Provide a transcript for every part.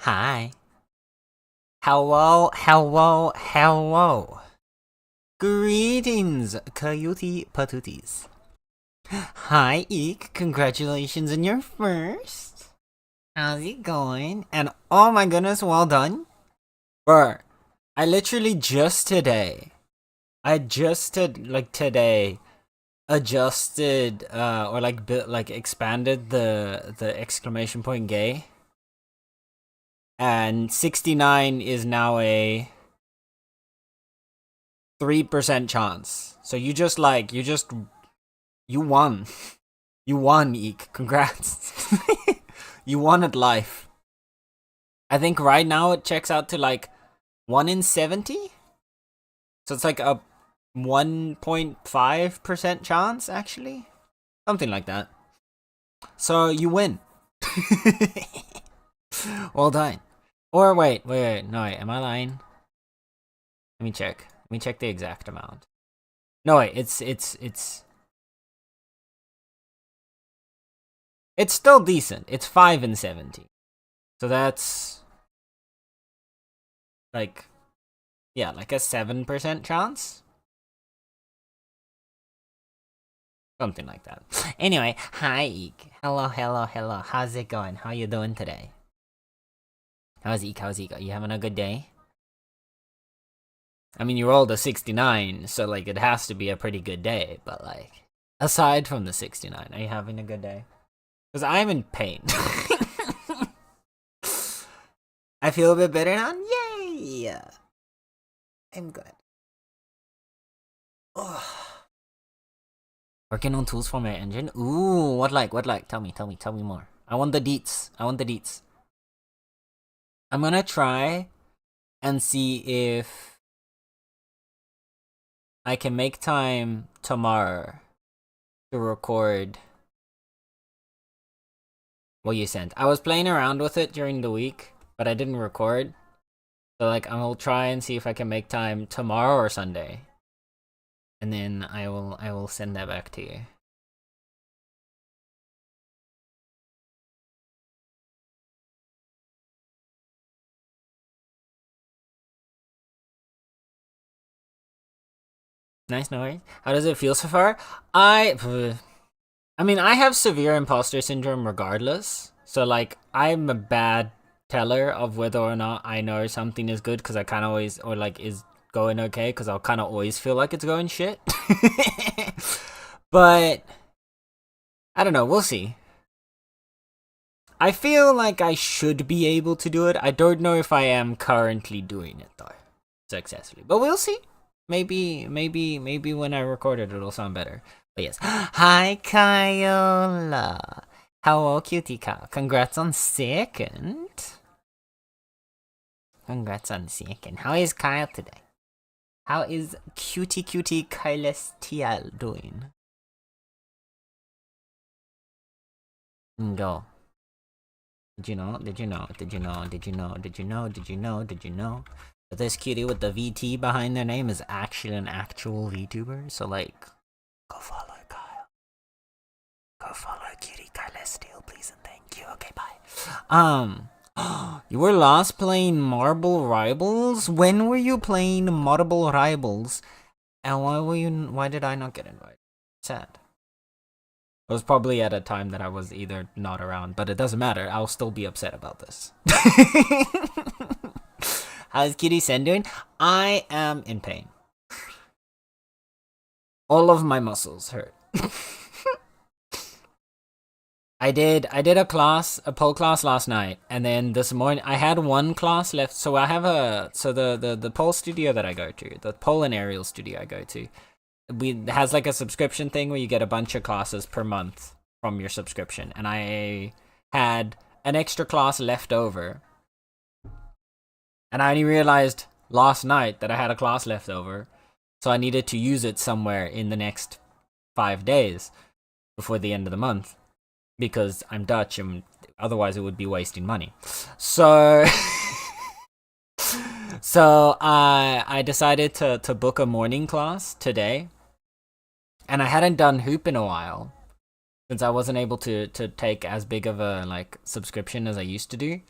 Hi. Hello, hello, hello. Greetings, coyote patooties. Hi, Eek. Congratulations on your first. How's it going? And oh my goodness, well done. Bruh, I literally just today, today, adjusted, or expanded the exclamation point gay. And 69 is now a 3% chance. So you won. You won, Eek. Congrats. You won at life. I think right now it checks out to like 1 in 70. So it's like a 1.5% chance, actually. Something like that. So you win. Well done. Or wait, no, am I lying? Let me check. Let me check the exact amount. No, wait, it's still decent. It's 5 in 70. So that's like, yeah, like a 7% chance. Something like that. Anyway, hi Eek. Hello, hello, hello. How's it going? How you doing today? How's Eek? How's Eek? Are you having a good day? I mean, you rolled a 69, so like it has to be a pretty good day, but like, aside from the 69, are you having a good day? Because I'm in pain. I feel a bit better now. Yay! I'm good. Ugh. Working on tools for my engine. Ooh, what like? Tell me more. I want the deets. I'm gonna try and see if I can make time tomorrow to record what you sent. I was playing around with it during the week, but I didn't record. So like, I'll try and see if I can make time tomorrow or Sunday. And then I will send that back to you. Nice, no worries. How does it feel so far? I mean, I have severe imposter syndrome regardless. So like, I'm a bad teller of whether or not I know something is good because I kind of always, or like is going okay, because I'll kind of always feel like it's going shit. But I don't know, we'll see. I feel like I should be able to do it. I don't know if I am currently doing it though successfully, but we'll see. Maybe when I record it, it'll sound better. But yes, hi Kyola. Hello, cutie cow. Congrats on second. Congrats on second. How is Kyle today? How is cutie Kylestial doing? Go. Did you know? Did you know that this cutie with the VT behind their name is actually an actual VTuber? So like, go follow Kyle. Go follow cutie Kylestial, please and thank you. Okay, bye. You were last playing Marble Rivals? When were you playing Marble Rivals? And why did I not get invited? Sad. It was probably at a time that I was either not around, but it doesn't matter. I'll still be upset about this. How's Kitty Sen doing? I am in pain. All of my muscles hurt. I did a pole class last night, and then this morning I had one class left. So I have the pole studio that I go to, the pole and aerial studio I go to, has like a subscription thing where you get a bunch of classes per month from your subscription, and I had an extra class left over, and I only realized last night that I had a class left over, so I needed to use it somewhere in the next 5 days before the end of the month, because I'm Dutch and otherwise it would be wasting money. So I decided to book a morning class today. And I hadn't done Hoop in a while, since I wasn't able to take as big of a like subscription as I used to do.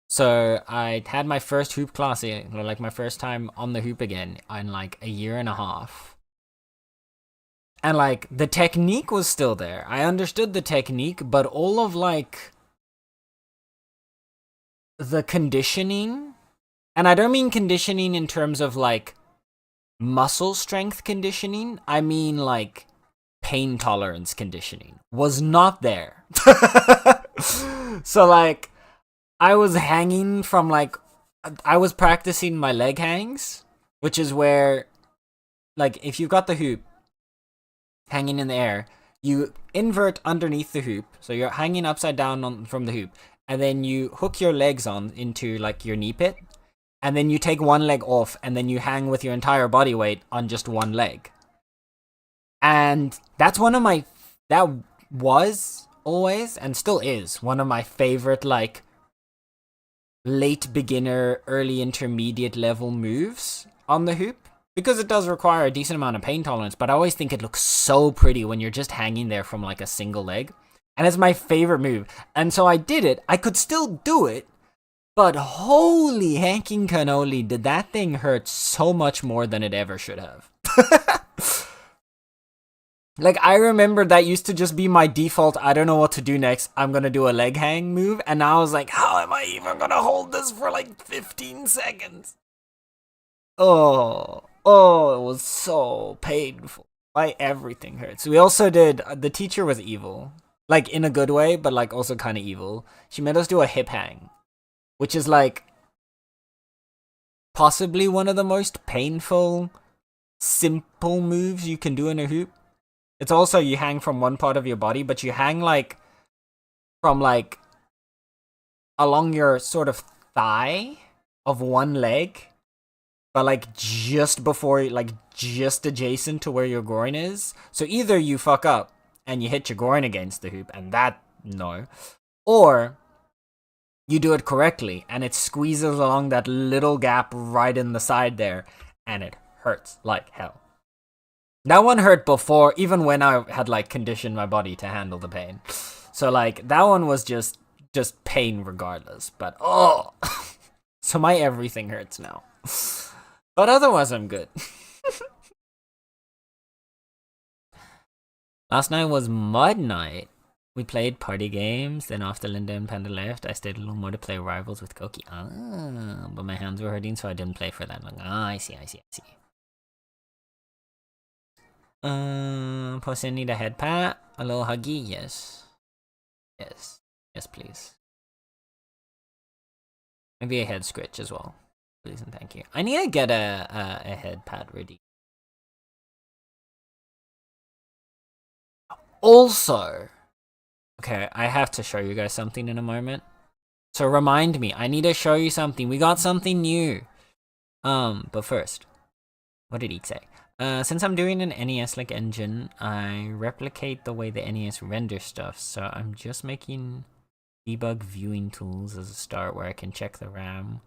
So I had my first hoop class, like my first time on the hoop again in like a year and a half. And like the technique was still there. I understood the technique, but all of like the conditioning, and I don't mean conditioning in terms of like muscle strength conditioning, I mean like pain tolerance conditioning was not there. So like I was hanging from like I was practicing my leg hangs, which is where like if you've got the hoop hanging in the air, you invert underneath the hoop, so you're hanging upside down from the hoop, and then you hook your legs on into like your knee pit, and then you take one leg off, and then you hang with your entire body weight on just one leg. And that's that was always and still is one of my favorite like late beginner, early intermediate level moves on the hoop. Because it does require a decent amount of pain tolerance, but I always think it looks so pretty when you're just hanging there from like a single leg. And it's my favorite move. And so I did it. I could still do it, but holy hanking cannoli, did that thing hurt so much more than it ever should have. Like, I remember that used to just be my default, I don't know what to do next, I'm gonna do a leg hang move, and now I was like, how am I even gonna hold this for like 15 seconds? Oh, it was so painful. My everything hurts. We also did, the teacher was evil. Like, in a good way, but like also kind of evil. She made us do a hip hang, which is like possibly one of the most painful, simple moves you can do in a hoop. It's also you hang from one part of your body, but you hang like from like along your sort of thigh of one leg, but like just before, like just adjacent to where your groin is. So either you fuck up and you hit your groin against the hoop, and that, no. Or you do it correctly and it squeezes along that little gap right in the side there, and it hurts like hell. That one hurt before, even when I had like conditioned my body to handle the pain. So like that one was just pain regardless. But oh, so my everything hurts now. But otherwise I'm good. Last night was mud night. We played party games, then after Linda and Panda left, I stayed a little more to play Rivals with Koki. But my hands were hurting, so I didn't play for that long. I see. Person need a head pat? A little huggy? Yes. Yes, please. Maybe a head scratch as well. Please and thank you. I need to get a head pat ready. Also, okay, I have to show you guys something in a moment. So remind me, I need to show you something. We got something new. But first, what did he say? Since I'm doing an NES-like engine, I replicate the way the NES renders stuff, so I'm just making debug viewing tools as a start where I can check the RAM,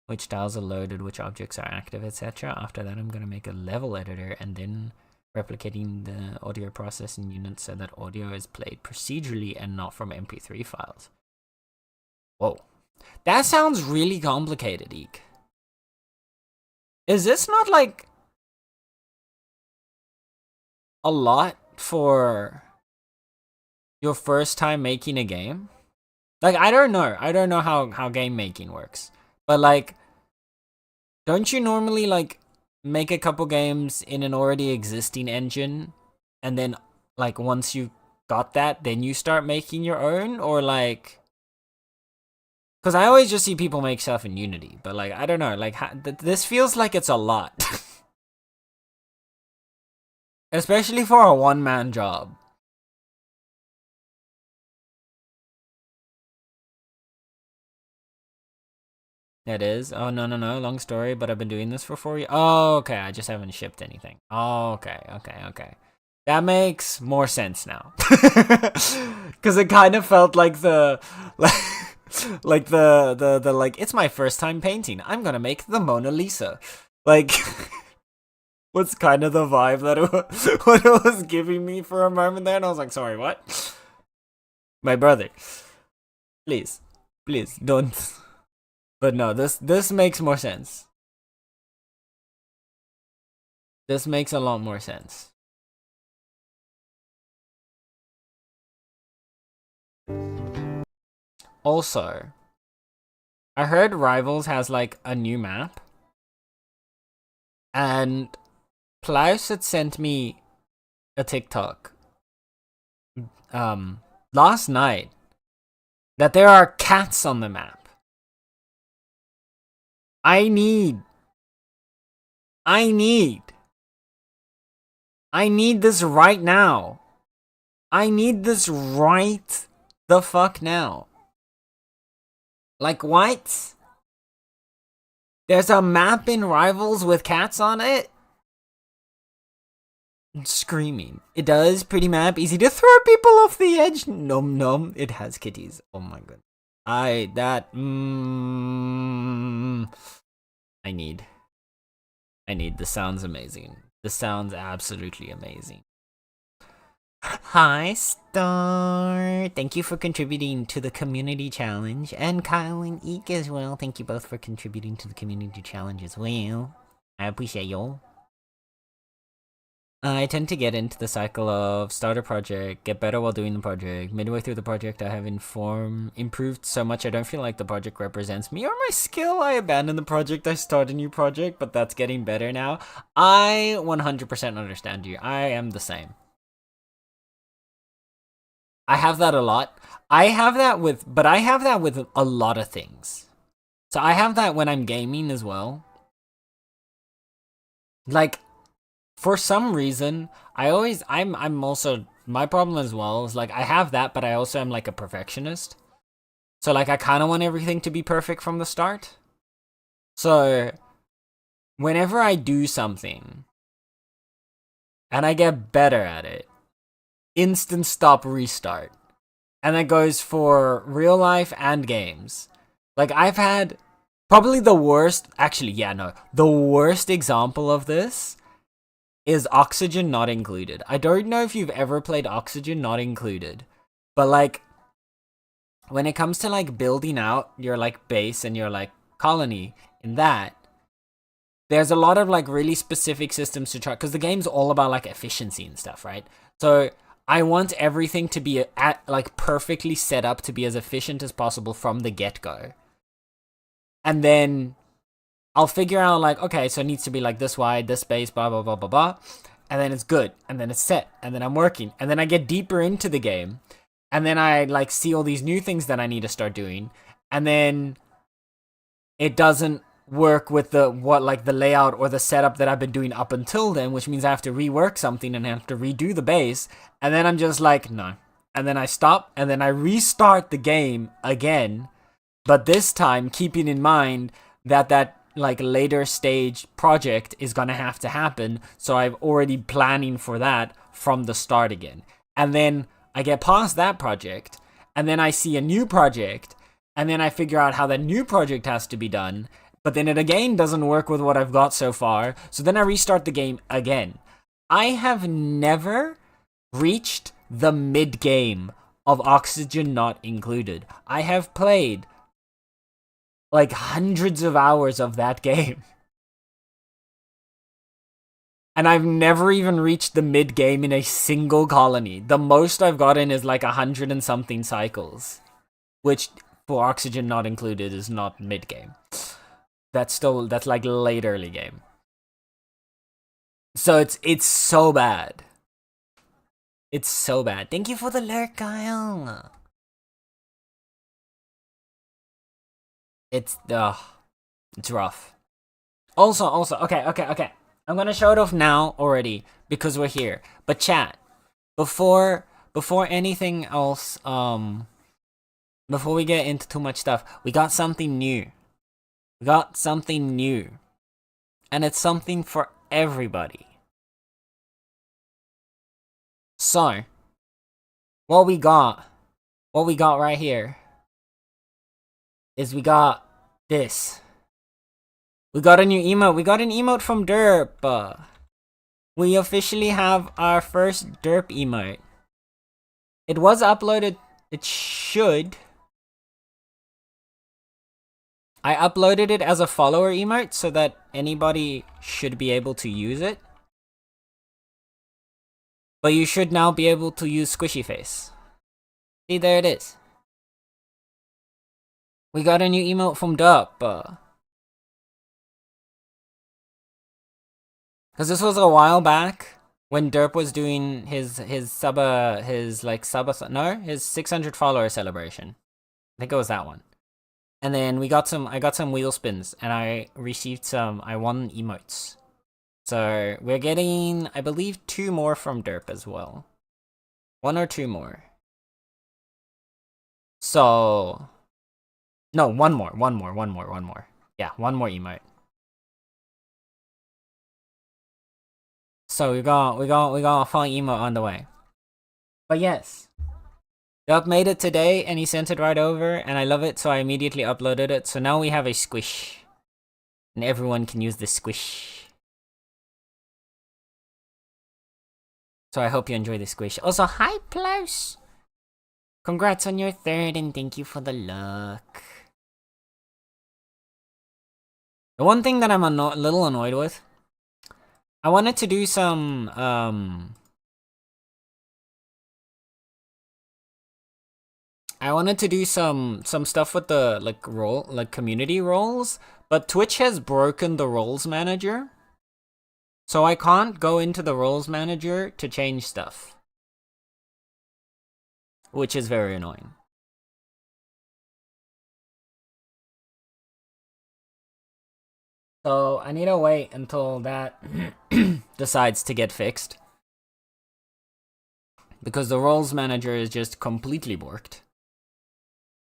which tiles are loaded, which objects are active, etc. After that, I'm going to make a level editor and then replicating the audio processing unit so that audio is played procedurally and not from MP3 files. Whoa. That sounds really complicated, Eek. Is this not like a lot for your first time making a game? Like, I don't know how game making works. But like, don't you normally like make a couple games in an already existing engine, and then like once you got that, then you start making your own? Or like, because I always just see people make stuff in Unity, but like, I don't know, like this feels like it's a lot. Especially for a one-man job. It is? Oh, no. Long story, but I've been doing this for 4 years. Oh, okay. I just haven't shipped anything. Oh, okay. That makes more sense now. Because it kind of felt like like it's my first time painting. I'm gonna make the Mona Lisa. Like, what's kind of the vibe that what it was giving me for a moment there, and I was like, sorry, what? My brother. Please, don't. But no, this makes more sense. This makes a lot more sense. Also, I heard Rivals has like a new map, and Klaus had sent me a TikTok last night that there are cats on the map. I need this right now. I need this right the fuck now. Like, what? There's a map in Rivals with cats on it? I'm screaming. It does, pretty map, easy to throw people off the edge. Nom nom, it has kitties. Oh my god. I need. This sounds amazing. This sounds absolutely amazing. Hi, Star. Thank you for contributing to the community challenge. And Kyle and Eek as well. Thank you both for contributing to the community challenge as well. I appreciate y'all. I tend to get into the cycle of start a project, get better while doing the project. Midway through the project, I have improved so much I don't feel like the project represents me or my skill. I abandon the project, I start a new project, but that's getting better now. I 100% understand you. I am the same. I have that a lot. I have that with a lot of things. So I have that when I'm gaming as well. Like, for some reason, I'm also, my problem as well is like, I have that, but I also am like a perfectionist. So like, I kind of want everything to be perfect from the start. So whenever I do something and I get better at it, instant stop restart. And that goes for real life and games. Like, I've had probably the worst, the worst example of this is Oxygen Not Included. I don't know if you've ever played Oxygen Not Included, but like, when it comes to like building out your like base and your like colony in that, there's a lot of like really specific systems to try, because the game's all about like efficiency and stuff, right? So I want everything to be like perfectly set up to be as efficient as possible from the get-go. And then I'll figure out like, okay, so it needs to be like this wide, this space, blah, blah, blah, blah, blah. And then it's good. And then it's set. And then I'm working. And then I get deeper into the game. And then I like see all these new things that I need to start doing. And then it doesn't work with the layout or the setup that I've been doing up until then, which means I have to rework something and I have to redo the base. And then I'm just like, no. And then I stop and then I restart the game again. But this time keeping in mind that like later stage project is gonna have to happen, so I'm already planning for that from the start again. And then I get past that project, and then I see a new project, and then I figure out how that new project has to be done, but then it again doesn't work with what I've got so far, so then I restart the game again. I have never reached the mid-game of Oxygen Not Included. I have played like hundreds of hours of that game. And I've never even reached the mid-game in a single colony. The most I've gotten is like 100 and something cycles. Which, for Oxygen Not Included, is not mid-game. That's like late early game. So it's so bad. It's so bad. Thank you for the lurk, Kyle. It's rough. Also, okay. I'm gonna show it off now already because we're here. But chat, before anything else, before we get into too much stuff, we got something new. And it's something for everybody. So, what we got right here is we got this. We got a new emote. We got an emote from Derp. We officially have our first Derp emote. It was uploaded. It should I uploaded it as a follower emote so that anybody should be able to use it. But you should now be able to use Squishy Face. See, there it is. We got a new emote from Derp. Because this was a while back when Derp was doing his 600 follower celebration. I think it was that one. And then I got some wheel spins and I won emotes. So we're getting, I believe, 2 more from Derp as well. 1 or 2 more. So, no, one more. Yeah, 1 more emote. So we got a fun emote on the way. But yes, Derp made it today and he sent it right over and I love it, so I immediately uploaded it. So now we have a squish. And everyone can use the squish. So I hope you enjoy the squish. Also, hi Plaus! Congrats on your 3rd and thank you for the luck. The one thing that I'm a little annoyed with, I wanted to do some stuff with the community roles, but Twitch has broken the roles manager. So I can't go into the roles manager to change stuff. Which is very annoying. So I need to wait until that decides to get fixed. Because the roles manager is just completely borked.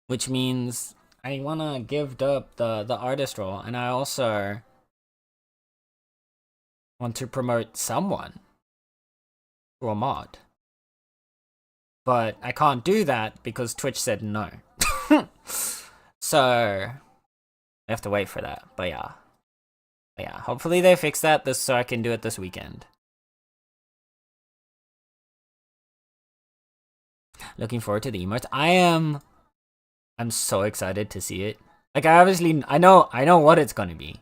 Which means I want to give up the artist role, and I also want to promote someone to a mod. But I can't do that because Twitch said no. So I have to wait for that. But yeah, hopefully they fix that so I can do it this weekend. Looking forward to the emotes. I'm so excited to see it. Like, I know what it's gonna be,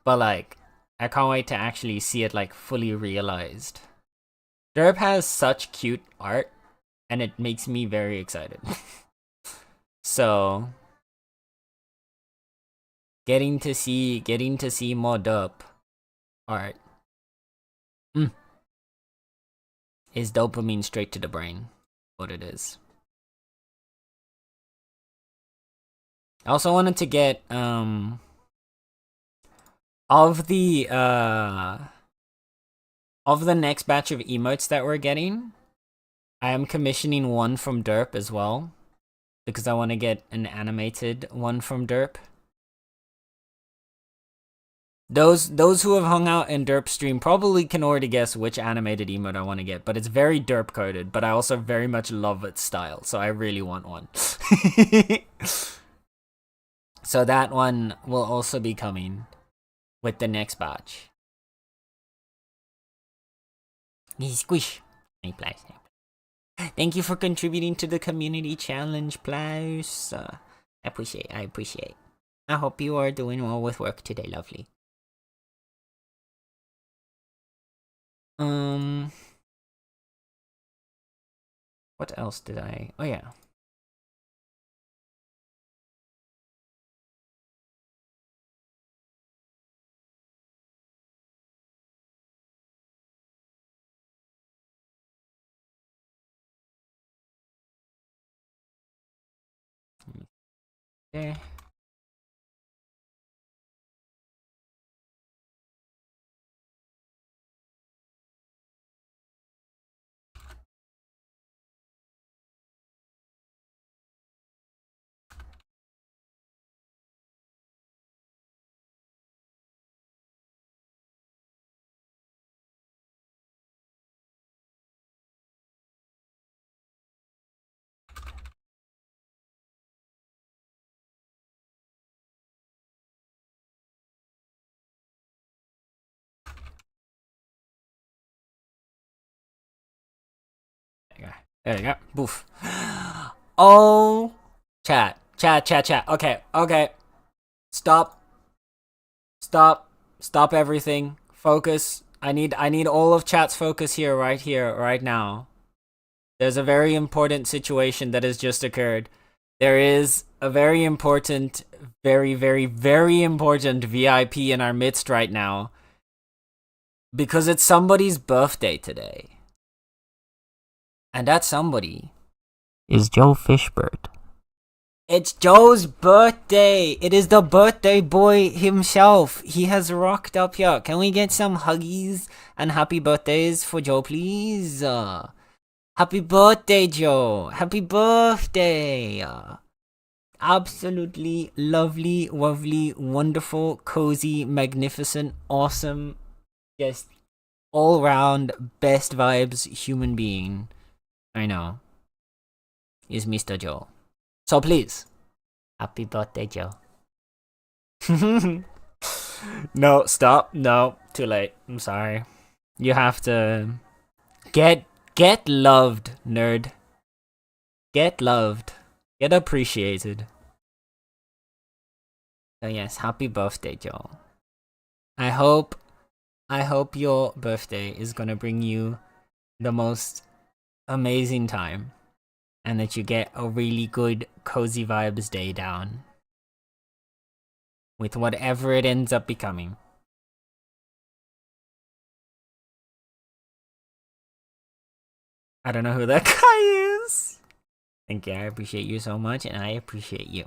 but like, I can't wait to actually see it like fully realized. Derp has such cute art, and it makes me very excited. So, getting to see more Derp art is dopamine straight to the brain. What it is. I also wanted to get of the next batch of emotes that we're getting, I am commissioning one from Derp as well, because I want to get an animated one from Derp. Those who have hung out in Derp stream probably can already guess which animated emote I want to get, but it's very Derp coded, but I also very much love its style, so I really want one. So that one will also be coming with the next batch. Squish. Thank you for contributing to the community challenge, Plaus. I appreciate. I hope you are doing well with work today, lovely. What else did I... Oh, yeah. Okay. There you go. Boof. Oh, chat. Okay. Stop. Stop. Stop everything. Focus. I need all of chat's focus here, right now. There's a very important situation that has just occurred. There is a very important, very, very, very important VIP in our midst right now. Because it's somebody's birthday today. And that somebody is Joe Fishbird. It's Joe's birthday! It is the birthday boy himself. He has rocked up here. Can we get some huggies and happy birthdays for Joe, please? Happy birthday, Joe! Happy birthday! Absolutely lovely, lovely, wonderful, cozy, magnificent, awesome, just all-round best vibes human being. I know. Is Mr. Joe. So please, happy birthday, Joe. No, stop. No, too late. I'm sorry. You have to get loved, nerd. Get loved. Get appreciated. So yes, happy birthday, Joe. I hope your birthday is gonna bring you the most amazing time. And that you get a really good cozy vibes day down. With whatever it ends up becoming. I don't know who that guy is. Thank you, I appreciate you so much, and I appreciate you.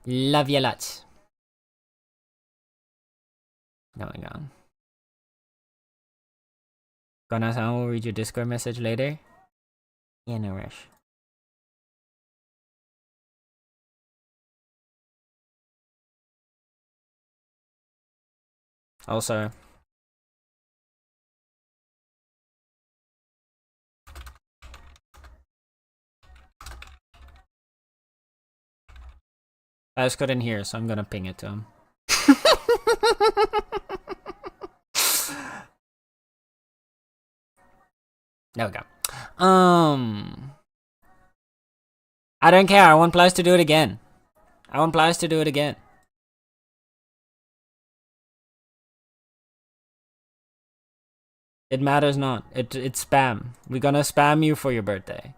Love you lots. Going on. Gonna-san will read your Discord message later. Yeah, no rush. Also, I just couldn't hear, so I'm gonna ping it to him. There we go. I don't care. I want Plies to do it again. I want Plies to do it again. It matters not. It's spam. We're gonna spam you for your birthday.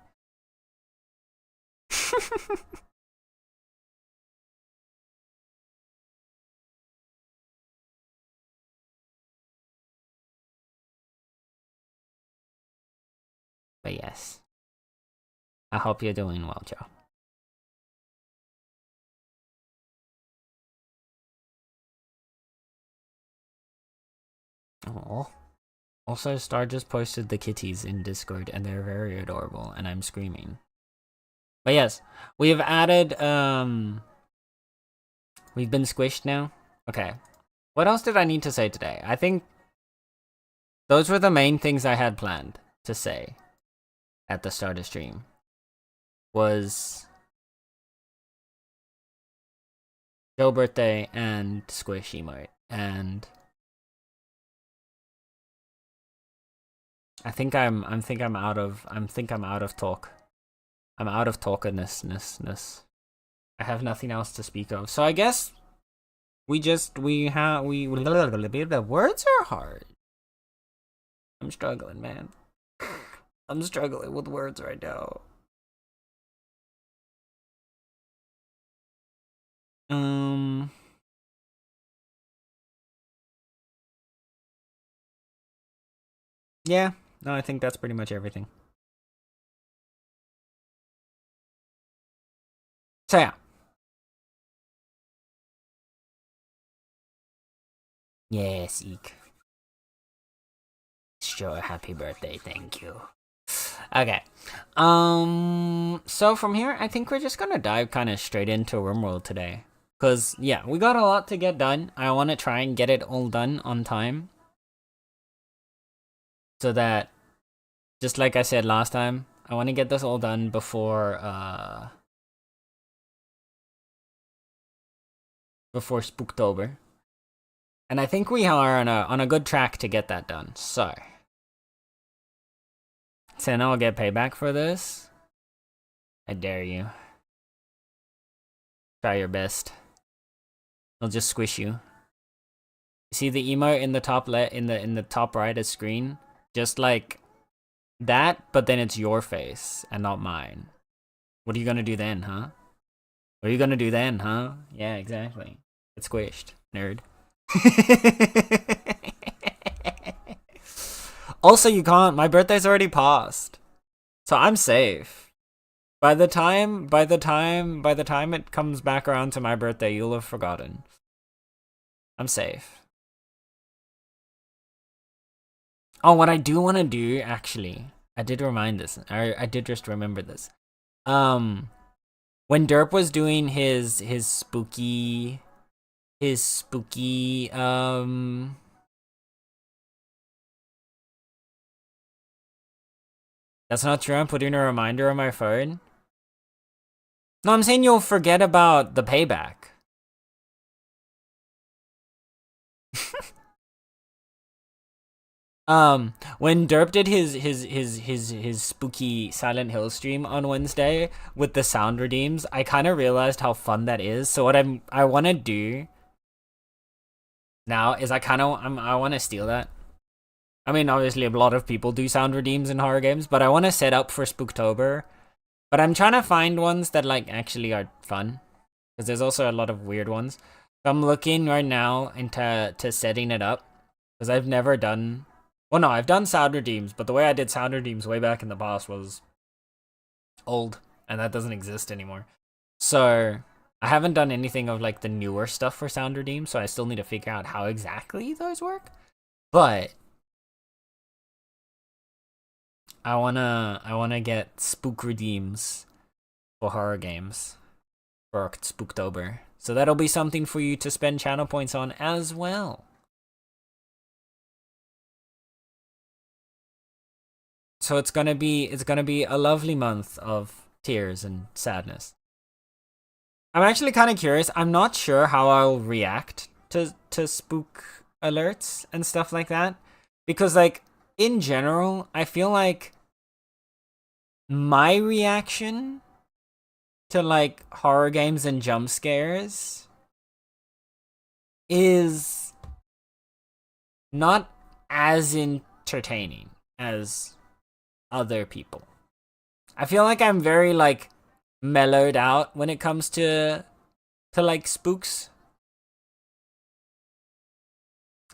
But yes. I hope you're doing well, Joe. Oh. Also, Star just posted the kitties in Discord, and they're very adorable, and I'm screaming. But yes, we've added, we've been squished now. Okay. What else did I need to say today? I think those were the main things I had planned to say at the start of stream. Was Joe birthday and squish emote, and I think I'm out of talk. I'm out of talkiness. I have nothing else to speak of. So I guess the words are hard. I'm struggling, man. I'm struggling with words right now. Yeah. No, I think that's pretty much everything. So yeah. Yes, Eek. Sure, happy birthday, thank you. Okay. So from here, I think we're just gonna dive kind of straight into RimWorld today. Cause yeah, we got a lot to get done. I want to try and get it all done on time. So that, just like I said last time, I want to get this all done before Spooktober. And I think we are on a good track to get that done. So Senna will get payback for this. I dare you. Try your best. It'll just squish you. See the emote in the top in the top right of screen? Just like that, but then it's your face and not mine. What are you gonna do then, huh? What are you gonna do then, huh? Yeah, exactly. Get squished, nerd. Also, you can't. My birthday's already passed, so I'm safe. By the time it comes back around to my birthday, you'll have forgotten. I'm safe. Oh, what I do want to do, actually, I did remind this. I did just remember this. Um, when Derp was doing his spooky, that's not true. I'm putting a reminder on my phone. No, I'm saying you'll forget about the payback. When Derp did his spooky Silent Hill stream on Wednesday with the sound redeems, I kind of realized how fun that is. So what I want to do now is I want to steal that. I mean, obviously a lot of people do sound redeems in horror games, but I want to set up for Spooktober. But I'm trying to find ones that like actually are fun, because there's also a lot of weird ones. So I'm looking right now into setting it up, because I've never done. Well, no, I've done sound redeems, but the way I did sound redeems way back in the past was old, and that doesn't exist anymore. So I haven't done anything of like the newer stuff for sound redeems, so I still need to figure out how exactly those work. But I wanna get spook redeems for horror games for Spooktober. So that'll be something for you to spend channel points on as well. So it's gonna be a lovely month of tears and sadness. I'm actually kind of curious. I'm not sure how I'll react to spook alerts and stuff like that, because like in general, I feel like my reaction to like horror games and jump scares is not as entertaining as other people. I feel like I'm very like mellowed out when it comes to like spooks.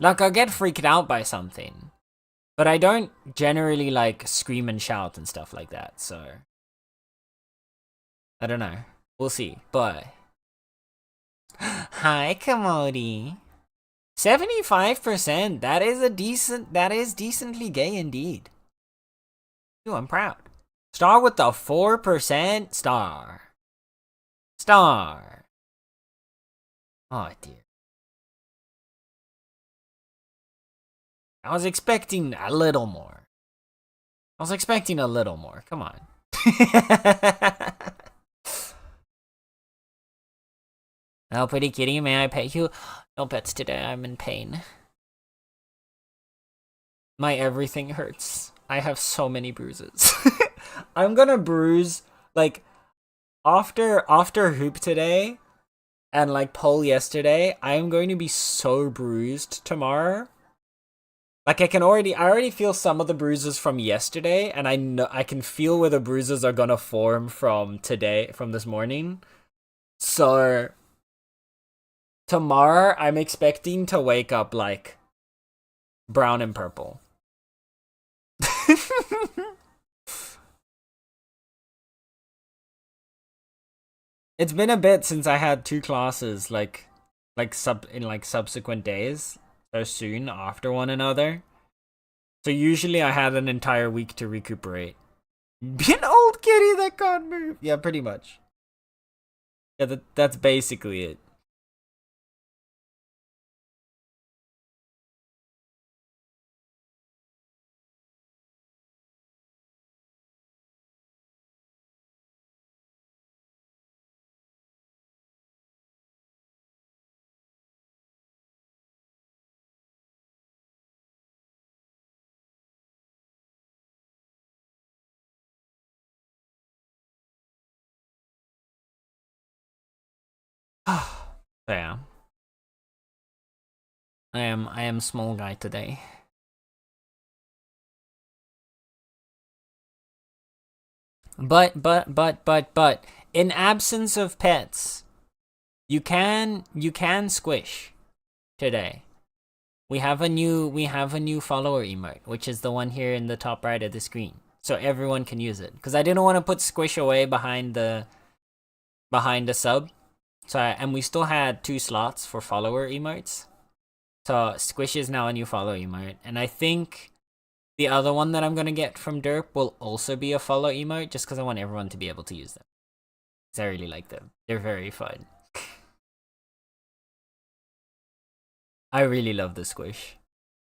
Like I get freaked out by something, but I don't generally like scream and shout and stuff like that. So I don't know. We'll see. But hi, Kamodi. 75%. That is decently gay indeed. Ooh, I'm proud. Star with the 4%. Star. Oh dear. I was expecting a little more. Come on. Oh, pretty kitty, may I pet you? No pets today, I'm in pain. My everything hurts. I have so many bruises. I'm gonna bruise, like, after hoop today, and like pole yesterday, I'm going to be so bruised tomorrow. Like I already feel some of the bruises from yesterday, and I know I can feel where the bruises are gonna form from today, from this morning. So tomorrow, I'm expecting to wake up like brown and purple. It's been a bit since I had two classes in subsequent days, so soon after one another. So usually I had an entire week to recuperate. Be an old kitty that can't move. Yeah, pretty much. Yeah, that's basically it. Yeah. I am small guy today. But in absence of pets, you can squish today. We have a new follower emote, which is the one here in the top right of the screen. So everyone can use it. Because I didn't want to put squish away behind the sub. And we still had 2 slots for follower emotes. So squish is now a new follow emote. And I think the other one that I'm gonna get from Derp will also be a follow emote, just because I want everyone to be able to use them. Because I really like them. They're very fun. I really love the squish.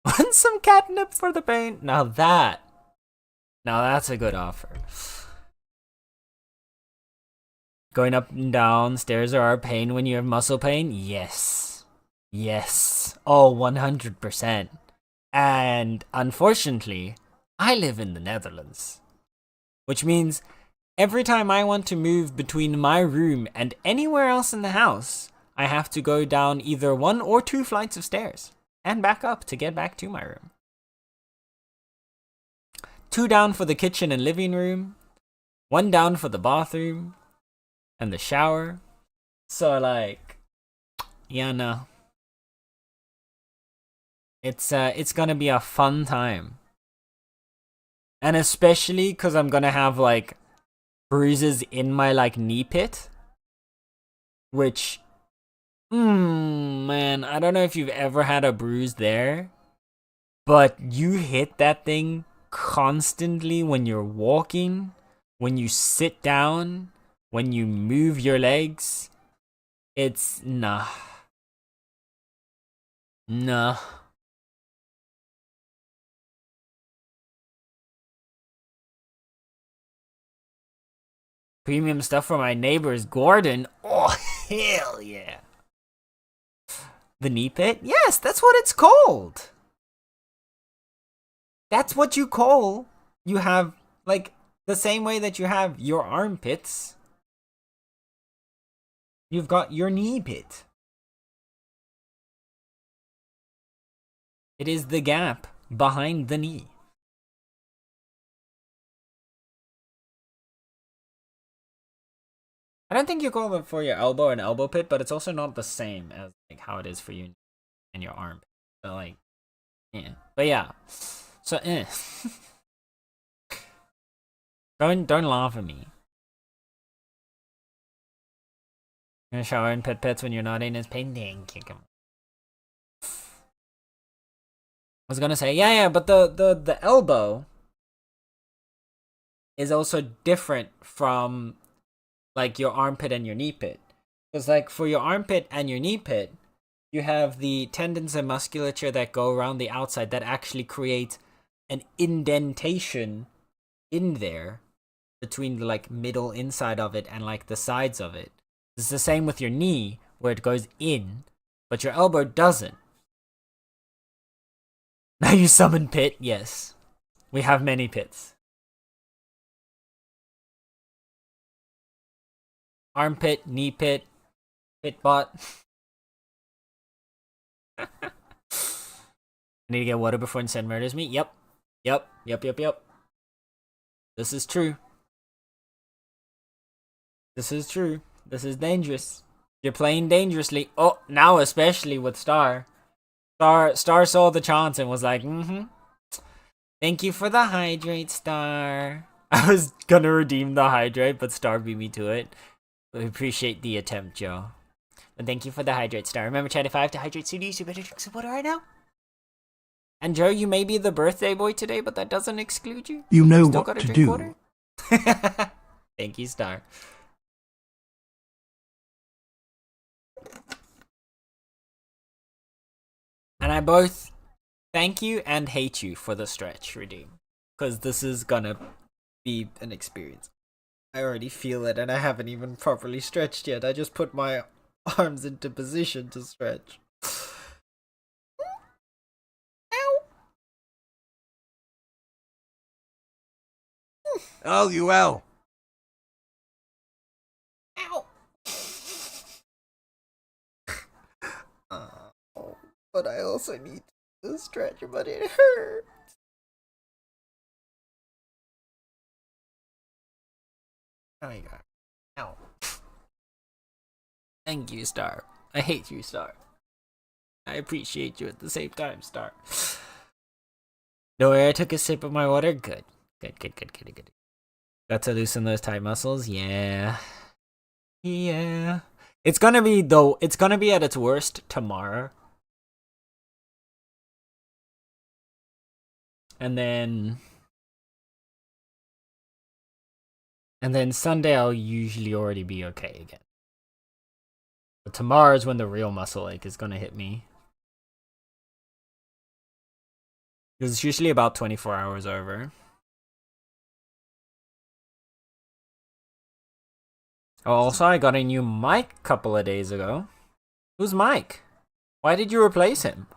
Want some catnip for the pain? Now that's a good offer. Going up and down stairs are a pain when you have muscle pain? Yes. Yes. Oh, 100%. And unfortunately, I live in the Netherlands. Which means every time I want to move between my room and anywhere else in the house, I have to go down either 1 or 2 flights of stairs and back up to get back to my room. 2 down for the kitchen and living room, 1 down for the bathroom and the shower. So like, yeah, no. It's gonna be a fun time. And especially because I'm gonna have like bruises in my like knee pit. Which, man, I don't know if you've ever had a bruise there. But you hit that thing constantly when you're walking, when you sit down, when you move your legs. It's nah. Nah. Premium stuff for my neighbor's Gordon. Oh, hell yeah. The knee pit? Yes, that's what it's called. That's what you call. You have, like, the same way that you have your armpits. You've got your knee pit. It is the gap behind the knee. I don't think you call it for your elbow an elbow pit, but it's also not the same as like how it is for you and your arm. So like, yeah. But yeah. So don't laugh at me. You're gonna shower and pets when you're not in his painting. Kick him. I was gonna say, yeah, but the elbow is also different from like your armpit and your knee pit. Because like for your armpit and your knee pit, you have the tendons and musculature that go around the outside that actually create an indentation in there between the like middle inside of it and like the sides of it. It's the same with your knee where it goes in, but your elbow doesn't. Now you summon pit, yes. We have many pits. Armpit, knee pit, pit bot. I need to get water before Insane murders me. Yep. This is true. This is true. This is dangerous. You're playing dangerously. Oh, now especially with Star. Star saw the chance and was like, thank you for the hydrate, Star. I was gonna redeem the hydrate, but Star beat me to it. We appreciate the attempt, Joe. But thank you for the hydrate, Star. Remember, Chatty 5 to hydrate CDs. You better drink some water right now. And Joe, you may be the birthday boy today, but that doesn't exclude you. You know still what to do. Water? Thank you, Star. And I both thank you and hate you for the stretch, Redeem. Because this is gonna be an experience. I already feel it, and I haven't even properly stretched yet. I just put my arms into position to stretch. Oh, you will. Ow. But I also need to stretch, but it hurts. Oh my god. Ow. Thank you, Star. I hate you, Star. I appreciate you at the same time, Star. No way I took a sip of my water? Good. Good. Got to loosen those tight muscles? Yeah. Yeah. It's gonna be at its worst tomorrow. And then Sunday I'll usually already be okay again. But tomorrow is when the real muscle ache is gonna hit me. Because it's usually about 24 hours over. Oh, also, I got a new mic a couple of days ago. Who's Mike? Why did you replace him?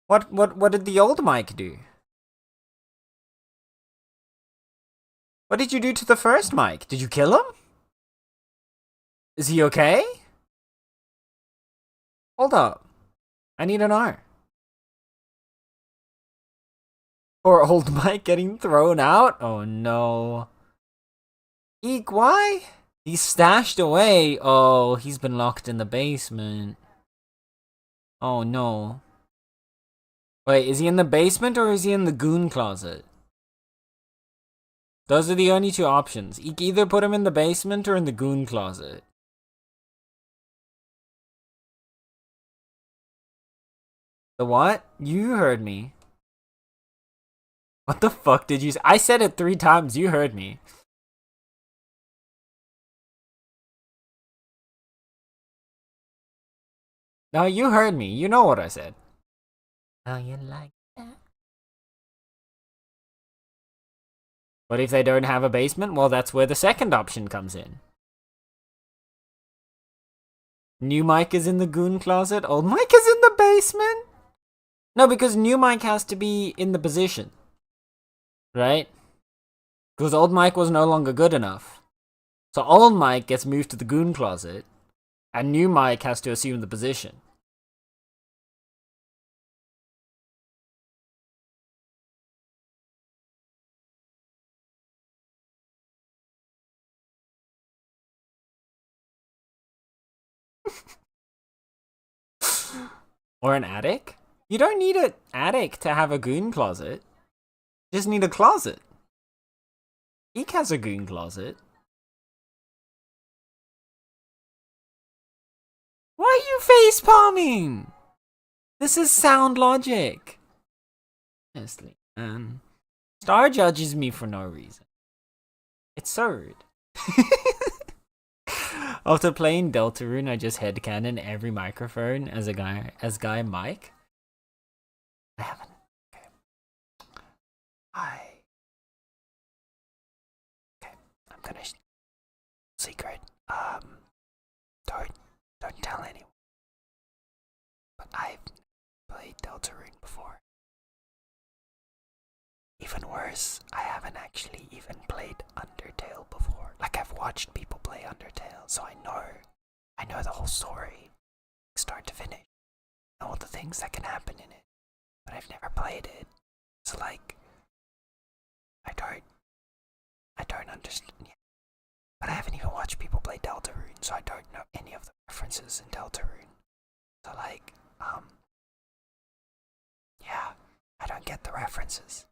What did the old Mike do? What did you do to the first Mike? Did you kill him? Is he okay? Hold up. I need to know. Or old Mike getting thrown out? Oh no. Eek, why? He's stashed away. Oh, he's been locked in the basement. Oh no. Wait, is he in the basement or is he in the goon closet? Those are the only two options. You can either put him in the basement or in the goon closet. The what? You heard me. What the fuck did you say? I said it 3 times. You heard me. No, you heard me. You know what I said. Oh, you like that? What if they don't have a basement? Well, that's where the second option comes in. New Mike is in the goon closet. Old Mike is in the basement. No, because new Mike has to be in the position. Right? Because old Mike was no longer good enough. So old Mike gets moved to the goon closet. And new Mike has to assume the position. Or an attic? You don't need an attic to have a goon closet. You just need a closet. Eek has a goon closet. Why are you face palming? This is sound logic. Honestly, Star judges me for no reason. It's so rude. After playing Deltarune, I just headcanon every microphone as guy Mike. I haven't. Okay. I'm gonna secret. Don't tell anyone. But I've played Deltarune before. Even worse, I haven't actually even played Undertale before. Like, I've watched people play Undertale, so I know the whole story, start to finish. I know all the things that can happen in it, but I've never played it. So like, I don't understand yet. But I haven't even watched people play Deltarune, so I don't know any of the references in Deltarune. So like, yeah, I don't get the references.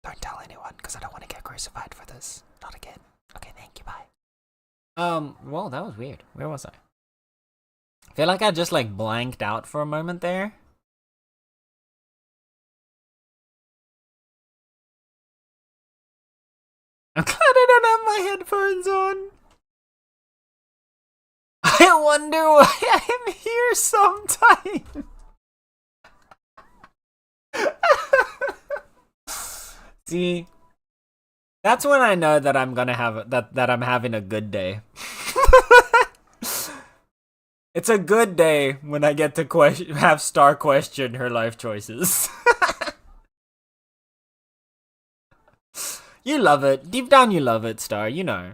Don't tell anyone, because I don't want to get crucified for this. Not again. Okay, thank you, bye. Well, that was weird. Where was I? I feel like I just, like, blanked out for a moment there. I'm glad I don't have my headphones on. I wonder why I am here sometimes. See, that's when I know that I'm gonna have that I'm having a good day. It's a good day when I get to have Star question her life choices. You love it. Deep down you love it, Star, you know.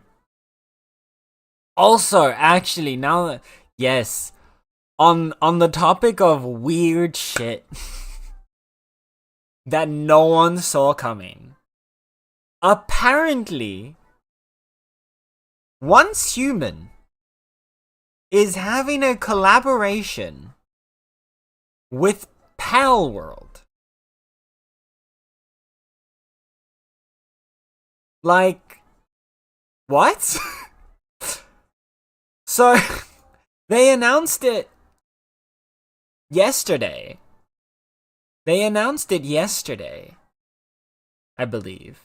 Also, actually, now that, yes, on the topic of weird shit that no one saw coming. Apparently, Once Human is having a collaboration with Pal World. Like, what? So, they announced it yesterday. I believe.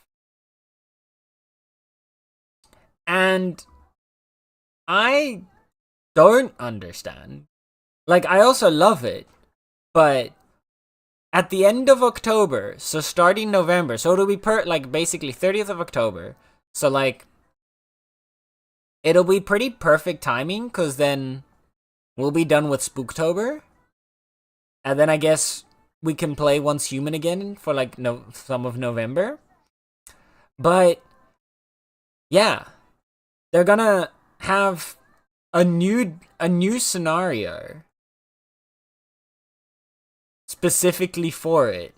And I don't understand. Like, I also love it, but at the end of October, so starting November, so it'll be like basically 30th of October. So like it'll be pretty perfect timing cuz then we'll be done with Spooktober. And then I guess we can play Once Human again for like some of November. But yeah, they're going to have a new scenario specifically for it.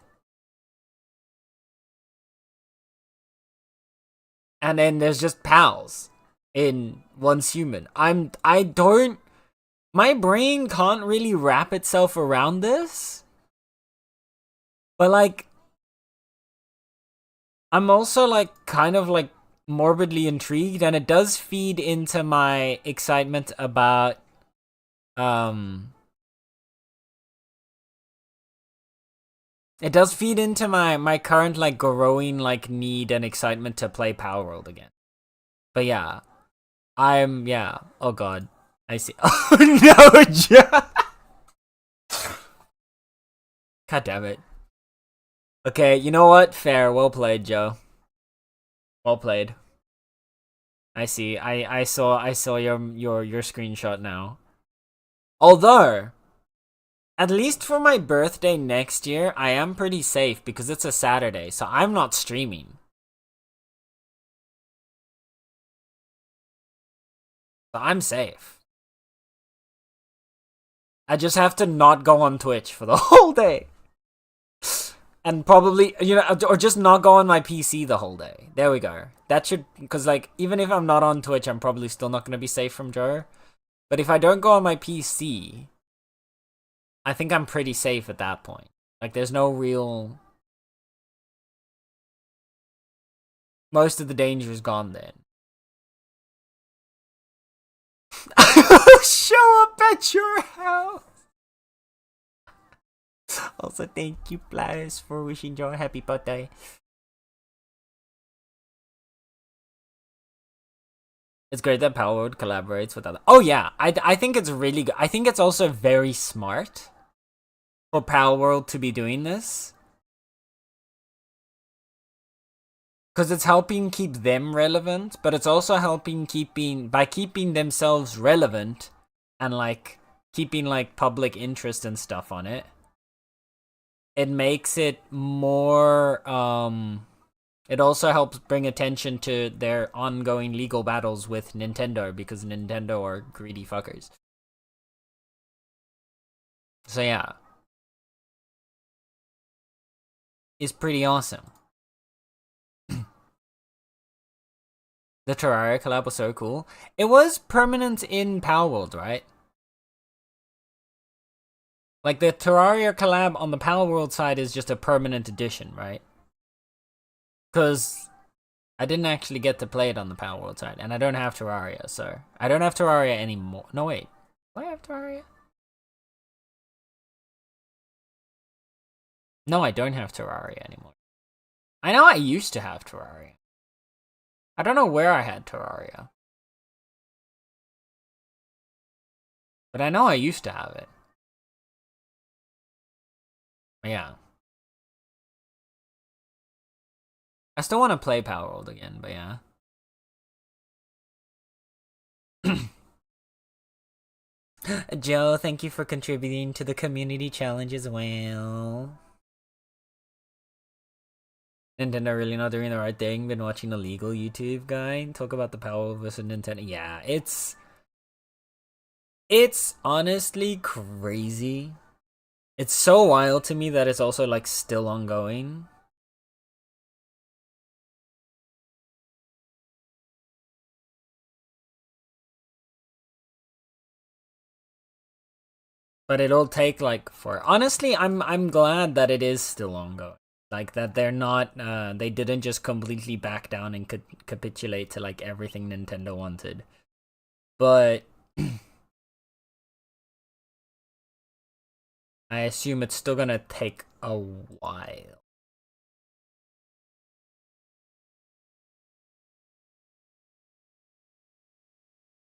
And then there's just pals in Once Human. My brain can't really wrap itself around this. But like, I'm also like kind of like morbidly intrigued, and it does feed into my excitement about it does feed into my current like growing like need and excitement to play Power World again. But yeah, oh god, I see. Oh no, Joe. God damn it. Okay, you know what? Fair, well played, Joe. Well played. I see. I saw your screenshot now. Although, at least for my birthday next year, I am pretty safe because it's a Saturday, so I'm not streaming. So I'm safe. I just have to not go on Twitch for the whole day. And probably, or just not go on my PC the whole day. There we go. That should, because like, even if I'm not on Twitch, I'm probably still not going to be safe from Joe. But if I don't go on my PC, I think I'm pretty safe at that point. Like, there's no real... Most of the danger is gone then. I'll show up at your house! Also, thank you, Blaz, for wishing Joe a happy birthday. It's great that Power World collaborates with other... Oh yeah, I think it's really good. I think it's also very smart for Power World to be doing this. Because it's helping keep them relevant, but it's also helping by keeping themselves relevant and like keeping like public interest and stuff on it. It makes it more it also helps bring attention to their ongoing legal battles with Nintendo, because Nintendo are greedy fuckers. So yeah, it's pretty awesome. The Terraria collab was so cool. It was permanent in Power World, right? Like, the Terraria collab on the Power World side is just a permanent edition, right? Because I didn't actually get to play it on the Power World side, and I don't have Terraria, so... I don't have Terraria anymore. No, wait. Do I have Terraria? No, I don't have Terraria anymore. I know I used to have Terraria. I don't know where I had Terraria. But I know I used to have it. Yeah. I still want to play Power World again, but yeah. Joe, thank you for contributing to the community challenge as well. Nintendo really not doing the right thing. Been watching a legal YouTube guy talk about the Power versus Nintendo. Yeah, it's It's honestly crazy. It's so wild to me that it's also like still ongoing. But it'll take like for honestly, I'm glad that it is still ongoing. Like that they're not they didn't just completely back down and capitulate to like everything Nintendo wanted. But I assume it's still gonna take a while.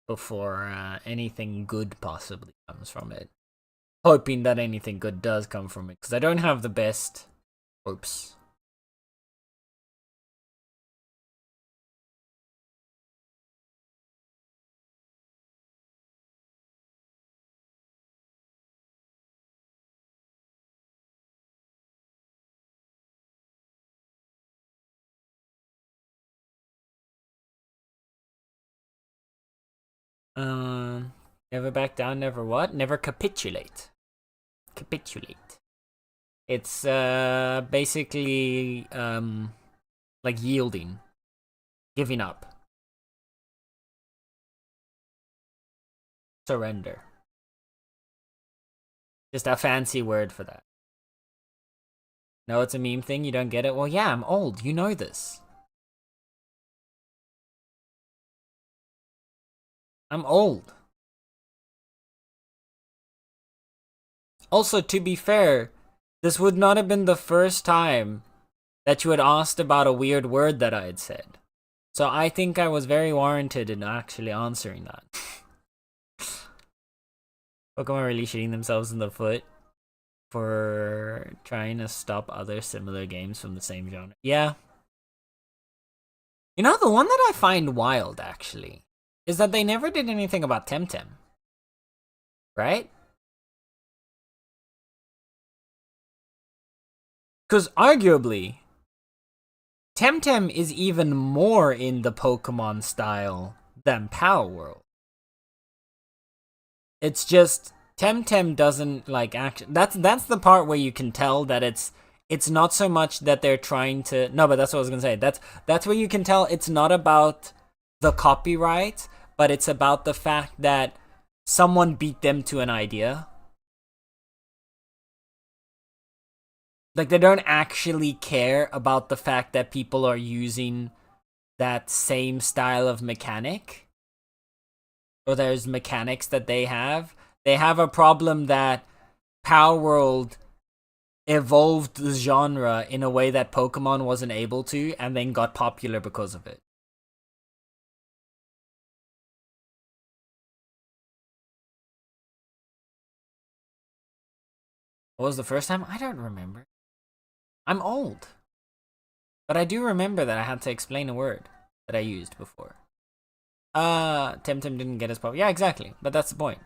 Before anything good possibly comes from it. Hoping that anything good does come from it, because I don't have the best hopes. Never back down, never what? Never capitulate. Capitulate. It's basically like yielding, giving up, surrender. Just a fancy word for that. No, it's a meme thing. You don't get it. Well, yeah, I'm old. You know this. I'm old. Also, to be fair, this would not have been the first time that you had asked about a weird word that I had said. So I think I was very warranted in actually answering that. Pokemon really shooting themselves in the foot for trying to stop other similar games from the same genre. Yeah. You know, the one that I find wild, actually, is that they never did anything about Temtem. Right? Because arguably, Temtem is even more in the Pokemon style than Power World. It's just Temtem doesn't like act. That's the part where you can tell that it's not so much that they're trying to. No, but that's what I was gonna say. That's where you can tell it's not about the copyright, but it's about the fact that someone beat them to an idea. Like they don't actually care about the fact that people are using that same style of mechanic, or there's mechanics that they have. They have a problem that Power World evolved the genre in a way that Pokemon wasn't able to, and then got popular because of it. What was the first time? I don't remember. I'm old. But I do remember that I had to explain a word that I used before. Temtem didn't get as popular. Yeah, exactly. But that's the point.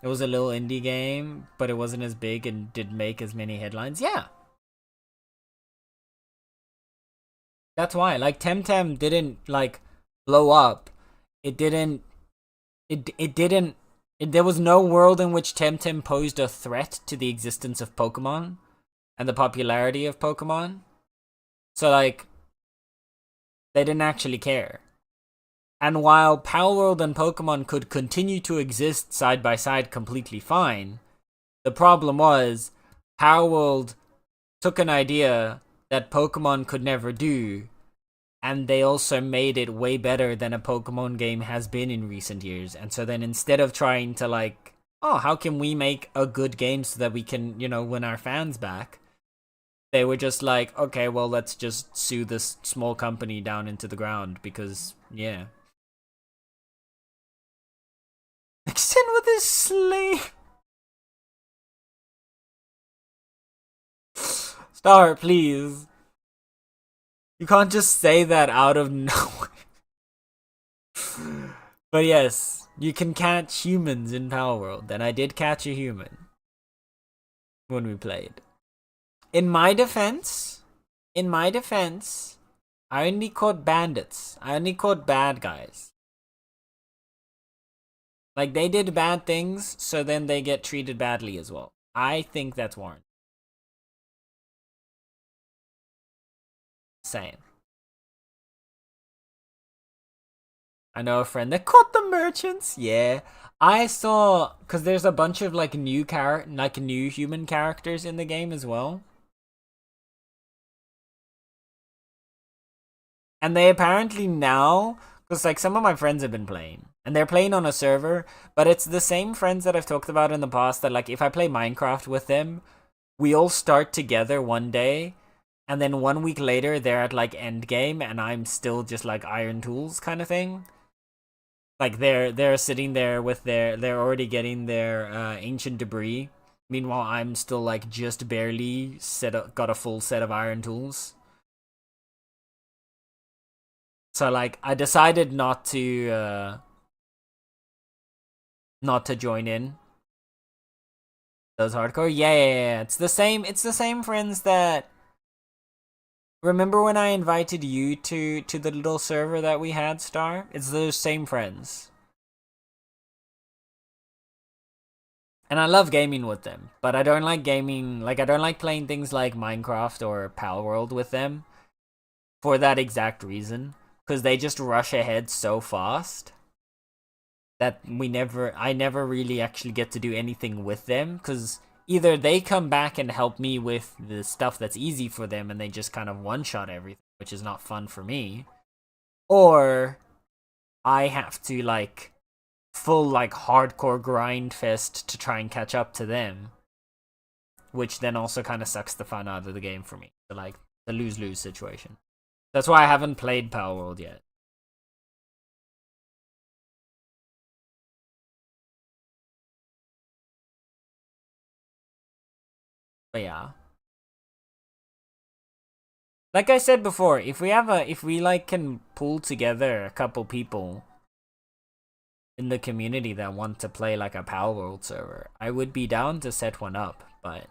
It was a little indie game, but it wasn't as big and didn't make as many headlines. Yeah. That's why. Like, Temtem didn't, like, blow up. It didn't. It didn't. There was no world in which Temtem posed a threat to the existence of Pokemon and the popularity of Pokemon. So, like, they didn't actually care. And while Power World and Pokemon could continue to exist side by side completely fine, the problem was Power World took an idea that Pokemon could never do, and they also made it way better than a Pokemon game has been in recent years. And so then instead of trying to like, oh, how can we make a good game so that we can, win our fans back? They were just like, okay, well, let's just sue this small company down into the ground because, yeah. Extend with his slave. Star, please. You can't just say that out of nowhere. But yes, you can catch humans in Power World, and I did catch a human when we played. In my defense, I only caught bandits. I only caught bad guys. Like, they did bad things, so then they get treated badly as well. I think that's warranted. Same. I know a friend that caught the merchants. Yeah. I saw, because there's a bunch of, like, new human characters in the game as well. And they apparently now, because like some of my friends have been playing, and they're playing on a server, but it's the same friends that I've talked about in the past that like if I play Minecraft with them, we all start together one day, and then 1 week later they're at like end game, and I'm still just like iron tools kind of thing. Like they're sitting there with they're already getting their ancient debris. Meanwhile, I'm still like just barely got a full set of iron tools. So like I decided not to join in those hardcore. Yeah. It's the same friends that remember when I invited you to the little server that we had, Star? It's those same friends. And I love gaming with them, but I don't like gaming, like I don't like playing things like Minecraft or Pal World with them for that exact reason, because they just rush ahead so fast that I never really actually get to do anything with them, because either they come back and help me with the stuff that's easy for them and they just kind of one-shot everything, which is not fun for me, or I have to like full like hardcore grind fest to try and catch up to them, which then also kind of sucks the fun out of the game for me. So like the lose-lose situation. That's why I haven't played Power World yet. But yeah. Like I said before, if we like can pull together a couple people in the community that want to play like a Power World server, I would be down to set one up, but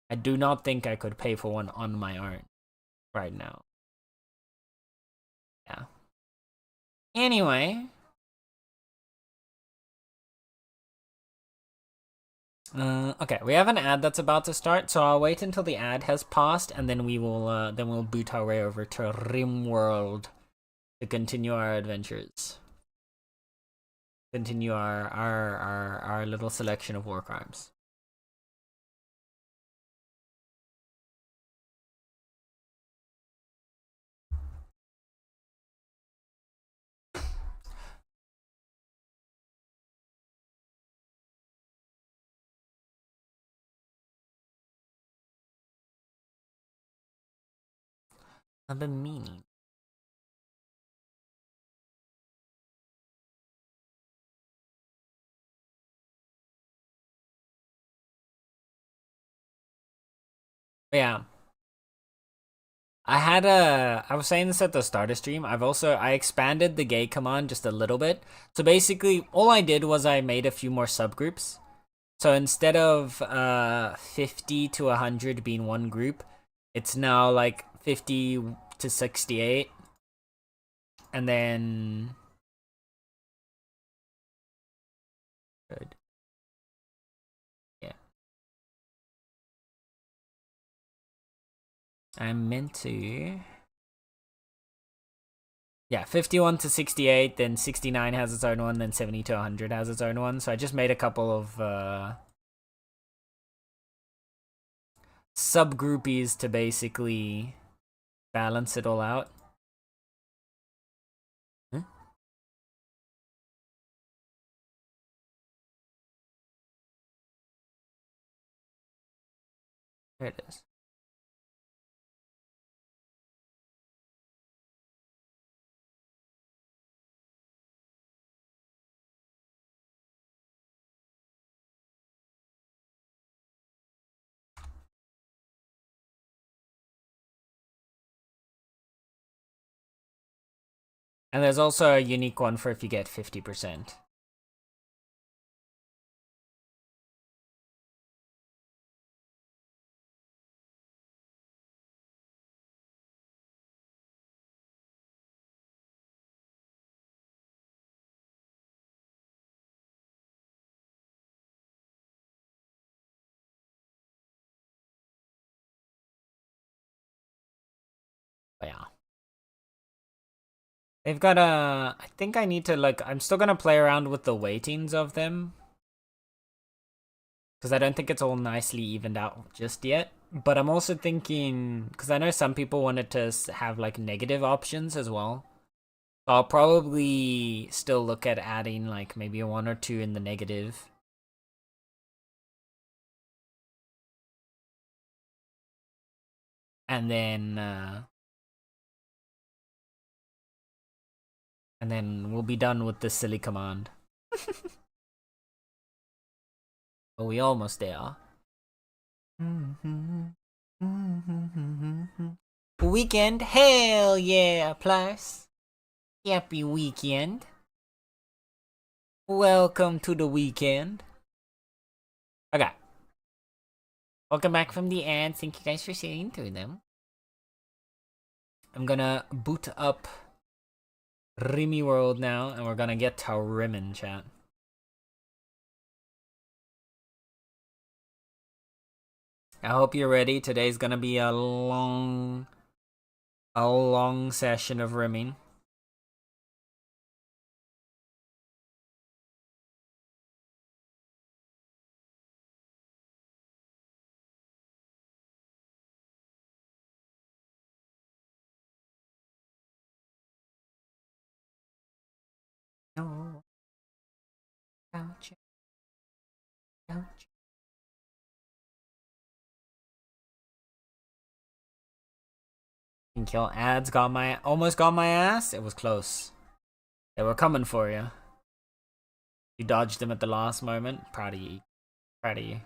I do not think I could pay for one on my own right now. Yeah. Anyway. Okay, we have an ad that's about to start, so I'll wait until the ad has passed, and then we'll boot our way over to Rimworld to continue our adventures. Continue our little selection of war crimes. I've been meaning. But yeah. I was saying this at the start of stream. I expanded the gay command just a little bit. So basically, all I did was I made a few more subgroups. So instead of 50 to 100 being one group, it's now like 50 to 68. And then good. Yeah. I'm meant to. Yeah, 51 to 68, then 69 has its own one, then 70 to 100 has its own one. So I just made a couple of subgroupies to basically balance it all out. Huh? There it is. And there's also a unique one for if you get 50%. They've got a... I think I need to, like... I'm still gonna play around with the weightings of them. Because I don't think it's all nicely evened out just yet. But I'm also thinking... Because I know some people wanted to have, like, negative options as well. So I'll probably still look at adding, like, maybe a 1 or 2 in the negative. And then... and then we'll be done with this silly command. But we almost there. Weekend? Hell yeah, plus. Happy weekend. Welcome to the weekend. Okay. Welcome back from the ads. Thank you guys for sitting through them. I'm gonna boot up Rimy World now, and we're gonna get to Rimmin' chat. I hope you're ready. Today's gonna be a long session of rimming. No. Don't you? Don't you? Think your ads almost got my ass? It was close. They were coming for you. You dodged them at the last moment. Proud of you. Proud of you.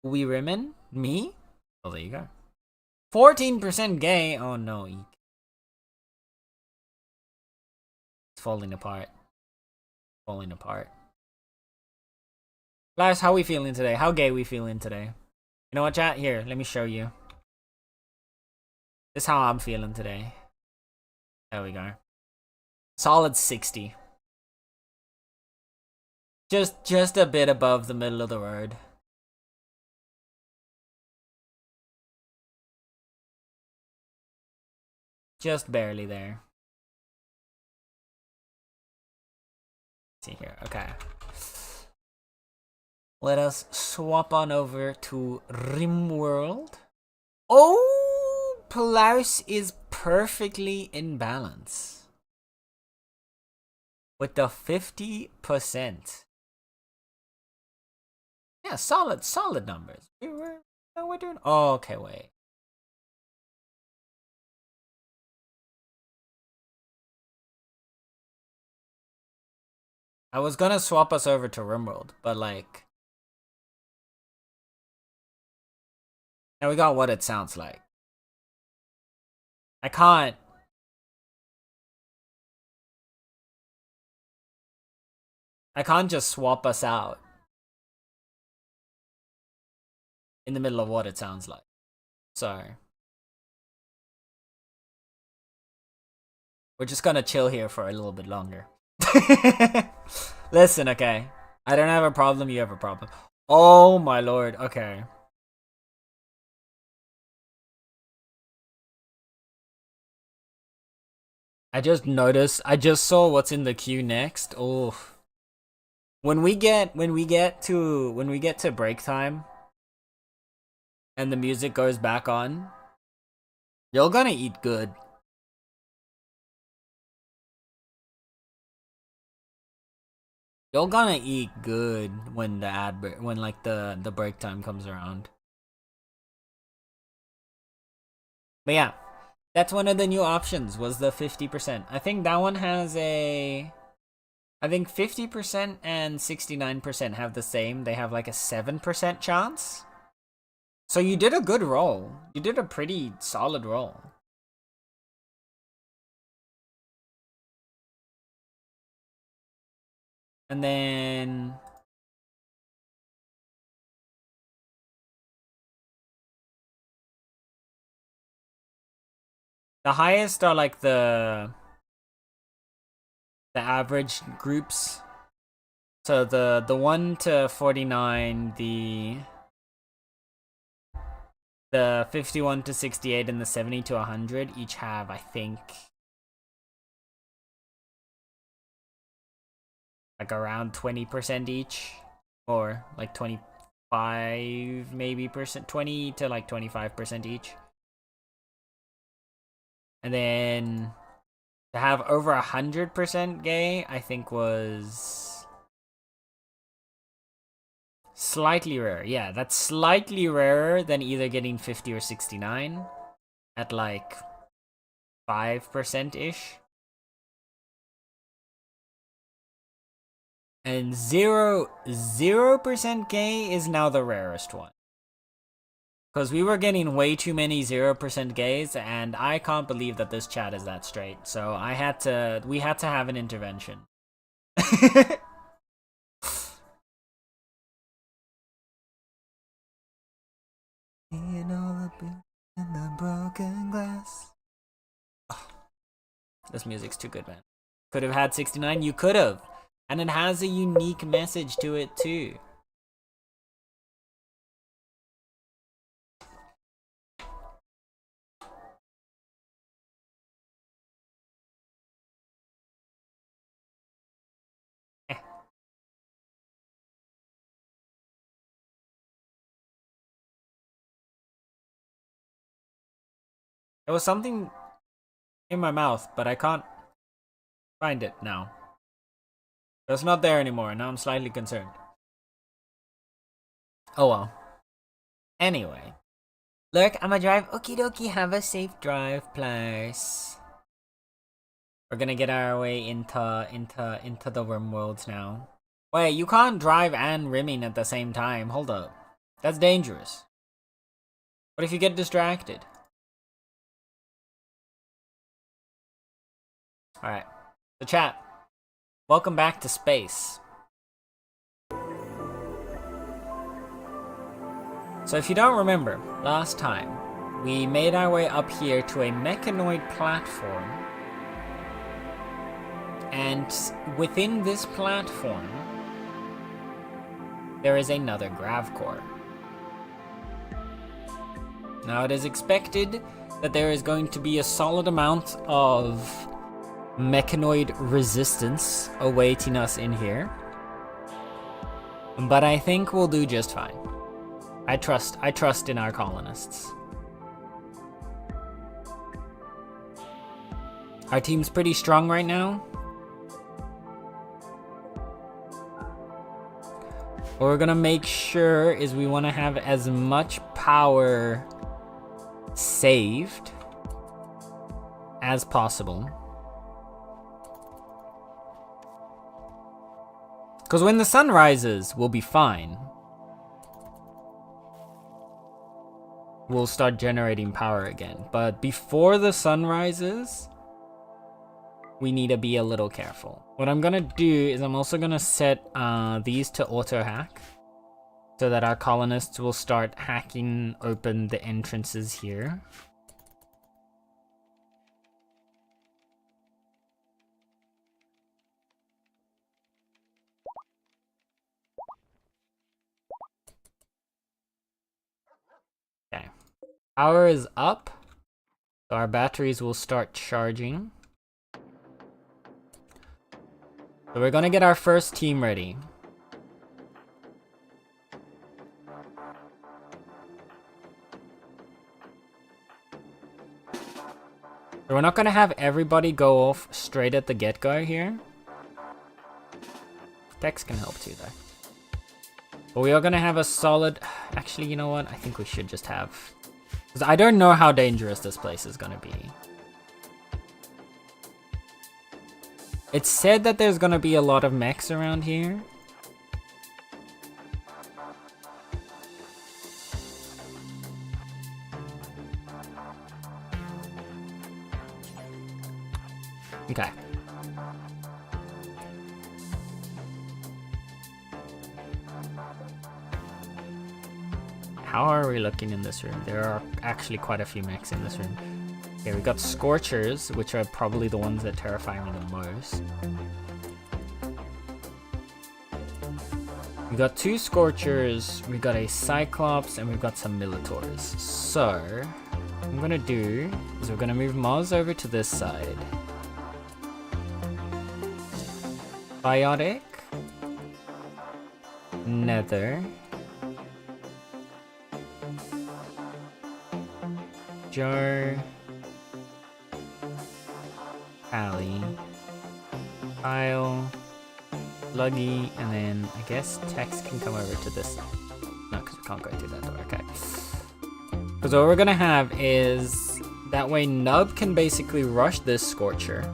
We rimming? Me? Oh, there you go. 14% gay? Oh no, eek. It's falling apart. Falling apart. Guys, how we feeling today? How gay we feeling today? You know what, chat? Here, let me show you. This is how I'm feeling today. There we go. Solid 60. Just a bit above the middle of the road. Just barely there. Let's see here. Okay. Let us swap on over to RimWorld. Oh, Polaris is perfectly in balance. With the 50%. Yeah, solid numbers. We're doing... Oh, okay, wait. I was gonna swap us over to RimWorld, but like... Now we got what it sounds like. I can't just swap us out in the middle of what it sounds like. Sorry. We're just gonna chill here for a little bit longer. Listen, okay. I don't have a problem, you have a problem. Oh my lord, okay. I just saw what's in the queue next. Oh. When we get to break time and the music goes back on, you're gonna eat good. You're gonna eat good when the break time comes around. But yeah, that's one of the new options, was the 50%. I think that one has a... I think 50% and 69% have the same. They have like a 7% chance. So you did a good roll. You did a pretty solid roll. And then... the highest are like the average groups. So the 1 to 49, the The 51 to 68 and the 70 to 100 each have, I think, like around 20% each, or like 25 maybe percent, 20 to like 25% each. And then to have over 100% gay, I think was slightly rare. Yeah, that's slightly rarer than either getting 50 or 69 at like 5%-ish. And 0% gay is now the rarest one. Because we were getting way too many 0% gays, and I can't believe that this chat is that straight. So we had to have an intervention. In all the broken glass. Oh, this music's too good, man. Could have had 69, you could have. And it has a unique message to it too. There was something in my mouth, but I can't find it now. It's not there anymore. Now I'm slightly concerned. Oh well. Anyway. Look, I'ma drive. Okie dokie, have a safe drive, please. We're gonna get our way into the rim worlds now. Wait, you can't drive and rimming at the same time. Hold up. That's dangerous. What if you get distracted? Alright. So chat. Welcome back to space. So if you don't remember, last time, we made our way up here to a mechanoid platform. And within this platform, there is another grav core. Now it is expected that there is going to be a solid amount of mechanoid resistance awaiting us in here. But I think we'll do just fine. I trust in our colonists. Our team's pretty strong right now. What we're gonna make sure is we want to have as much power saved as possible. Because when the sun rises, we'll be fine. We'll start generating power again. But before the sun rises, we need to be a little careful. What I'm gonna do is I'm also gonna set these to auto hack so that our colonists will start hacking open the entrances here. Okay, power is up, so our batteries will start charging. So we're gonna get our first team ready. So we're not gonna have everybody go off straight at the get-go here. Tex can help too though. But we are gonna have a solid... Actually, you know what? I think we should just have... Because I don't know how dangerous this place is gonna be. It's said that there's gonna be a lot of mechs around here. Okay. How are we looking in this room? There are actually quite a few mechs in this room. Okay, we got Scorchers, which are probably the ones that terrify me the most. We got 2 Scorchers, we got a Cyclops, and we've got some Militaurs. So, what I'm gonna do is we're gonna move Mars over to this side. Biotic. Nether. Joe. Allie. Kyle. Luggy, and then I guess Tex can come over to this side. No, because we can't go through that door. Okay. Because what we're gonna have is that way Nub can basically rush this Scorcher.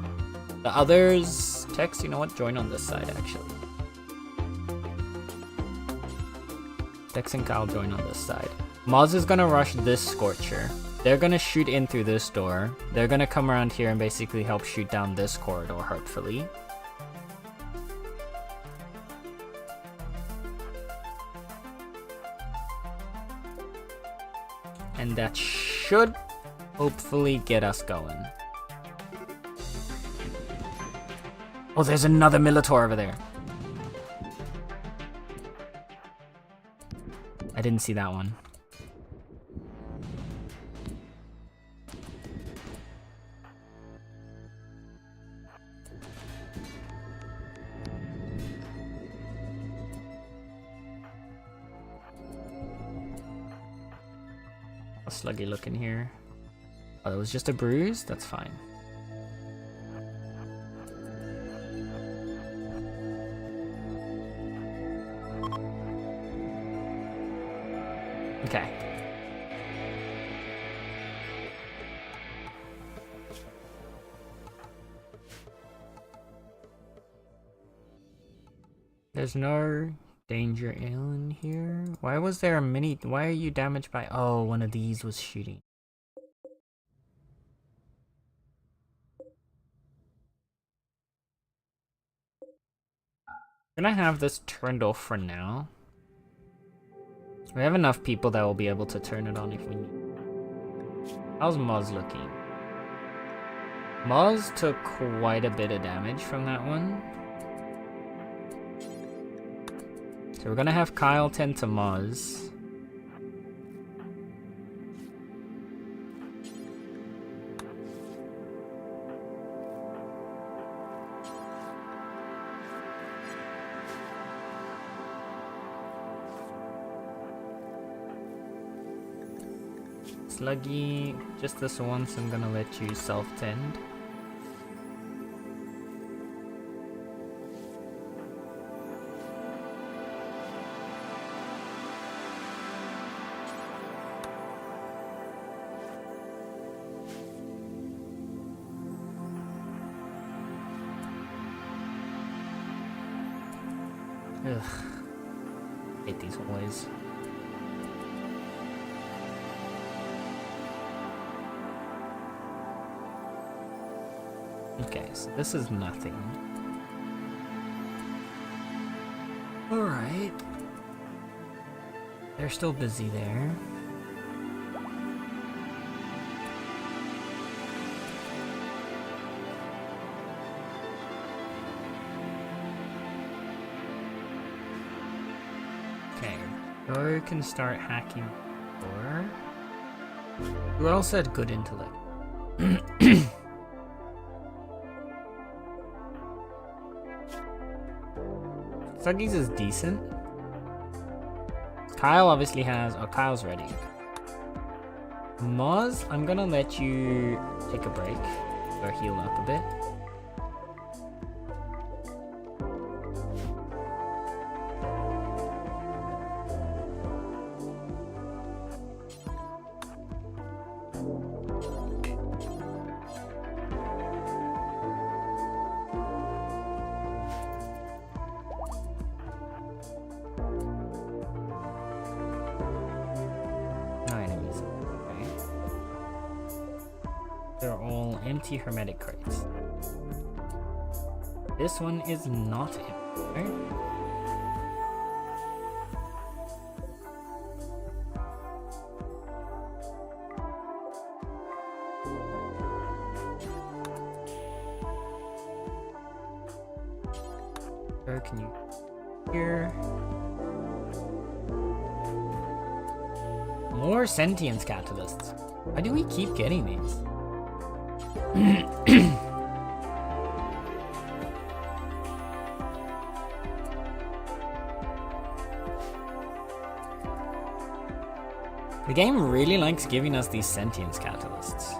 The others, Tex, you know what? Join on this side actually. Tex and Kyle join on this side. Moz is gonna rush this Scorcher. They're gonna shoot in through this door. They're gonna come around here and basically help shoot down this corridor, hopefully. And that should hopefully get us going. Oh, there's another Militor over there. I didn't see that one. Sluggy looking here. Oh, it was just a bruise? That's fine. Okay. There's no danger in here. Why was there a mini? Why are you damaged by? Oh, one of these was shooting. I'm gonna have this turned off for now. We have enough people that will be able to turn it on if we need. How's Moz looking? Moz took quite a bit of damage from that one. So we're gonna have Kyle tend to Moz. Sluggy, just this once I'm gonna let you self-tend. Ugh. Hate these hallways. Okay, so this is nothing. Alright. They're still busy there. Okay, Go can start hacking door. Who else had good intellect? Sluggies is decent. Kyle obviously has... Oh, Kyle's ready. Moz, I'm gonna let you take a break or heal up a bit. They're all empty hermetic crates. This one is not empty. Where can you here? More sentience catalysts. Why do we keep getting these? The game really likes giving us these sentience catalysts.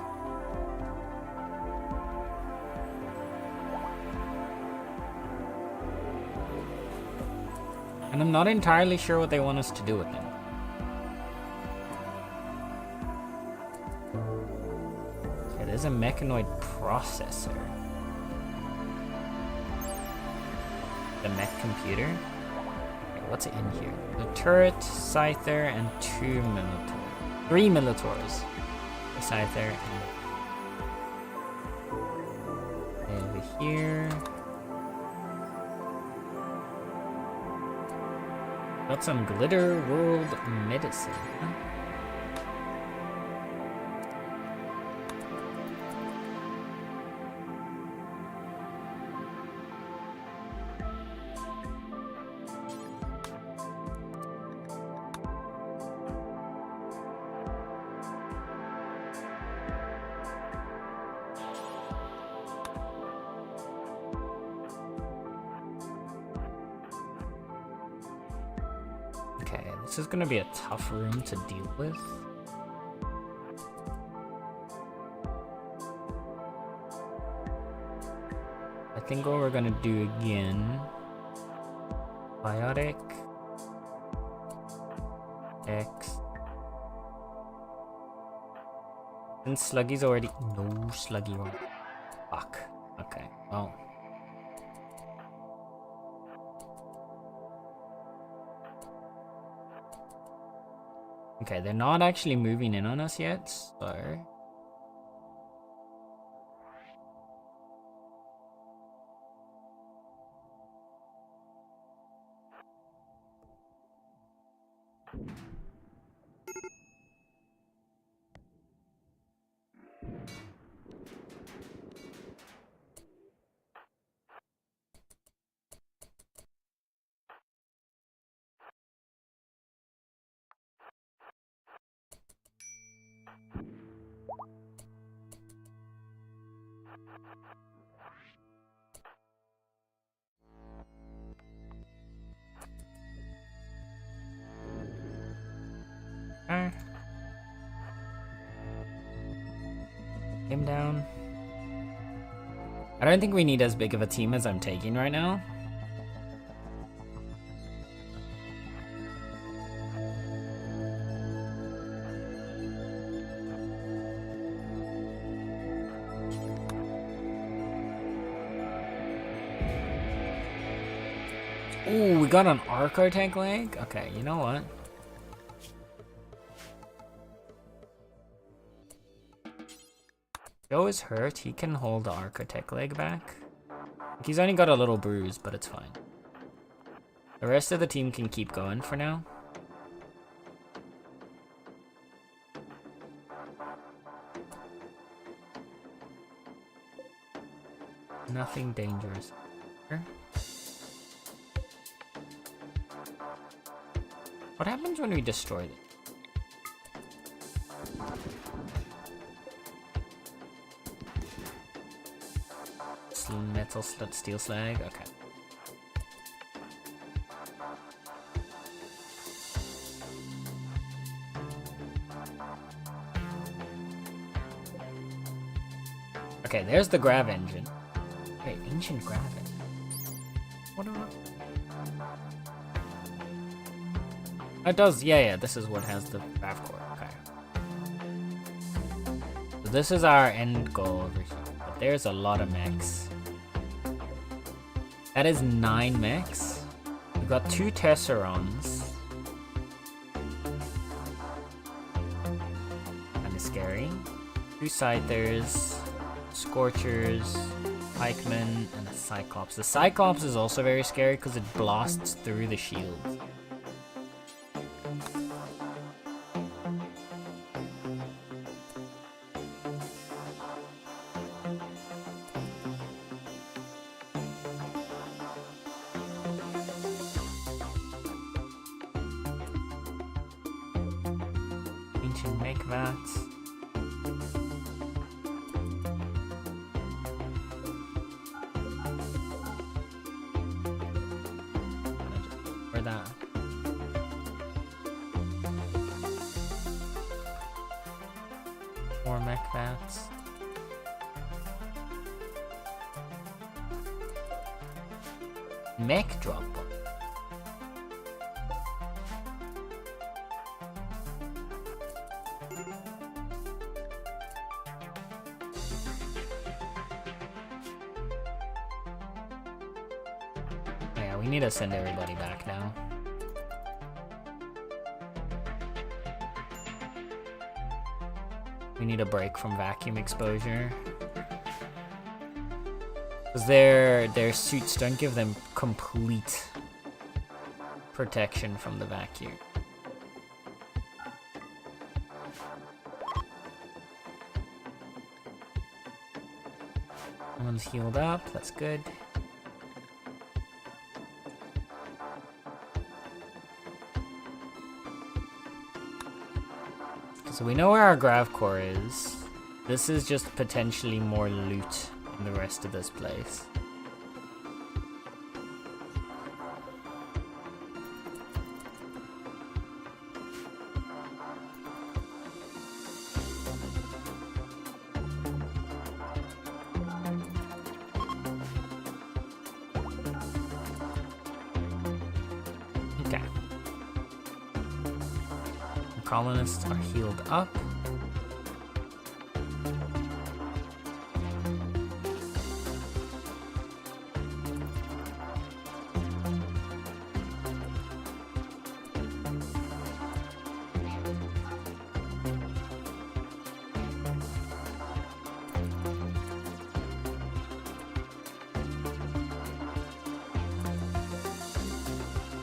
And I'm not entirely sure what they want us to do with them. Okay, there's a mechanoid processor. The mech computer. Okay, what's in here? The turret, scyther, and 2 Minotaurs. 3 Minotaurs. The scyther and over here. Got some glitter world medicine. Huh? Okay, this is gonna be a tough room to deal with. I think what we're gonna do again, biotic, X. And Sluggy's already, no Sluggy one. Fuck, okay, well. Okay, they're not actually moving in on us yet, so... Him down. I don't think we need as big of a team as I'm taking right now. Ooh, we got an Architect leg? Okay, you know what? Joe is hurt, he can hold the Architect leg back. He's only got a little bruise, but it's fine. The rest of the team can keep going for now. Nothing dangerous here. What happens when we destroy them? Metal steel slag, okay. Okay, there's the grav engine. Okay, ancient grav engine. What about? It does, yeah, this is what has the grav core, okay. So this is our end goal over here, but there's a lot of mechs. That is 9 mechs. We've got 2 Tesserons. Kinda scary. 2 Scythers, Scorchers, Pikemen, and a Cyclops. The Cyclops is also very scary because it blasts through the shield. to make vats. For that. More mech vats. Mech drop. Yeah, we need to send everybody back now. We need a break from vacuum exposure. Because their suits don't give them complete protection from the vacuum. One's healed up, that's good. So we know where our grav core is. This is just potentially more loot in the rest of this place. Okay. The colonists are healed up.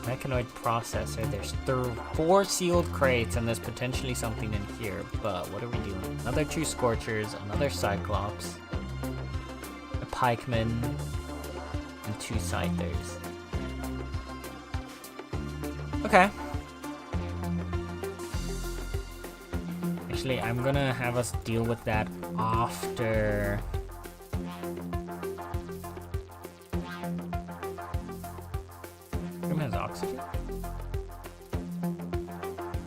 Mechanoid processor. There's 4 sealed crates, and there's potentially something in here. But what are we doing? Another 2 Scorchers, another Cyclops, a Pikeman, and 2 Scythers. Okay. Actually, I'm gonna have us deal with that after. Has oxygen?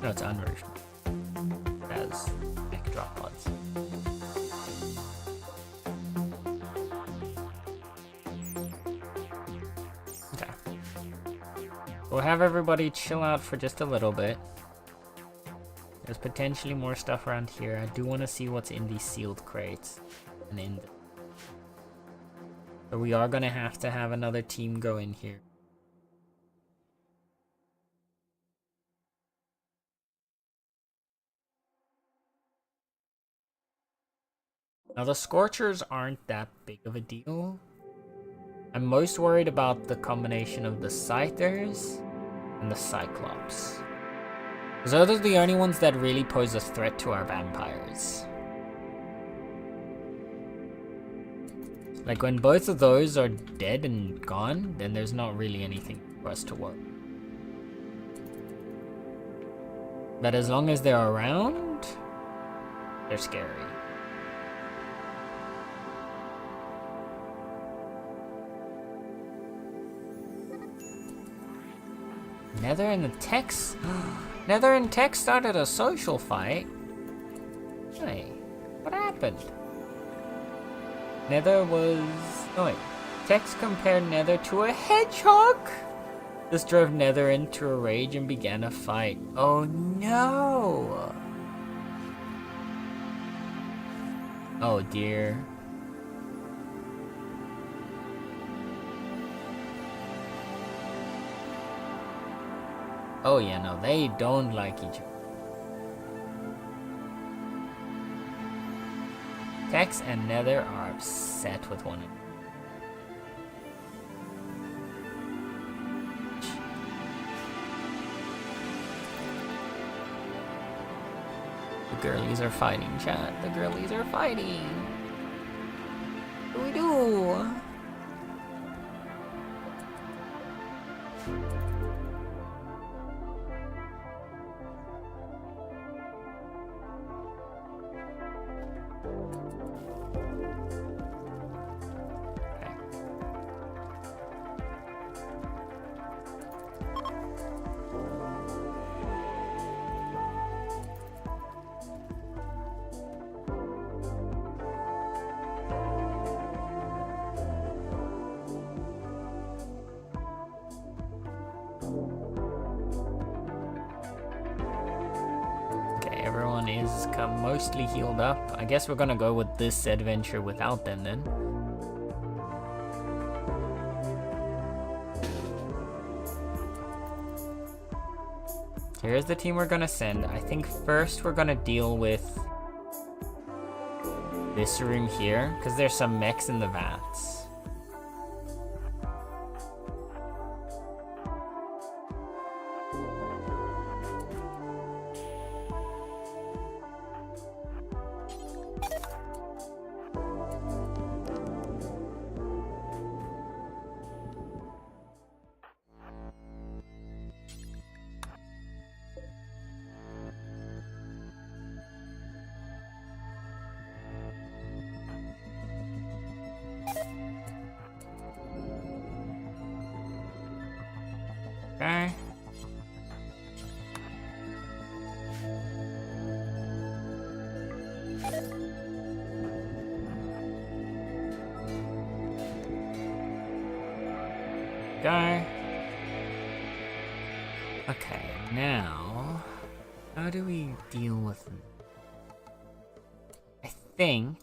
No, it's unversion. It has mech drop pods. Okay. We'll have everybody chill out for just a little bit. There's potentially more stuff around here. I do want to see what's in these sealed crates. And in so we are going to have another team go in here. Now the Scorchers aren't that big of a deal. I'm most worried about the combination of the Scythers and the Cyclops. Because those are the only ones that really pose a threat to our vampires. Like when both of those are dead and gone, then there's not really anything for us to worry. But as long as they're around, they're scary. Nether and the Tex? Nether and Tex started a social fight? Hey, what happened? Nether was... Oh wait. Tex compared Nether to a hedgehog? This drove Nether into a rage and began a fight. Oh no! Oh dear. Oh yeah, no, they don't like each other. Tex and Nether are upset with one another. The girlies are fighting, chat. The girlies are fighting. What do we do? guys come mostly healed up. I guess we're gonna go with this adventure without them then. Here's the team we're gonna send. I think first we're gonna deal with this room here, because there's some mechs in the vats. Okay. Go. Okay, now how do we deal with them? I think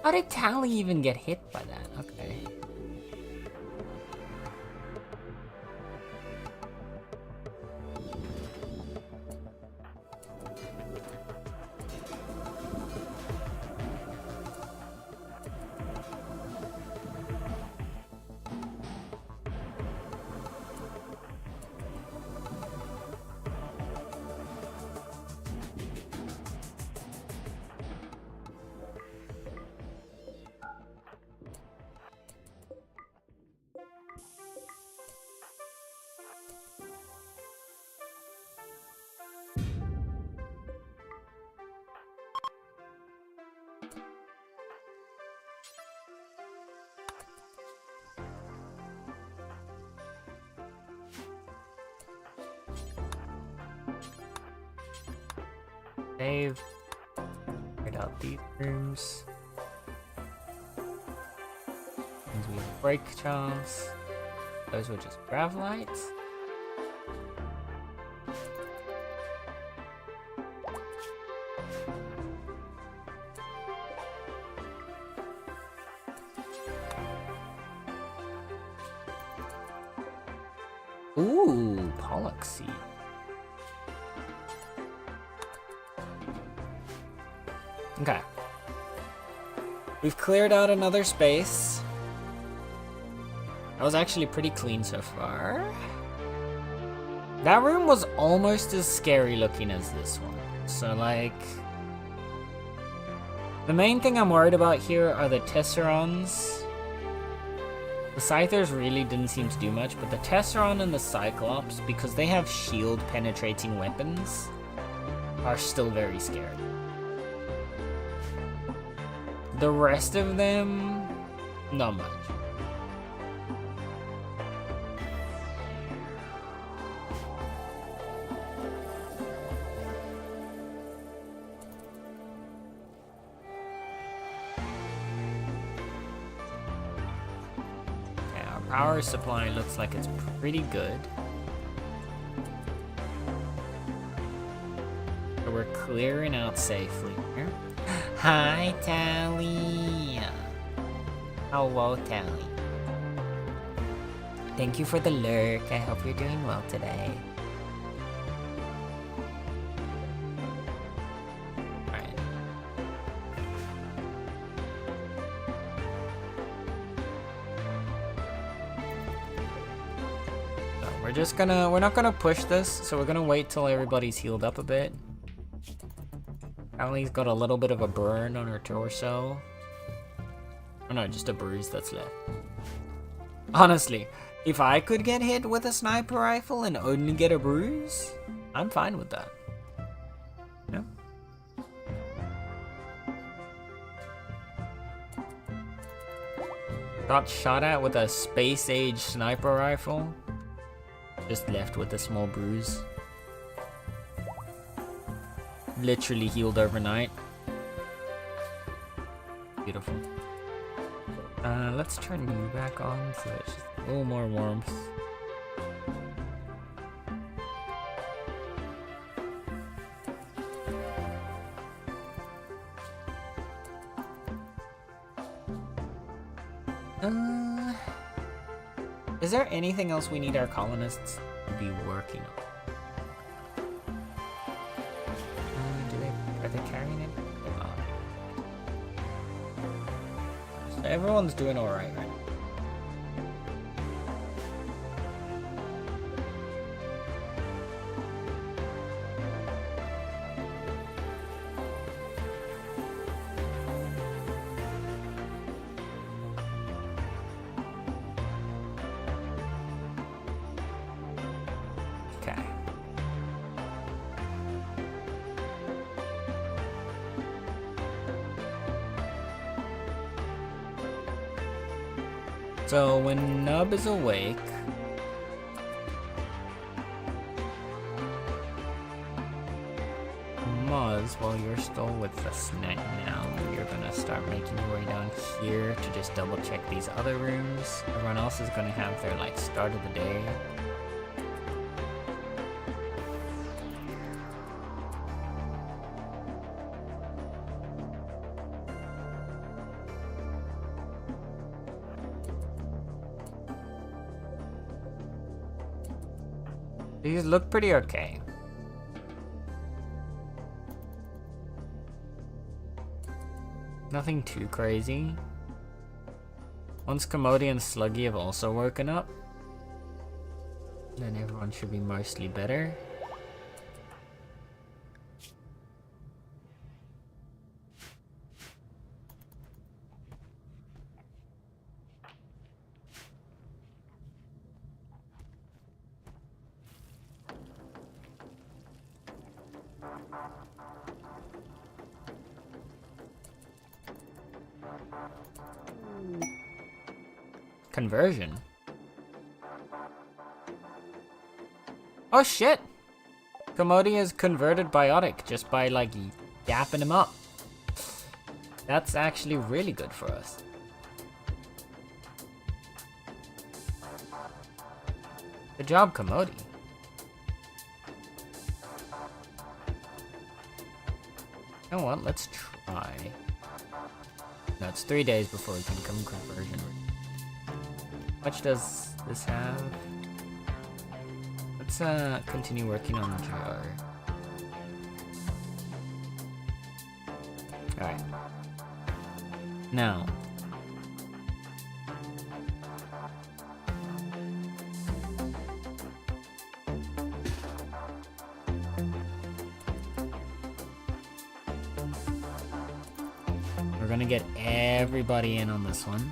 how did Tally even get hit by that? Okay. Save. Cleared out these rooms. These we have break charms. Those were just gravelites. Ooh, pollock seed. Okay. We've cleared out another space. That was actually pretty clean so far. That room was almost as scary looking as this one. So like... the main thing I'm worried about here are the Tesserons. The Scythers really didn't seem to do much, but the Tesseron and the Cyclops, because they have shield-penetrating weapons, are still very scary. The rest of them, not much. Okay, our power supply looks like it's pretty good. So we're clearing out safely here. Hi, Tally. Hello, Tally. Thank you for the lurk. I hope you're doing well today. Alright. We're not gonna push this, so we're gonna wait till everybody's healed up a bit. Emily's got a little bit of a burn on her torso. Oh no, just a bruise that's left. Honestly, if I could get hit with a sniper rifle and only get a bruise, I'm fine with that. Yeah. Got shot at with a space-age sniper rifle. Just left with a small bruise. Literally healed overnight. Beautiful. Let's turn you back on so it's just a little more warmth. Is there anything else we need our colonists to be working on? Are they carrying it? So everyone's doing alright right now. So when Nub is awake, Muzz, while you're still with us now, you're gonna start making your way down here to just double check these other rooms. Everyone else is gonna have their like start of the day. These look pretty okay. Nothing too crazy. Once Commodity and Sluggy have also woken up, then everyone should be mostly better. Conversion. Oh shit! Commodity is converted biotic just by like yapping him up. That's actually really good for us. Good job, Commodity. You know what? Let's try. No, it's 3 days before we can come conversion. How much does this have? Let's continue working on the jar. Alright. Now. We're gonna get everybody in on this one.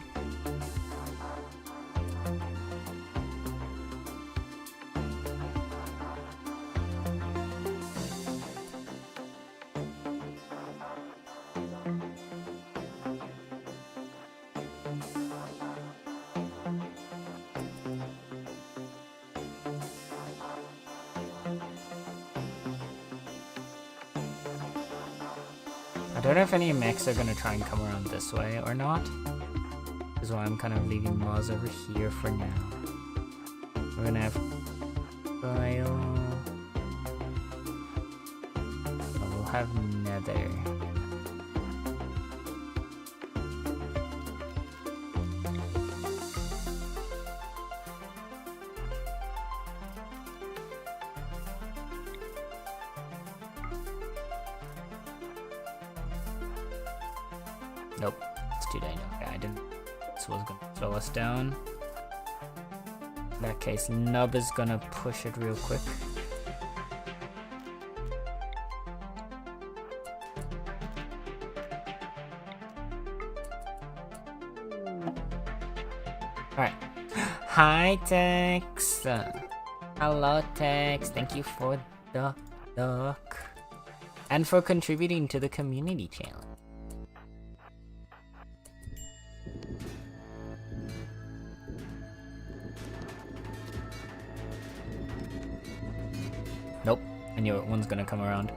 I don't know if any mechs are gonna try and come around this way or not. This is why I'm kind of leaving Maz over here for now. We're gonna have Bile. We'll have Nether. Nope, it's too dang. Okay, I didn't. This was gonna slow us down. In that case, Nub is gonna push it real quick. Alright. Hi, Tex. Hello, Tex. Thank you for the duck. And for contributing to the community channel. Nope. I knew it. One's gonna come around.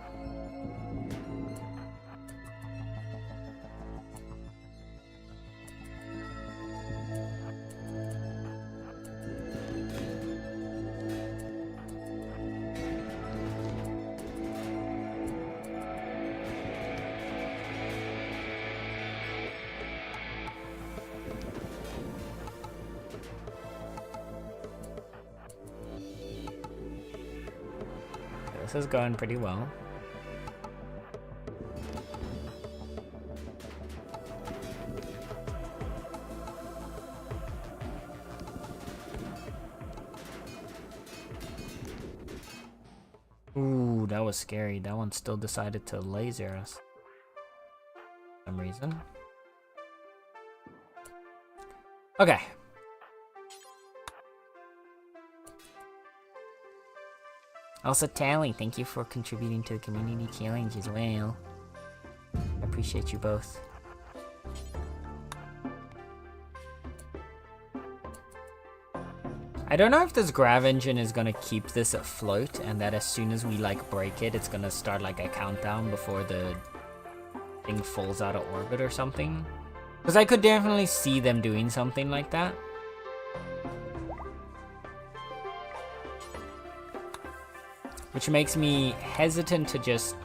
This is going pretty well. Ooh, that was scary. That one still decided to laser us. For some reason. Okay. Also, Tally, thank you for contributing to the community challenge as well. I appreciate you both. I don't know if this grav engine is gonna keep this afloat, and that as soon as we like break it, it's gonna start like a countdown before the thing falls out of orbit or something. Because I could definitely see them doing something like that. Which makes me hesitant to just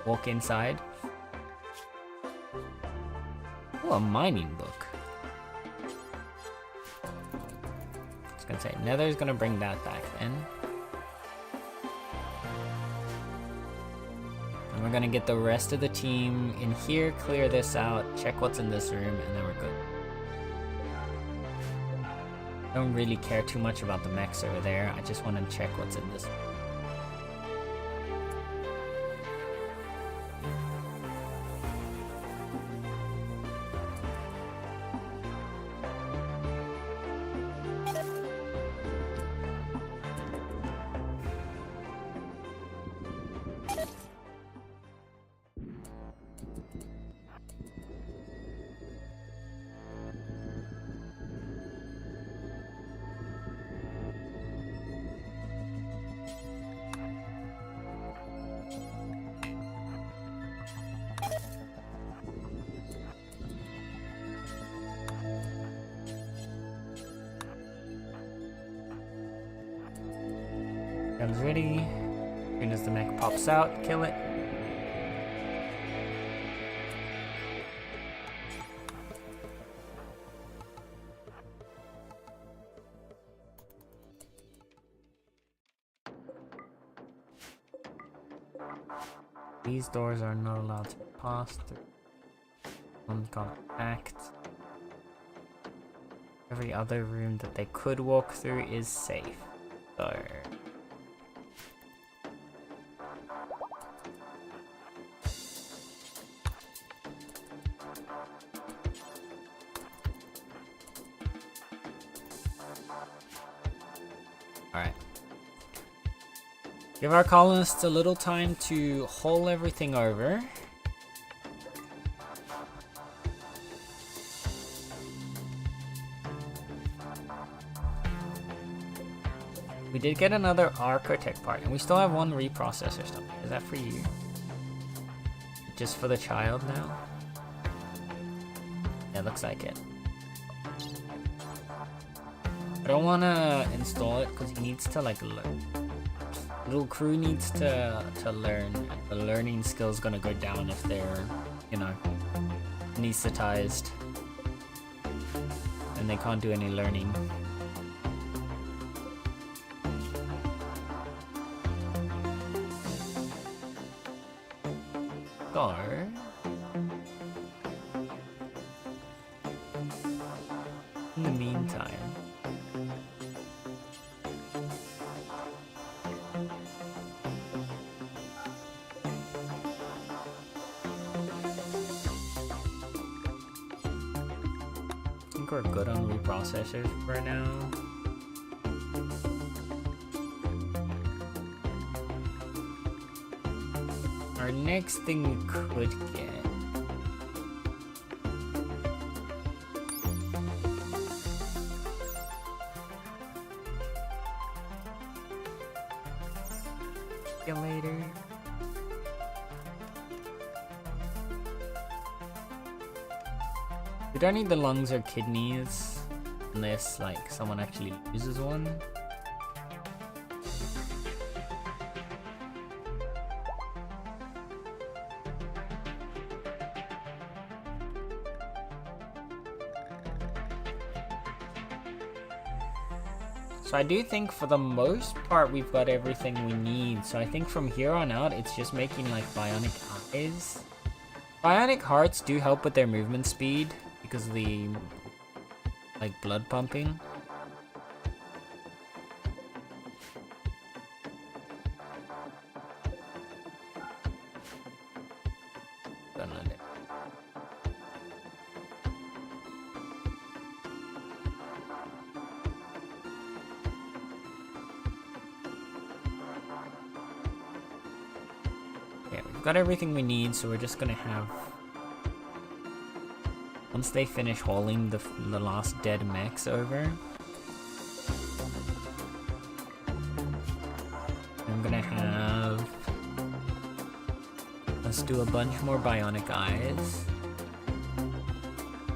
walk inside. Oh, a mining book. I was gonna say, Nether's gonna bring that back then. And we're gonna get the rest of the team in here, clear this out, check what's in this room, and then we're good. I don't really care too much about the mechs over there, I just want to check what's in this room. Guns ready. As soon as the mech pops out, kill it. These doors are not allowed to pass through. One got hacked. Every other room that they could walk through is safe. So alright. Give our colonists a little time to haul everything over. We did get another architect part, and we still have one reprocessor stuff. Is that for you? Just for the child now? Yeah, looks like it. I don't want to install it because he needs to like learn. Little crew needs to learn. And the learning skill is gonna go down if they're, you know, anesthetized, and they can't do any learning. Scar. In the meantime, we're good on reprocessors for now. Our next thing we could get. See you later. We don't need the lungs or kidneys unless like someone actually loses one. So I do think for the most part we've got everything we need. So I think from here on out it's just making like bionic eyes. Bionic hearts do help with their movement speed because of the like blood pumping. Don't let it. Okay, we've got everything we need, so we're just gonna have. Once they finish hauling the last dead mechs over, I'm gonna have us do a bunch more bionic eyes.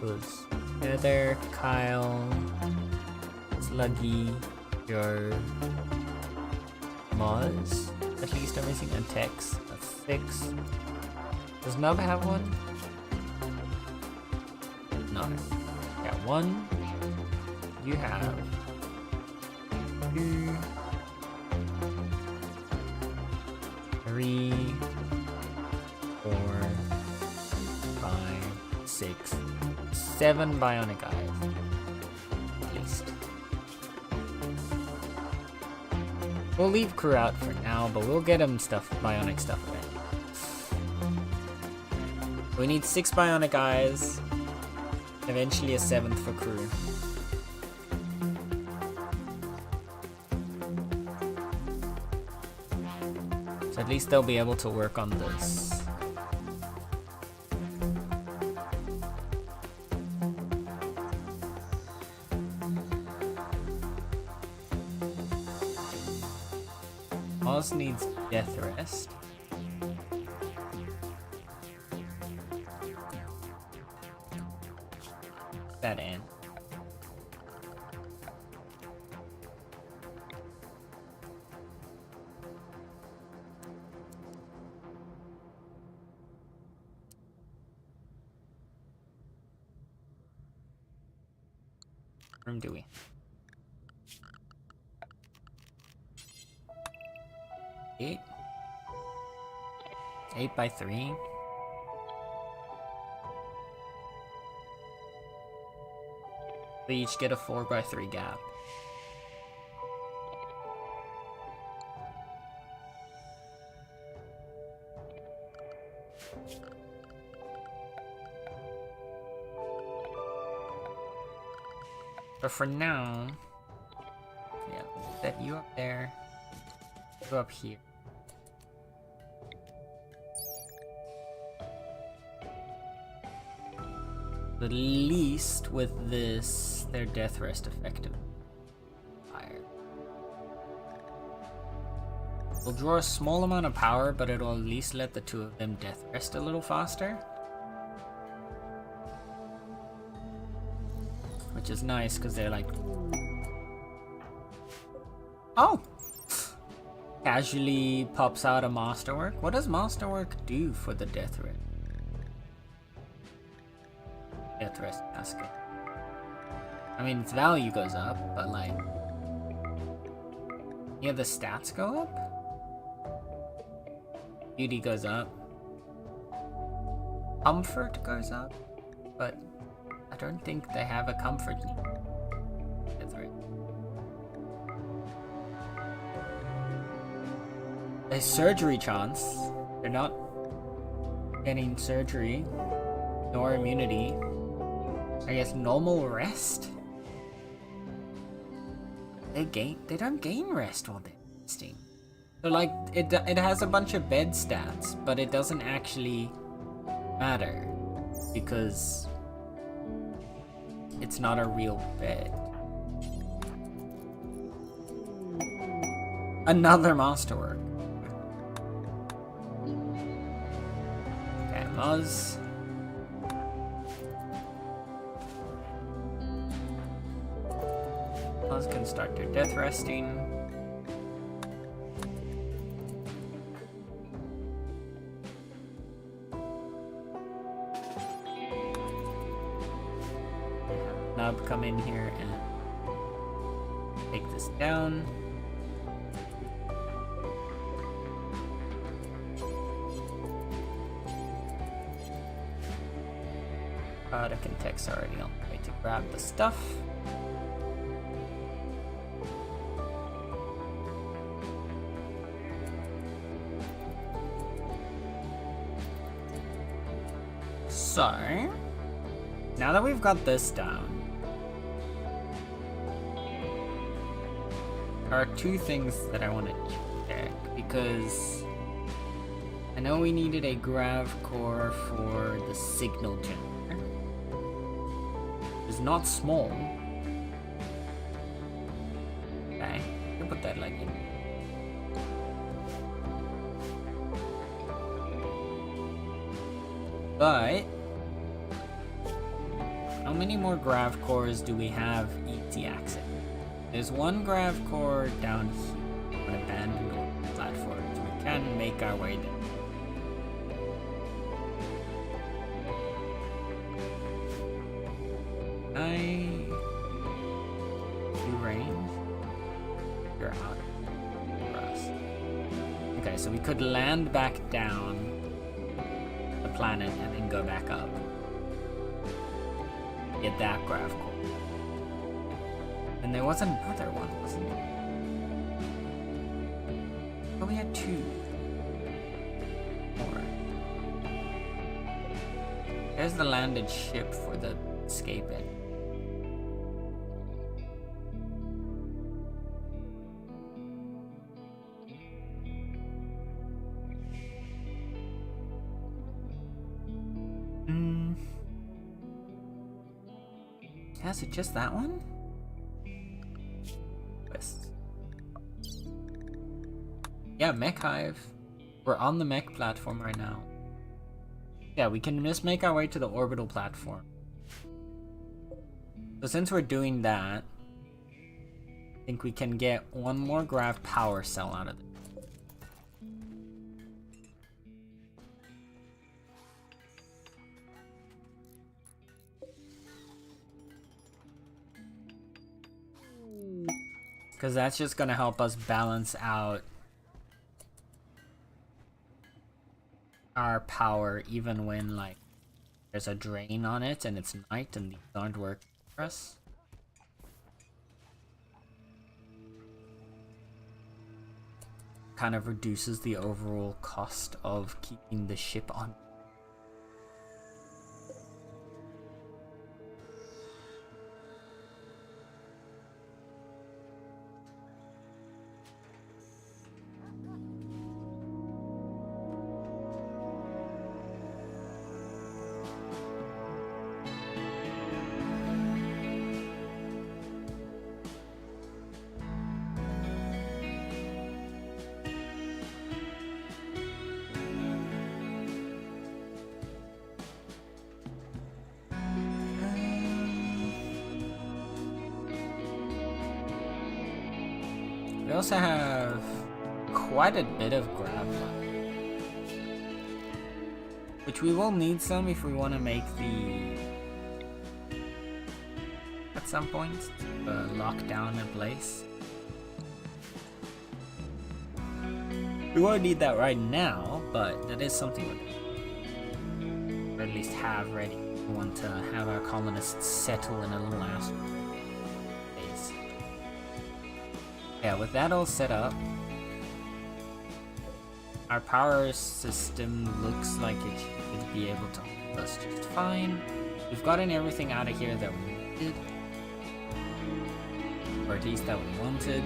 Was Heather, Kyle, Sluggy, your Moz, at least everything, and Tex. That's 6. Does Nub have one? No. Yeah, 1. You have 2, 3, 4, 5, 6, 7 bionic eyes. At least. We'll leave crew out for now, but we'll get him bionic stuff eventually. We need 6 bionic eyes. Eventually a 7th for crew. So at least they'll be able to work on this. Oz needs death rest. That end. Room do we? 8? 8 by 3? They each get a 4 by 3 gap. But for now, yeah, set you up there, go up here. At least with this, their death rest effective. Fire. We'll draw a small amount of power, but it'll at least let the 2 of them death rest a little faster. Which is nice, because they're like... Oh! Casually pops out a Masterwork. What does Masterwork do for the death rest? Death rest basket. I mean, its value goes up, but like... Yeah, the stats go up? Beauty goes up. Comfort goes up, but I don't think they have a comfort need. That's right. A surgery chance. They're not getting surgery, nor immunity. I guess normal rest? They don't gain rest while they're resting. So like, it has a bunch of bed stats, but it doesn't actually matter because it's not a real bed. Another masterwork. Okay, Muzz. Muzz can start their death resting. Nub come in here and take this down. The Context's already on the way to grab the stuff. So, now that we've got this down, there are two things that I want to check, because I know we needed a grav core for the signal generator. It's not small. Okay, we'll put that like in. But how many more grav cores do we have easy access? There's one grav core down here on abandoned platform, so we can make our way there. Do range? You're out for us. Okay, so we could land back down the planet and then go back up. Get that grav core. And there was another one, wasn't there? Oh, we had two more. There's the landed ship for the escape in. Is it just that one? West. Yeah, Mech Hive. We're on the mech platform right now. Yeah, we can just make our way to the orbital platform. So since we're doing that, I think we can get one more grav power cell out of it. Because that's just going to help us balance out our power even when like there's a drain on it and it's night and these aren't working for us. Kind of reduces the overall cost of keeping the ship on. We also have quite a bit of grav left, which we will need some if we want to make the at some point lock down a place. We won't need that right now, but that is something we're or at least have ready. We want to have our colonists settle in a little ass. Yeah, with that all set up, Our power system looks like it should be able to hold us just fine. We've gotten everything out of here that we needed. Or at least that we wanted.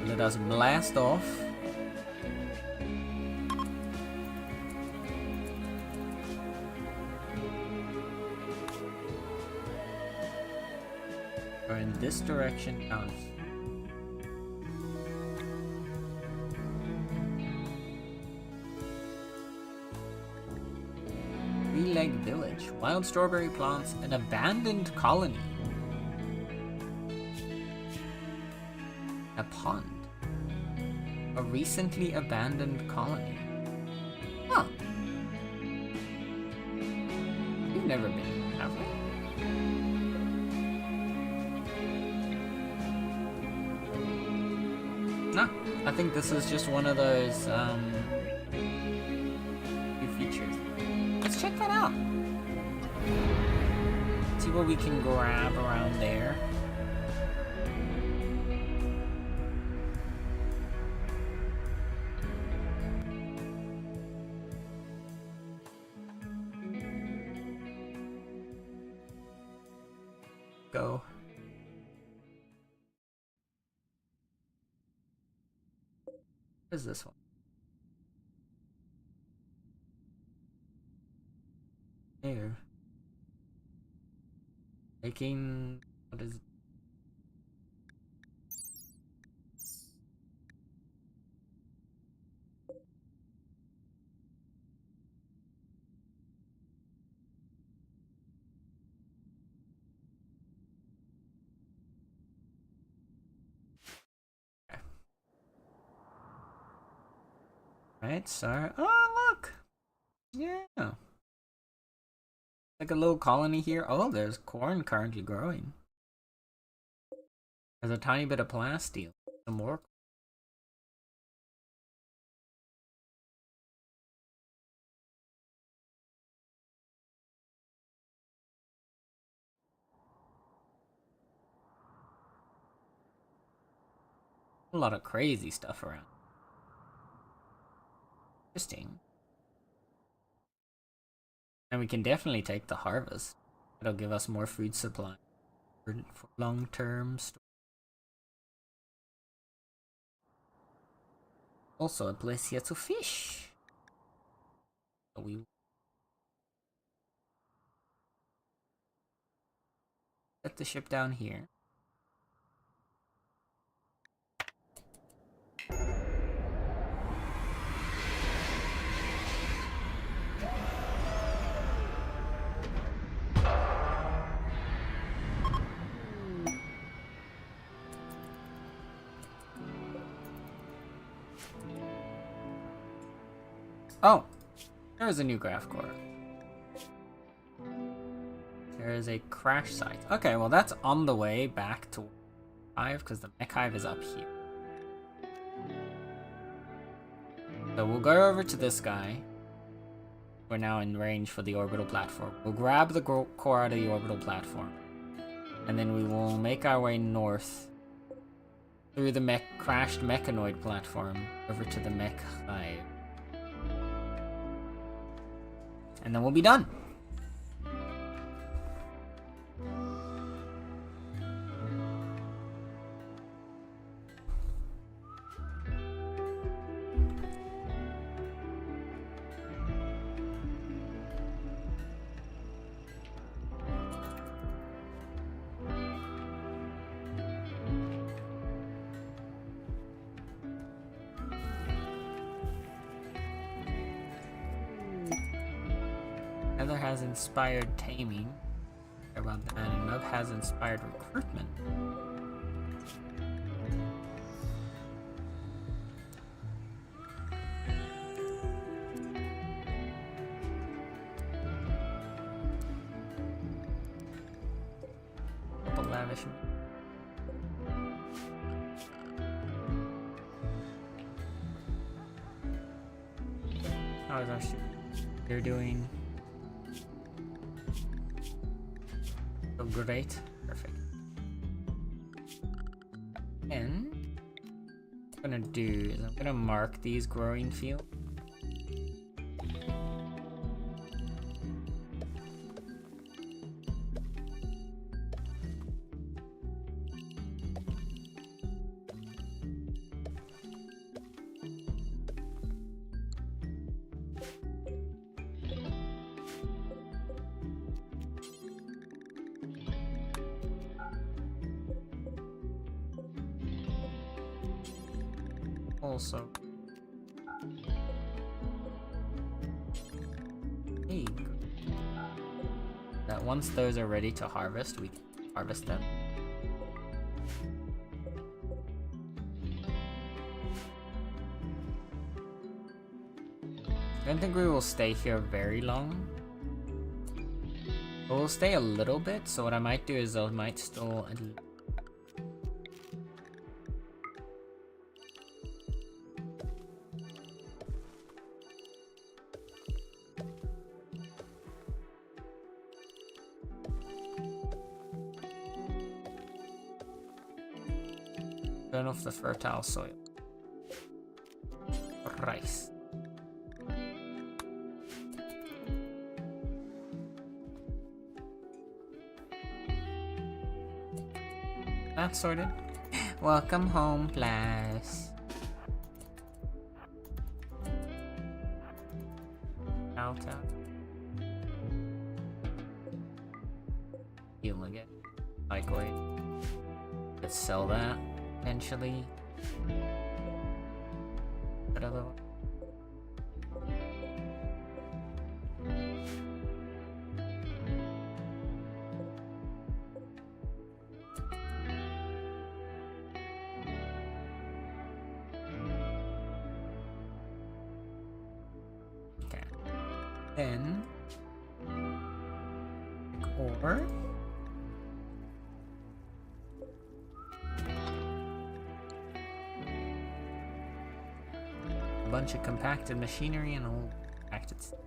Let us blast off. Or in this direction down. Three-Leg Village. Wild strawberry plants. An abandoned colony. A pond. A recently abandoned colony. Huh. We've never been, have we? No, I think this is just one of those new features. Let's check that out. See what we can grab around there. Go. What is this one? There. Making. What is it? Okay. Right, so. Oh, look! Yeah. Like a little colony here. Oh, there's corn currently growing. There's a tiny bit of plasteel. Some more. A lot of crazy stuff around. Interesting. And we can definitely take the harvest. It'll give us more food supply for long-term storage. Also a place here to fish. So we set the ship down here. Oh, there's a new graph core. There is a crash site. Okay, well that's on the way back to Hive because the mech hive is up here. So we'll go over to this guy. We're now in range for the orbital platform. We'll grab the core out of the orbital platform. And then we will make our way north through the crashed mechanoid platform over to the mech hive. And then we'll be done. Heather has inspired taming. Care about that. And Nub has inspired recruitment. Couple lavish. How is our ship? They're doing. Great. Perfect. gonna do is I'm gonna mark these growing fields. Also, hey, that once those are ready to harvest, we can harvest them. I don't think we will stay here very long. But we'll stay a little bit, so what I might do is I might still... Turn off the fertile soil. Rice. That's sorted. Welcome home, class. Out. Heal again. Cycloid. Let's sell that. Eventually. But otherwise. Okay. Then ore. Bunch of compacted machinery and all compacted stuff.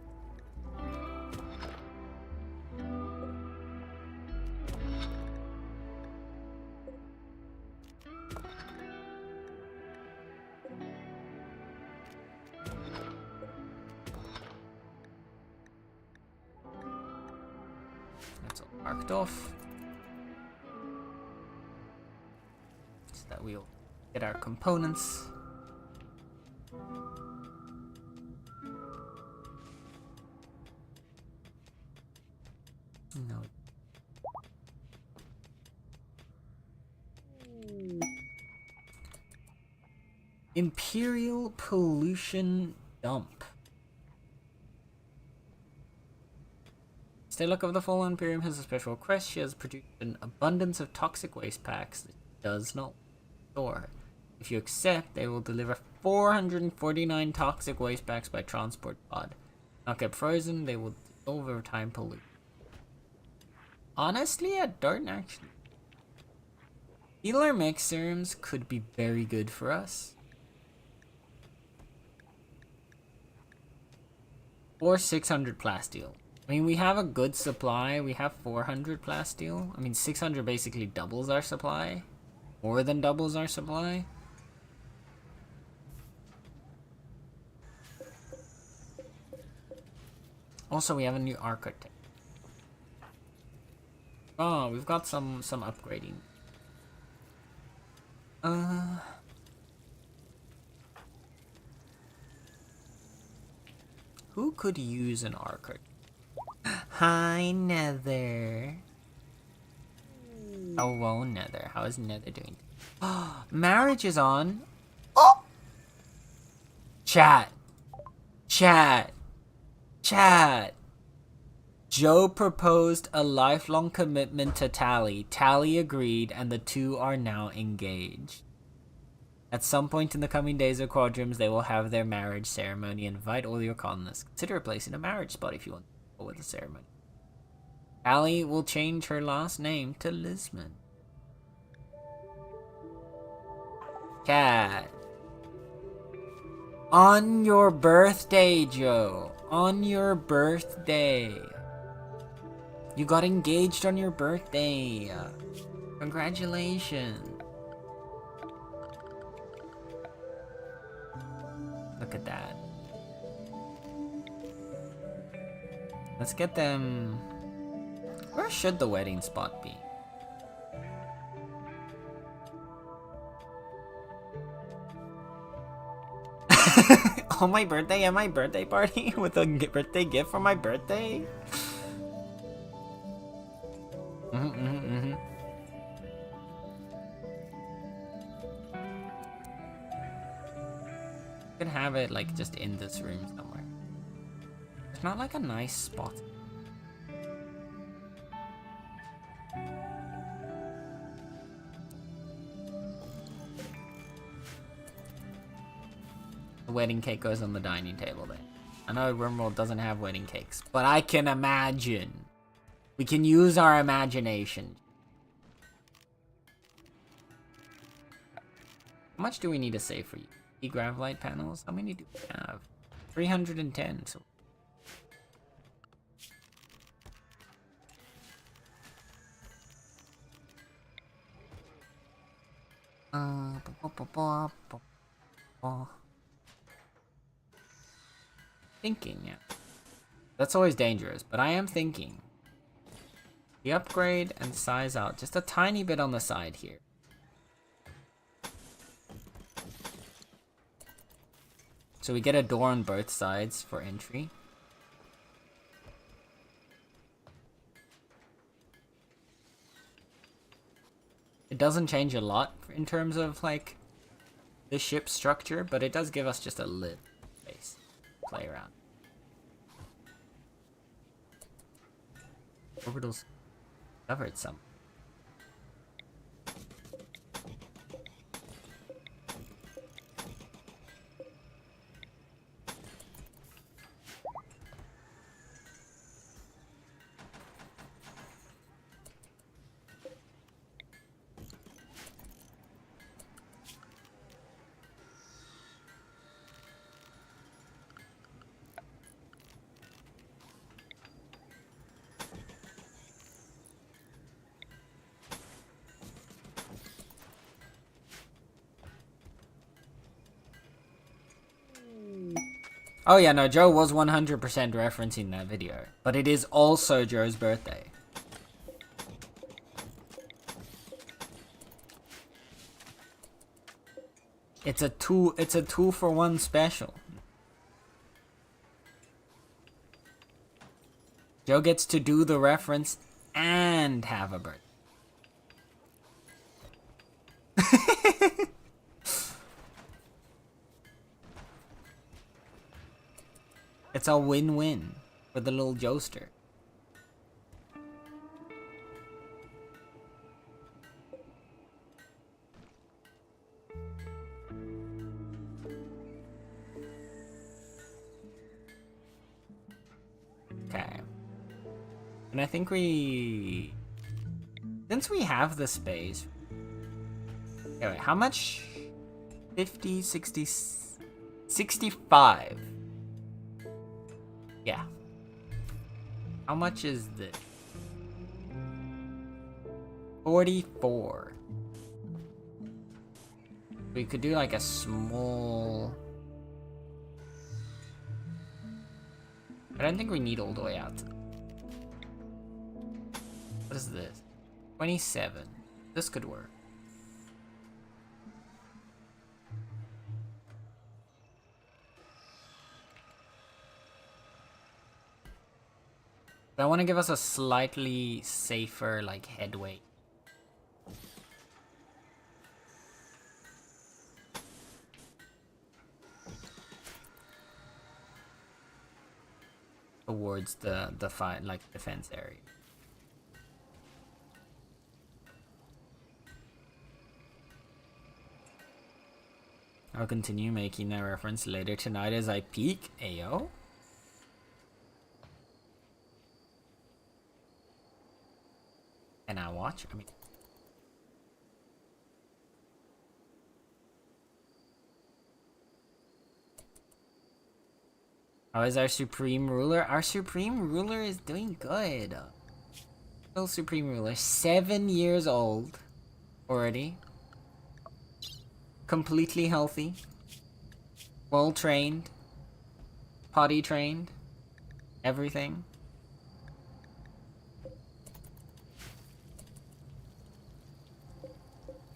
That's all marked off. So that we'll get our components. No. Imperial pollution dump. Stay Luck of the Fallen Imperium has a special request. She has produced an abundance of toxic waste packs that she does not store. If you accept, they will deliver 449 toxic waste packs by transport pod. Not get frozen, they will over time pollute. Honestly, I don't actually. Healer mech serums could be very good for us. Or 600 plasteel. I mean, we have a good supply. We have 400 plasteel. I mean, 600 basically doubles our supply. More than doubles our supply. Also, we have a new architect. Oh, we've got some upgrading. Who could use an architect? Hi, Nether. Hello, Nether. How is Nether doing? Oh, marriage is on. Oh! Chat. Joe proposed a lifelong commitment to Tally. Tally agreed, and the two are now engaged. At some point in the coming days or quadrims, they will have their marriage ceremony. Invite all your colonists. Consider placing a marriage spot if you want to go with the ceremony. Tally will change her last name to Lisman. Cat. On your birthday, Joe. On your birthday. You got engaged on your birthday. Congratulations. Look at that. Let's get them... Where should the wedding spot be? On my birthday at my birthday party with a birthday gift for my birthday? You could have it like just in this room somewhere. It's not like a nice spot. The wedding cake goes on the dining table then. I know RimWorld doesn't have wedding cakes, but I can imagine. We can use our imagination. How much do we need to save for you? Gravlight panels? How many do we have? 310. So. Thinking, yeah. That's always dangerous, but I am thinking. The upgrade and size out just a tiny bit on the side here. So we get a door on both sides for entry. It doesn't change a lot in terms of like the ship structure, but it does give us just a little space to play around. Orbitals covered some. Oh yeah, no, Joe was 100% referencing that video. But it is also Joe's birthday. It's a two for one special. Joe gets to do the reference and have a birthday. It's a win-win for the little Joester. Okay. And I think since we have the space... Okay, wait, how much? 50, 60, 65. Yeah. How much is this? 44. We could do like a small... I don't think we need all the way out. What is this? 27. This could work. I want to give us a slightly safer, like, headway. Towards the fight, like, defense area. I'll continue making that reference later tonight as I peek. Ayo. And I watch. I mean, how is our Supreme Ruler? Our Supreme Ruler is doing good. Little Supreme Ruler, 7 years old already. Completely healthy. Well trained. Potty trained. Everything.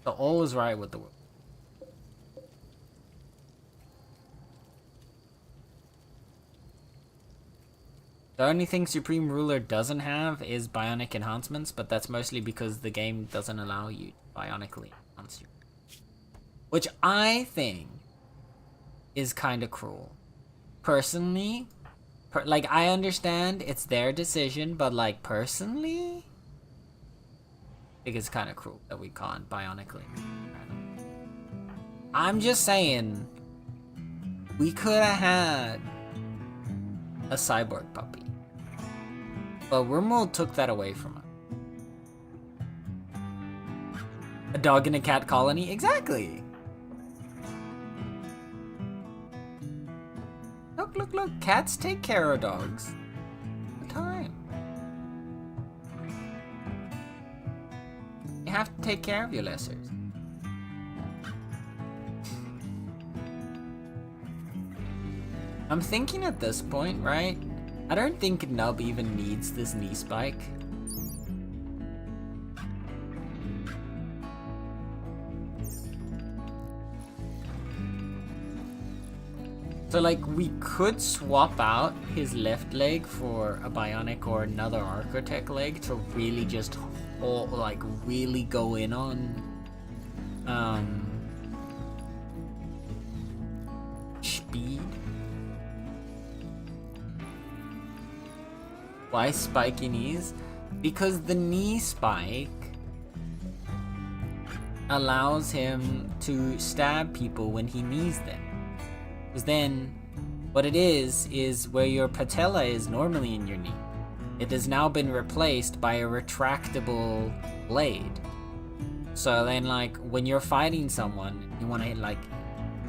So all is right with the world. The only thing Supreme Ruler doesn't have is bionic enhancements, but that's mostly because the game doesn't allow you to bionically enhance you. Which I think is kind of cruel. Personally, like, I understand it's their decision, but like, personally, I think it's kind of cruel that we can't bionically. I'm just saying, we could have had a cyborg puppy, but Wormwood took that away from us. A dog in a cat colony? Exactly! Look, cats take care of dogs. All the time. You have to take care of your lessers. I'm thinking at this point, right? I don't think Nub even needs this knee spike. So like, we could swap out his left leg for a bionic or another architect leg to really just really go in on speed. Why spiky knees? Because the knee spike allows him to stab people when he knees them. Because then, what it is where your patella is normally in your knee. It has now been replaced by a retractable blade. So then, like, when you're fighting someone, you want to, like,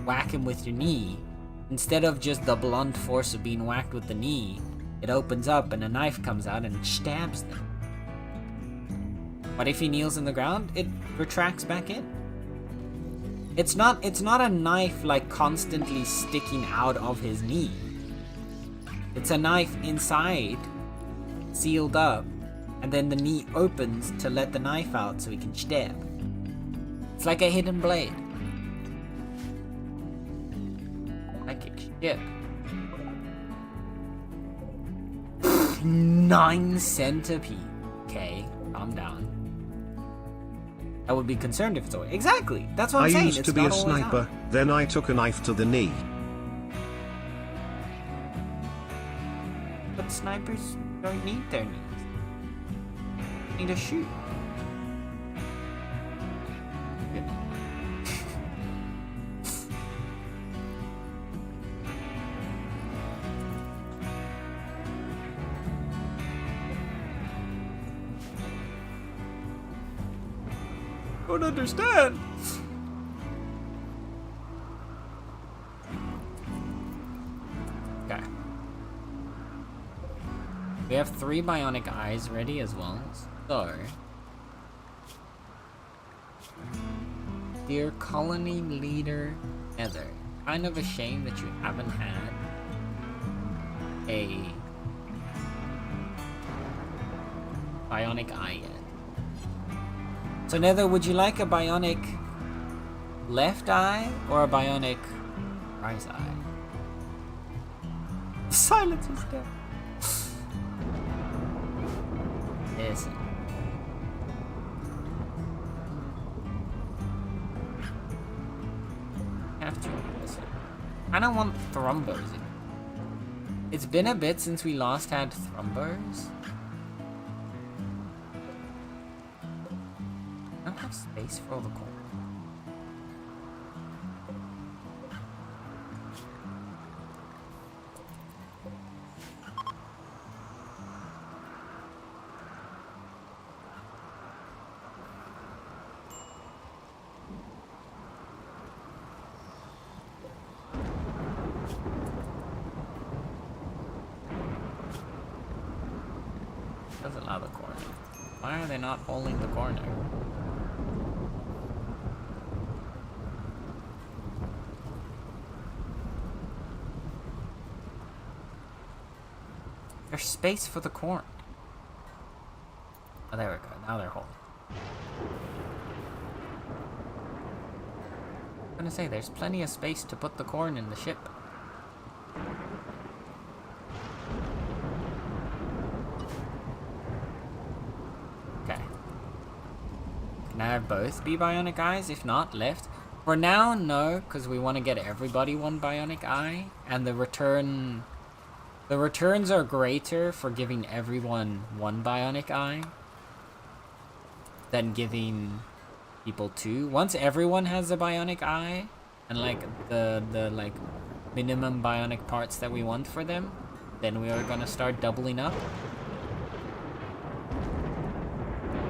whack him with your knee. Instead of just the blunt force of being whacked with the knee, it opens up and a knife comes out and stabs them. But if he kneels in the ground, it retracts back in. It's not a knife like constantly sticking out of his knee. It's a knife inside, sealed up, and then the knee opens to let the knife out so he can stab. It's like a hidden blade. Like a ship. 9 centipede. Okay, calm down. I would be concerned if it's always... Exactly! That's what I'm saying. I used to be a sniper, then I took a knife to the knee. But snipers don't need their knees. They need to shoot. Good. Don't understand. Okay. We have 3 bionic eyes ready as well. So, dear colony leader Heather, kind of a shame that you haven't had a bionic eye yet. So Nether, would you like a bionic left eye or a bionic right eye? Silence is dead. Listen. Have to listen. I don't want thrombos. It's been a bit since we last had thrombos. I don't have space for all the corn. Doesn't allow the corner. Why are they not holding the corner? There's space for the corn. Oh, there we go. Now they're holding. I'm gonna say, there's plenty of space to put the corn in the ship. Okay. Can I have both be bionic eyes? If not, left. For now, no, because we want to get everybody one bionic eye, and the returns are greater for giving everyone one bionic eye than giving people two. Once everyone has a bionic eye, and like the like minimum bionic parts that we want for them, then we are gonna start doubling up.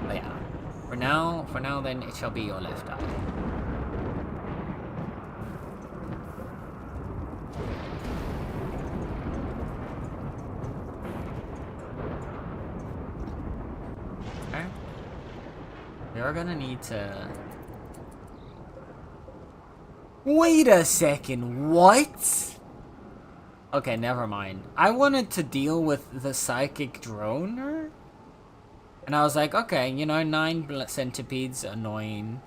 But yeah, for now then it shall be your left eye. Okay. We are gonna need to... Wait a second, what? Okay, never mind. I wanted to deal with the psychic droner. And I was like, okay, you know, 9 centipedes, annoying.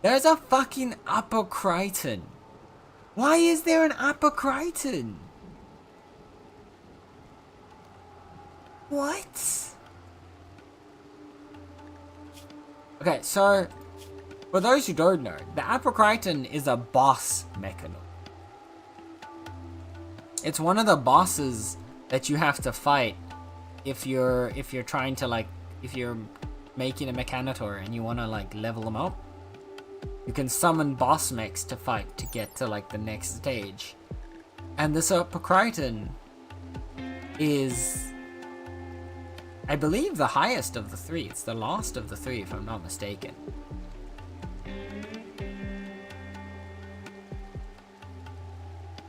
There's a fucking Apocriton. Why is there an Apocriton? What? Okay, so, for those who don't know, the Apocriton is a boss mechanoid. It's one of the bosses that you have to fight if you're trying to, like, if you're making a Mechanitor and you want to, like, level them up. You can summon boss mechs to fight to get to, like, the next stage. And this Apocriton is, I believe, the highest of the 3. It's the last of the 3, if I'm not mistaken.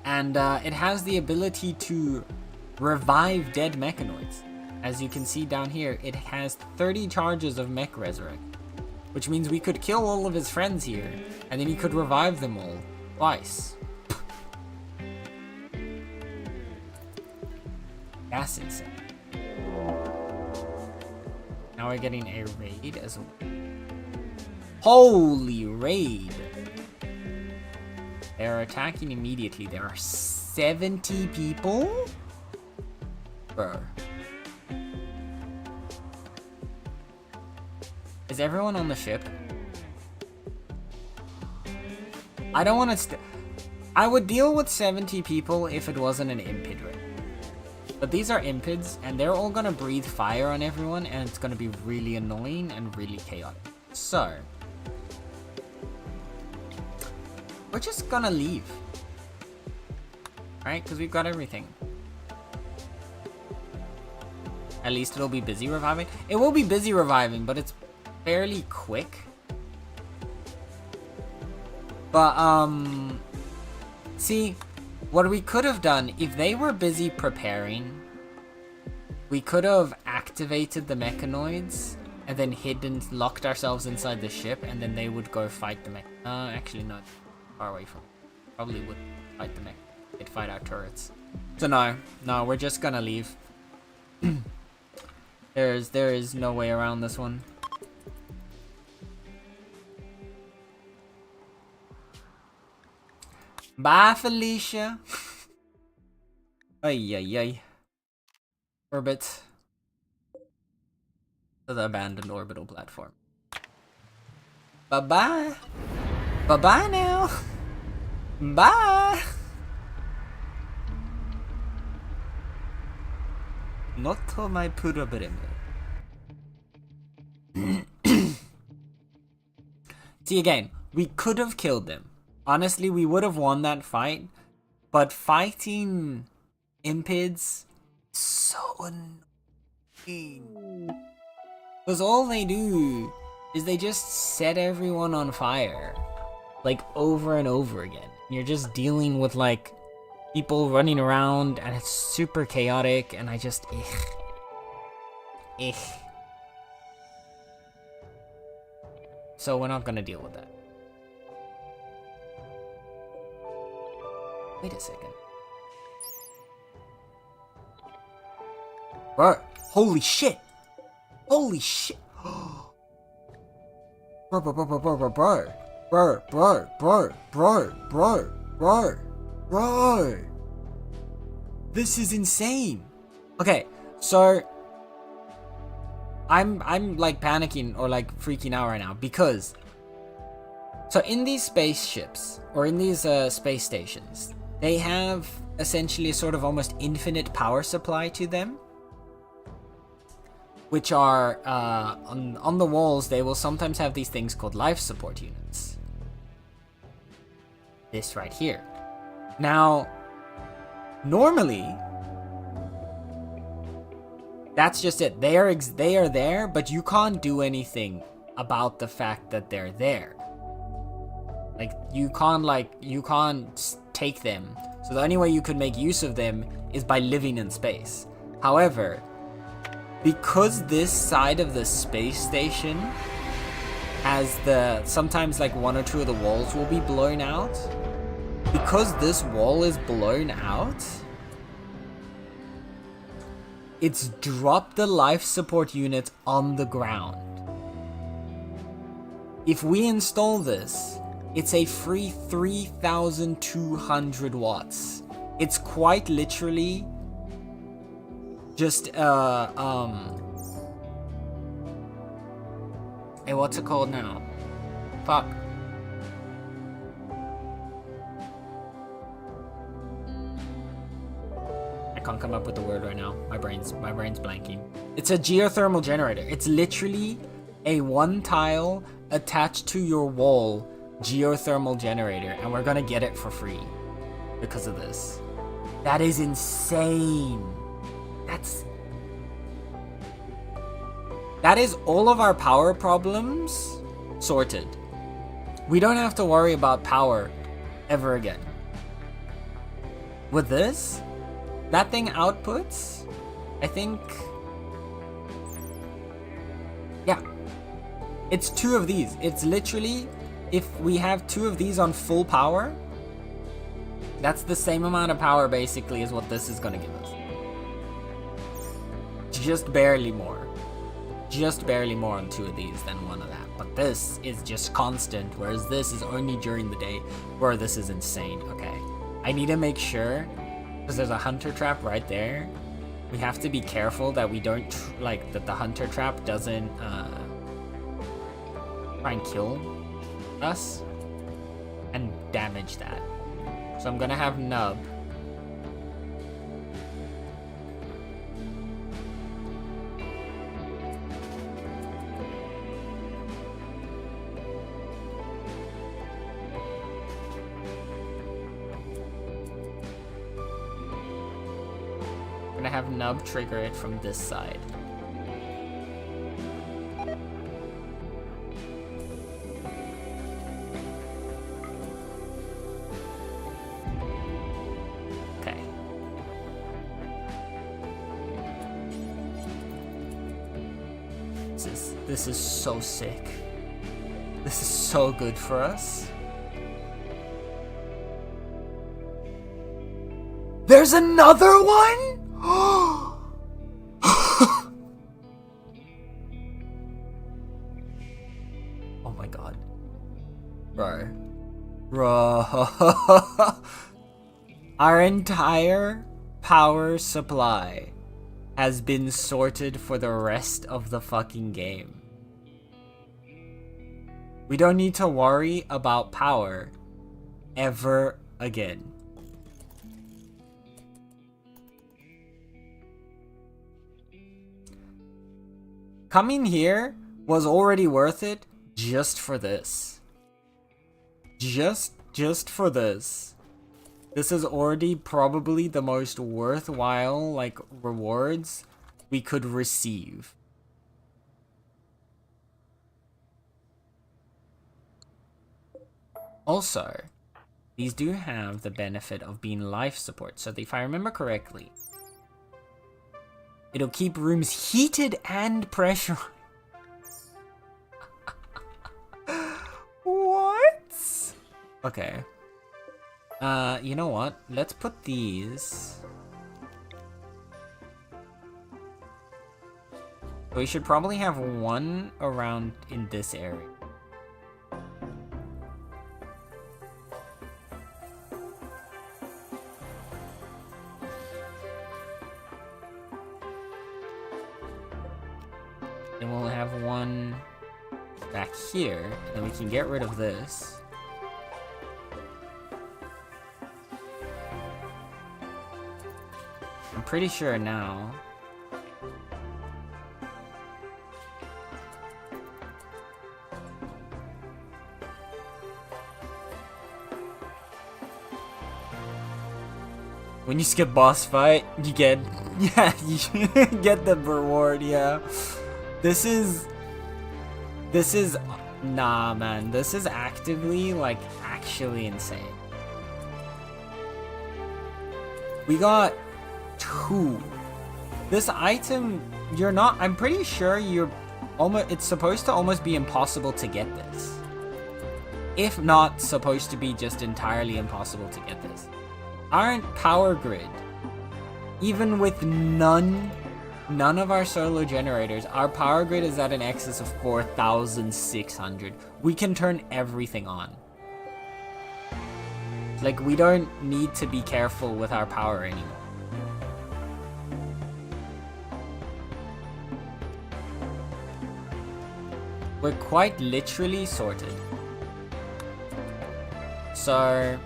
And it has the ability to revive dead mechanoids. As you can see down here, it has 30 charges of Mech Resurrect, which means we could kill all of his friends here, and then he could revive them all twice. That's insane. Now we're getting a raid as well. Holy raid! They're attacking immediately. There are 70 people? Bro. Is everyone on the ship? I don't want to I would deal with 70 people if it wasn't an impid raid. But these are impids, and they're all gonna breathe fire on everyone, and it's gonna be really annoying and really chaotic. So, we're just gonna leave. Right? Because we've got everything. At least it'll be busy reviving. It will be busy reviving, but it's fairly quick. But, see, what we could have done, if they were busy preparing, we could have activated the mechanoids and then hidden, locked ourselves inside the ship, and then they would go fight the mech. Actually, not far away from. Probably would fight the mech. They'd fight our turrets. So no, we're just gonna leave. There is no way around this one. Bye, Felicia. Ay. Orbit to the abandoned orbital platform. Bye-bye. Bye-bye now. Bye. Not to my problem. See, again, we could have killed them. Honestly, we would have won that fight, but fighting impids so annoying. Because all they do is they just set everyone on fire, like, over and over again. You're just dealing with, like, people running around, and it's super chaotic, and I just, So we're not gonna deal with that. Wait a second. Bro, holy shit. Holy shit. Bro, bro, bro, bro, bro, bro, bro. Bro, bro, bro, bro, bro, bro, bro. This is insane. Okay, so I'm like panicking or like freaking out right now because so in these spaceships or in these space stations, they have essentially a sort of almost infinite power supply to them, which are on the walls. They will sometimes have these things called life support units. This right here. Now, normally, that's just it. They are there, but you can't do anything about the fact that they're there. Like you can't take them. So the only way you could make use of them is by living in space. However, because this side of the space station has sometimes like one or two of the walls will be blown out. Because this wall is blown out, it's dropped the life support unit on the ground. If we install this, it's a free 3,200 watts. It's quite literally just hey, what's it called now? Fuck. I can't come up with the word right now. My brain's blanking. It's a geothermal generator. It's literally a one tile attached to your wall geothermal generator, and we're gonna get it for free because of this. That is insane. That is all of our power problems sorted. We don't have to worry about power ever again. With this, that thing outputs, I think, yeah, it's two of these. It's literally, if we have two of these on full power, that's the same amount of power basically as what this is gonna give us. Just barely more. Just barely more on two of these than one of that. But this is just constant, whereas this is only during the day, where this is insane. Okay, I need to make sure, because there's a hunter trap right there. We have to be careful that we don't, that the hunter trap doesn't try and kill us and damage that. So I'm gonna have Nub trigger it from this side. Okay. This is so sick. This is so good for us. There's another one? Oh my god. Bro. Our entire power supply has been sorted for the rest of the fucking game. We don't need to worry about power ever again. Coming here was already worth it just for this. Just for this. This is already probably the most worthwhile, rewards we could receive. Also, these do have the benefit of being life support. So if I remember correctly, it'll keep rooms heated and pressurized. What? Okay. You know what? Let's put these We should probably have one around in this area. Then we'll have one back here, and then we can get rid of this. I'm pretty sure now. When you skip boss fight, you get, yeah, you get the reward, yeah. This is, nah, man, this is actively, like, actually insane. We got 2. This item, I'm pretty sure it's supposed to almost be impossible to get this. If not supposed to be just entirely impossible to get this. Aren't power grid, even with none of our solar generators, our power grid is at an excess of 4,600. We can turn everything on. Like, we don't need to be careful with our power anymore. We're quite literally sorted. So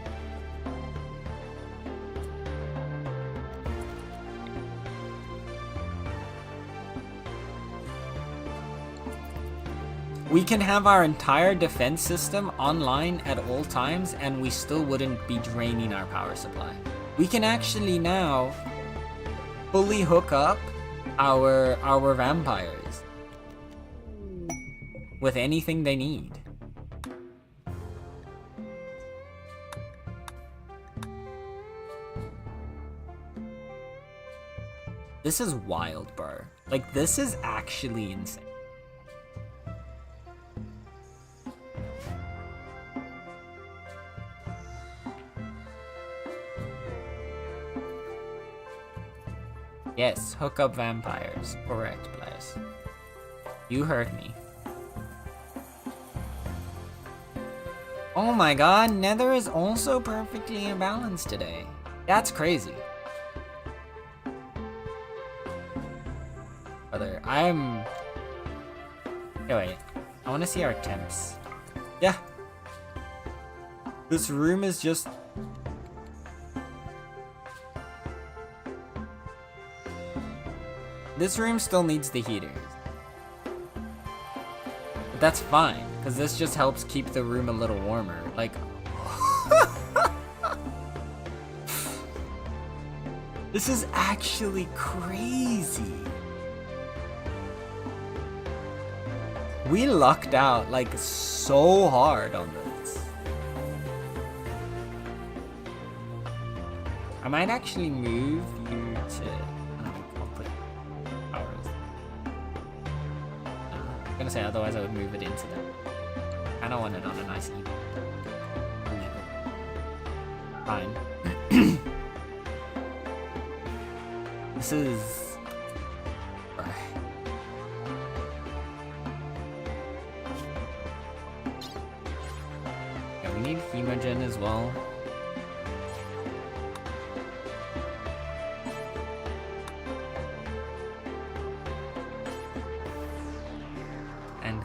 we can have our entire defense system online at all times and we still wouldn't be draining our power supply. We can actually now fully hook up our vampires with anything they need. This is wild, bro. Like, this is actually insane. Yes, hook up vampires. Correct, Bless. You heard me. Oh my god, Nether is also perfectly imbalanced today. That's crazy. Brother, I'm... Oh wait, I want to see our temps. Yeah. This room is just... This room still needs the heaters. But that's fine, because this just helps keep the room a little warmer. Like... This is actually crazy. We lucked out, like, so hard on this. I might actually move you to... I'm gonna say otherwise I would move it into them. I don't want it on a nice even. Fine. This is... Yeah, we need Hemogen as well.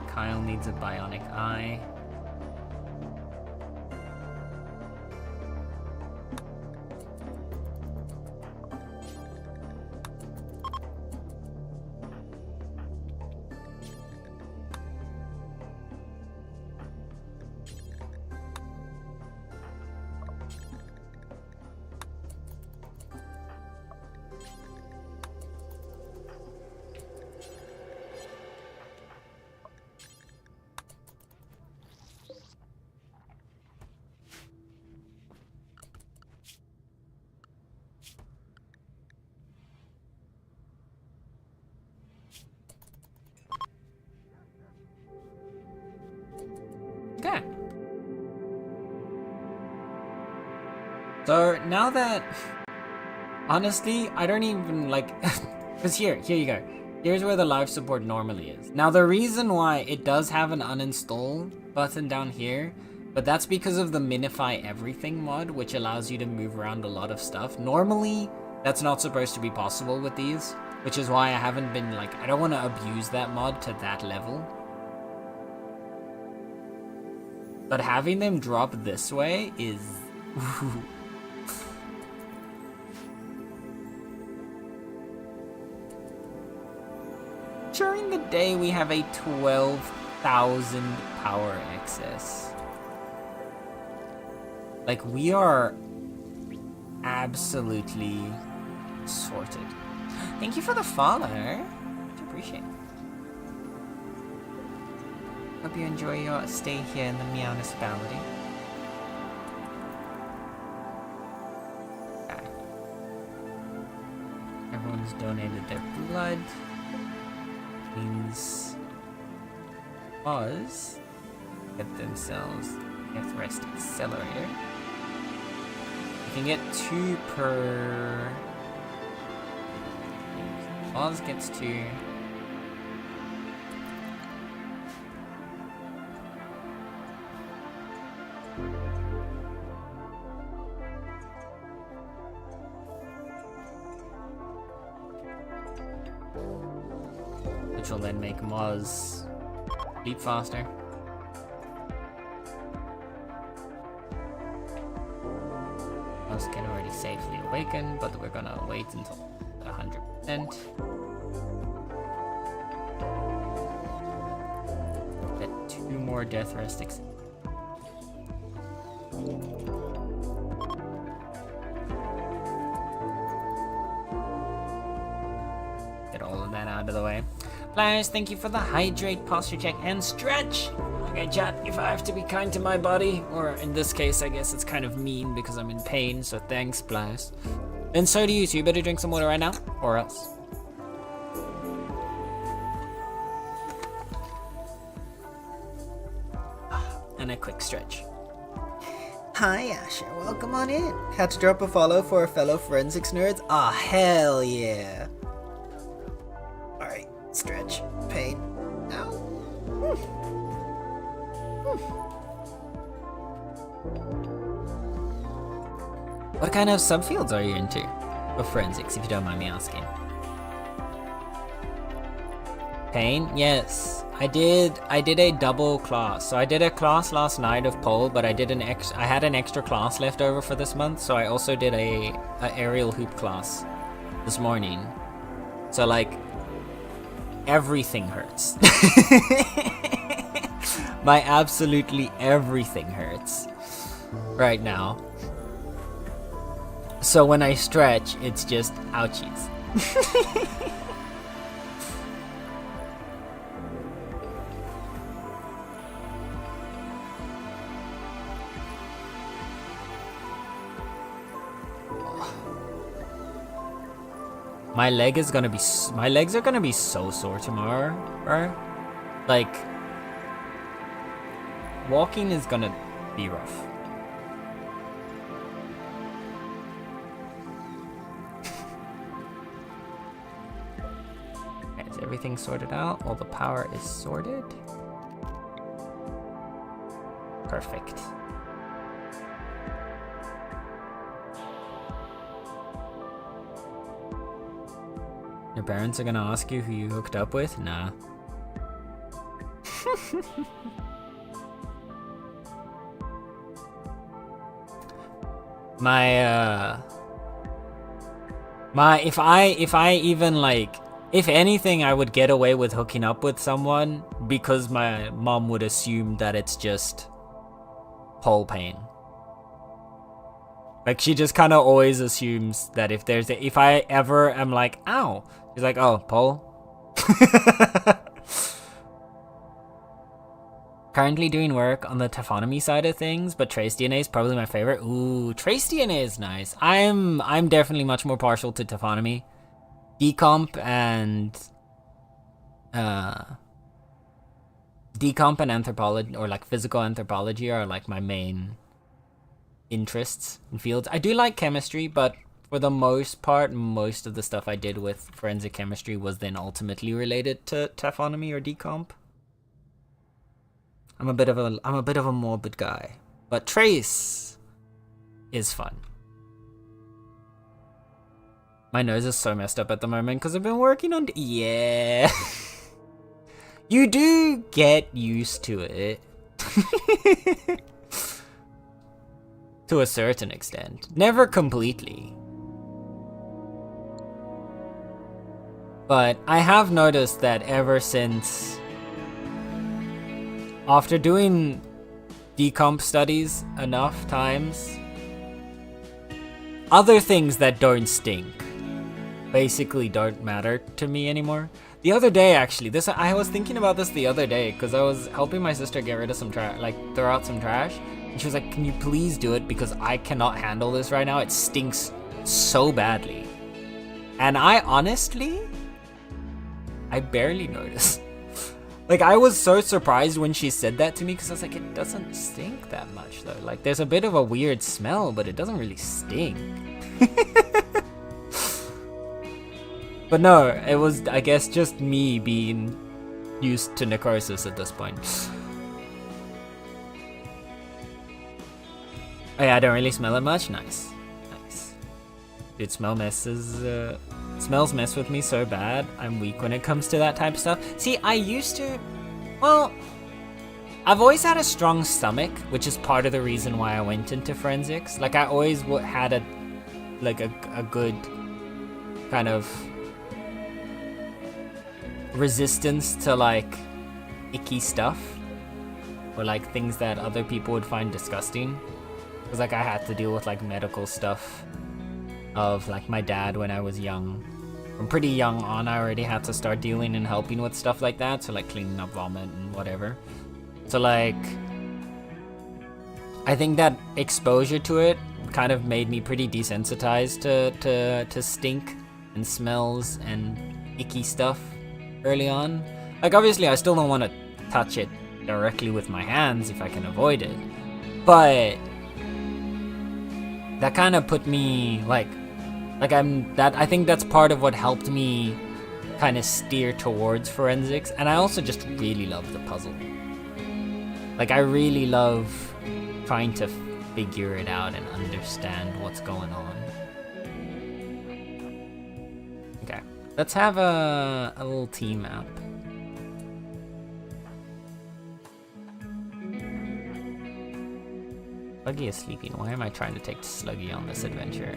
Kyle needs a bionic eye. Okay. So now that, honestly, I don't even like, because here you go. Here's where the live support normally is. Now the reason why it does have an uninstall button down here, but that's because of the minify everything mod, which allows you to move around a lot of stuff. Normally, that's not supposed to be possible with these, which is why I haven't been like, I don't want to abuse that mod to that level. But having them drop this way is... During the day, we have a 12,000 power excess. Like, we are absolutely sorted. Thank you for the follow. Much appreciate it. Hope you enjoy your stay here in the municipality. Okay. Everyone's donated their blood. Means Oz get themselves a rest accelerator. You can get 2 per. Oz gets 2. Which will then make Moz leap faster. Moz can already safely awaken, but we're gonna wait until 100%. Get 2 more death rests. Get all of that out of the way. Flyers, thank you for the hydrate, posture check, and stretch. Okay, chat, if I have to be kind to my body, or in this case, I guess it's kind of mean because I'm in pain, so thanks, Flyers. And so do you, so you better drink some water right now, or else. And a quick stretch. Hi, Asher, welcome on in. Had to drop a follow for a fellow forensics nerds? Ah, hell yeah. Alright. Stretch. Pain. Ow. What kind of subfields are you into? Of forensics, if you don't mind me asking. Pain? Yes. I did a double class. So I did a class last night of pole, but I had an extra class left over for this month, so I also did a aerial hoop class this morning. So like everything hurts. My absolutely everything hurts right now. So when I stretch, it's just ouchies. My legs are gonna be so sore tomorrow, bro. Like, walking is gonna be rough. Okay, is everything sorted out? All the power is sorted. Perfect. Your parents are gonna ask you who you hooked up with? Nah. if I even like, if anything, I would get away with hooking up with someone because my mom would assume that it's just pole pain. Like, she just kind of always assumes that if I ever am like, ow, she's like, oh, pole. Currently doing work on the taphonomy side of things, but trace DNA is probably my favorite. Ooh, trace DNA is nice. I'm definitely much more partial to taphonomy. Decomp and anthropology, or like physical anthropology, are like my main interests and fields. I do like chemistry, but for the most part, most of the stuff I did with forensic chemistry was then ultimately related to taphonomy or decomp. I'm a bit of a morbid guy, but trace is fun. My nose is so messed up at the moment because I've been working on... Yeah. You do get used to it. To a certain extent. Never completely. But I have noticed that ever since... After doing decomp studies enough times, other things that don't stink basically don't matter to me anymore. The other day, actually, I was thinking about this the other day because I was helping my sister get rid of some trash, like throw out some trash, and she was like, "Can you please do it because I cannot handle this right now. It stinks so badly." And I honestly, I barely noticed. Like, I was so surprised when she said that to me because I was like, it doesn't stink that much though. Like, there's a bit of a weird smell, but it doesn't really stink. But no, it was, I guess, just me being used to necrosis at this point. Oh yeah, I don't really smell it much. Nice. Nice. Dude, smells mess with me so bad. I'm weak when it comes to that type of stuff. See, I used to... Well, I've always had a strong stomach, which is part of the reason why I went into forensics. Like, I always had a good kind of resistance to like icky stuff or like things that other people would find disgusting, because like I had to deal with like medical stuff of like my dad when I was young. From pretty young on, I already had to start dealing and helping with stuff like that, so like cleaning up vomit and whatever. So like I think that exposure to it kind of made me pretty desensitized to stink and smells and icky stuff early on. Like, obviously I still don't want to touch it directly with my hands if I can avoid it, but that kind of put me I think that's part of what helped me kind of steer towards forensics. And I also just really love the puzzle. Like, I really love trying to figure it out and understand what's going on. Okay, let's have a little team map. Sluggy is sleeping. Why am I trying to take Sluggy on this adventure?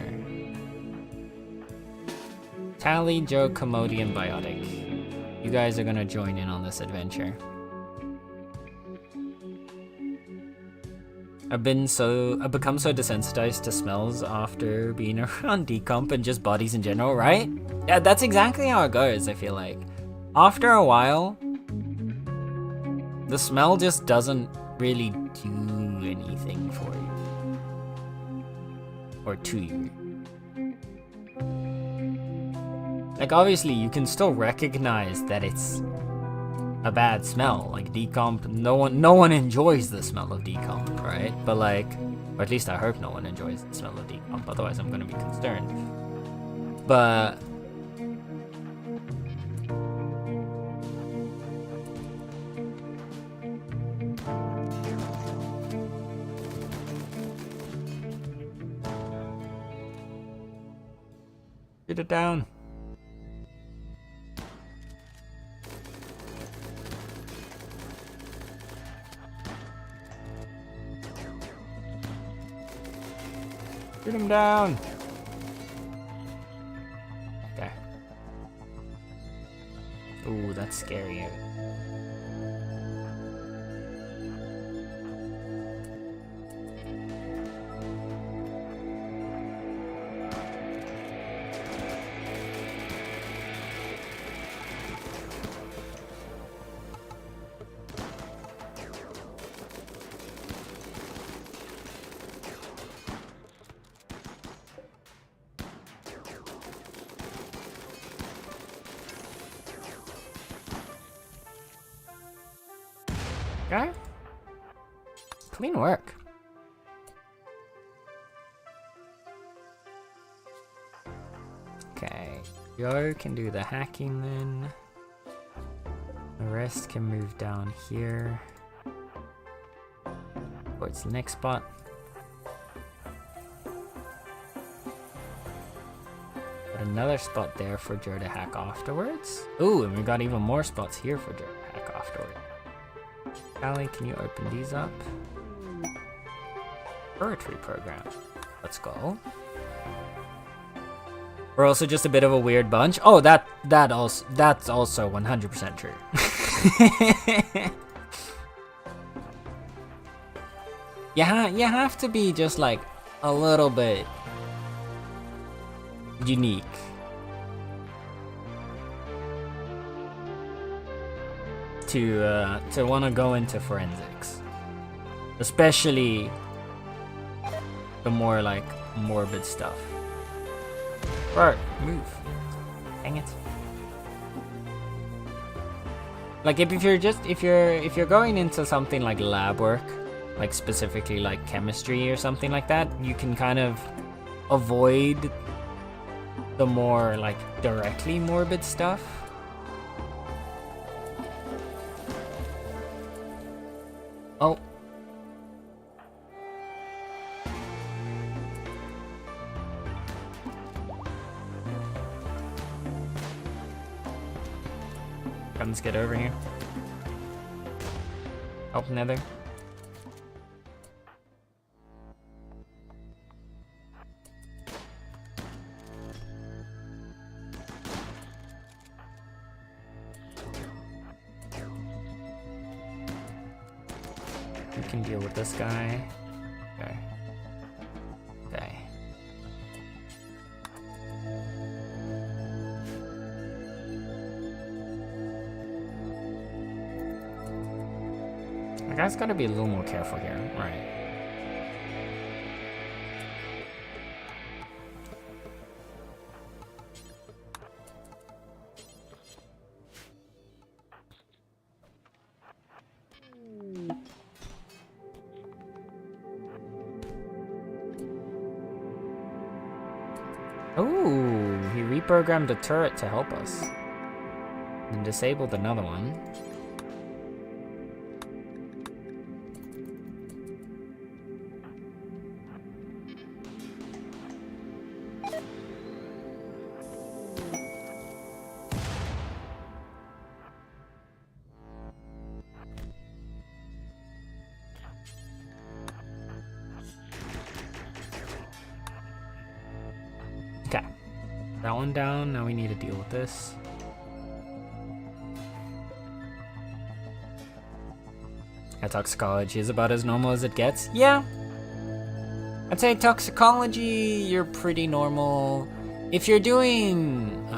Tally, Joe, Commodie, and Biotic. You guys are gonna join in on this adventure. I've become so desensitized to smells after being around decomp and just bodies in general, right? Yeah, that's exactly how it goes, I feel like. After a while, the smell just doesn't really do anything for you. Or to you. Like, obviously, you can still recognize that it's a bad smell. Like, decomp, no one enjoys the smell of decomp, right? But like, or at least I hope no one enjoys the smell of decomp, otherwise I'm gonna be concerned. But get it down. Get him down. Okay. Ooh, that's scary. Okay. Clean work. Okay, Joe can do the hacking then. The rest can move down here. What's the next spot? Got another spot there for Joe to hack afterwards. Ooh, and we got even more spots here for Joe to hack afterwards. Callie, can you open these up? Poetry program. Let's go. We're also just a bit of a weird bunch. Oh, that's also 100% true. You have to be just like a little bit unique. To want to go into forensics, especially the more like morbid stuff. Bert, move. Dang it. Like if you're going into something like lab work, like specifically like chemistry or something like that, you can kind of avoid the more like directly morbid stuff. Oh. Let's get over here. Oh, nether. You can deal with this guy. Okay. Okay. The guy's gotta be a little more careful here. Right. Ooh, he reprogrammed a turret to help us. And disabled another one. Okay, that one down. Now we need to deal with this. Yeah, toxicology is about as normal as it gets. Yeah, I'd say toxicology, you're pretty normal. If you're doing,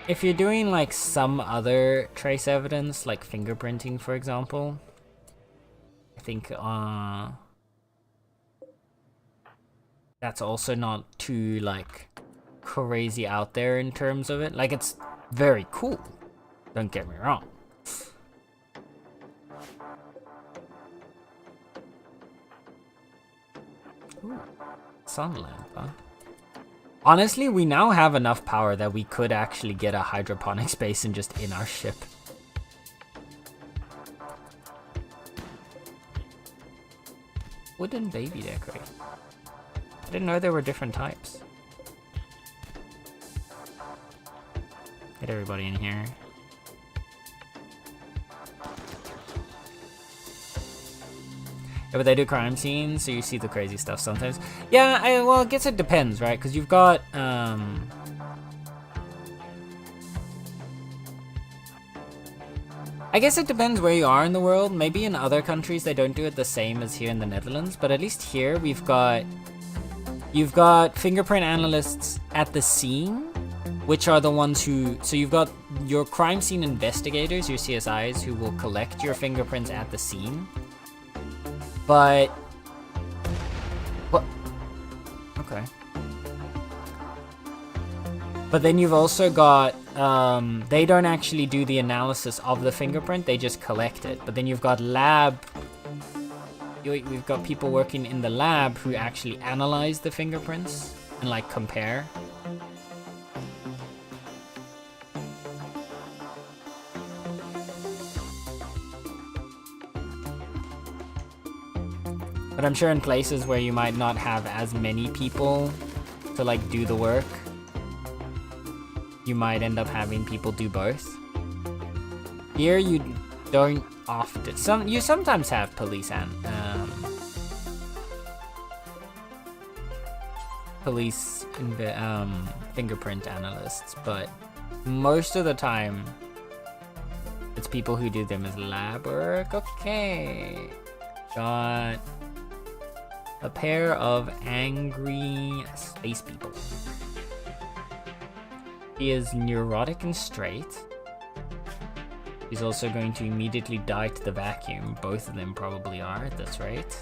if you're doing like some other trace evidence, like fingerprinting, for example, I think that's also not too like crazy out there in terms of it. Like it's very cool, don't get me wrong. Ooh, sun lamp, huh? Honestly, we now have enough power that we could actually get a hydroponics basin just in our ship. Wooden baby decorate. I didn't know there were different types. Get everybody in here. Yeah, but they do crime scenes, so you see the crazy stuff sometimes. Yeah, well, I guess it depends, right? Because you've got, I guess it depends where you are in the world. Maybe in other countries they don't do it the same as here in the Netherlands, but at least here you've got fingerprint analysts at the scene, which are the ones who, so you've got your crime scene investigators, your CSIs, who will collect your fingerprints at the scene. But, what? Okay. But then you've also got, they don't actually do the analysis of the fingerprint, they just collect it. But then you've got lab we've got people working in the lab who actually analyze the fingerprints and like compare. But I'm sure in places where you might not have as many people to like do the work, you might end up having people do both. Here you don't often. You sometimes have police and fingerprint analysts, but most of the time it's people who do them as lab work. Okay, got a pair of angry space people. He is neurotic and straight. He's also going to immediately die to the vacuum. Both of them probably are at this rate.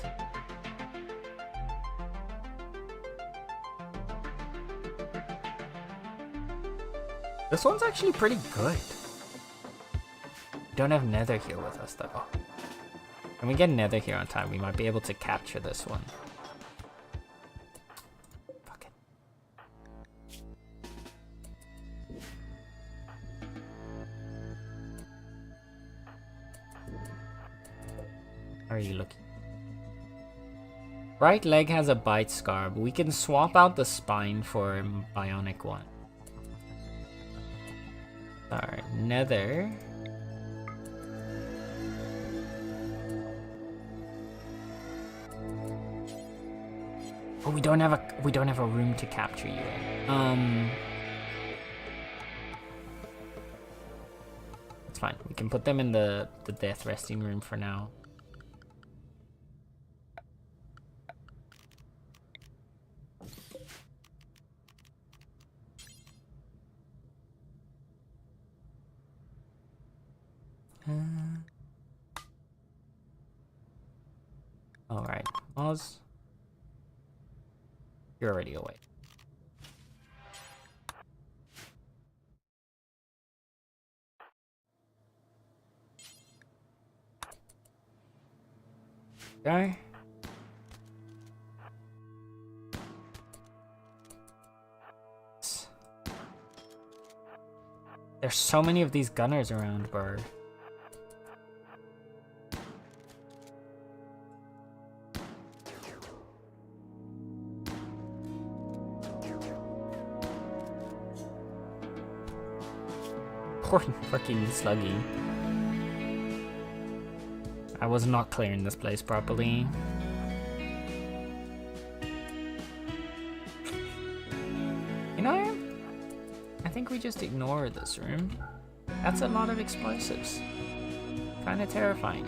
This one's actually pretty good. We don't have Nether here with us though. When we get Nether here on time, we might be able to capture this one. Fuck it. How are you looking? Right leg has a bite scar, but we can swap out the spine for a bionic one. Alright, Nether. Oh, we don't have a room to capture you in. It's fine. We can put them in the death resting room for now. Alright, Oz. You're already awake. Okay. There's so many of these gunners around, bro. Poor fucking Sluggy. I was not clearing this place properly. You know, I think we just ignore this room. That's a lot of explosives. Kinda terrifying.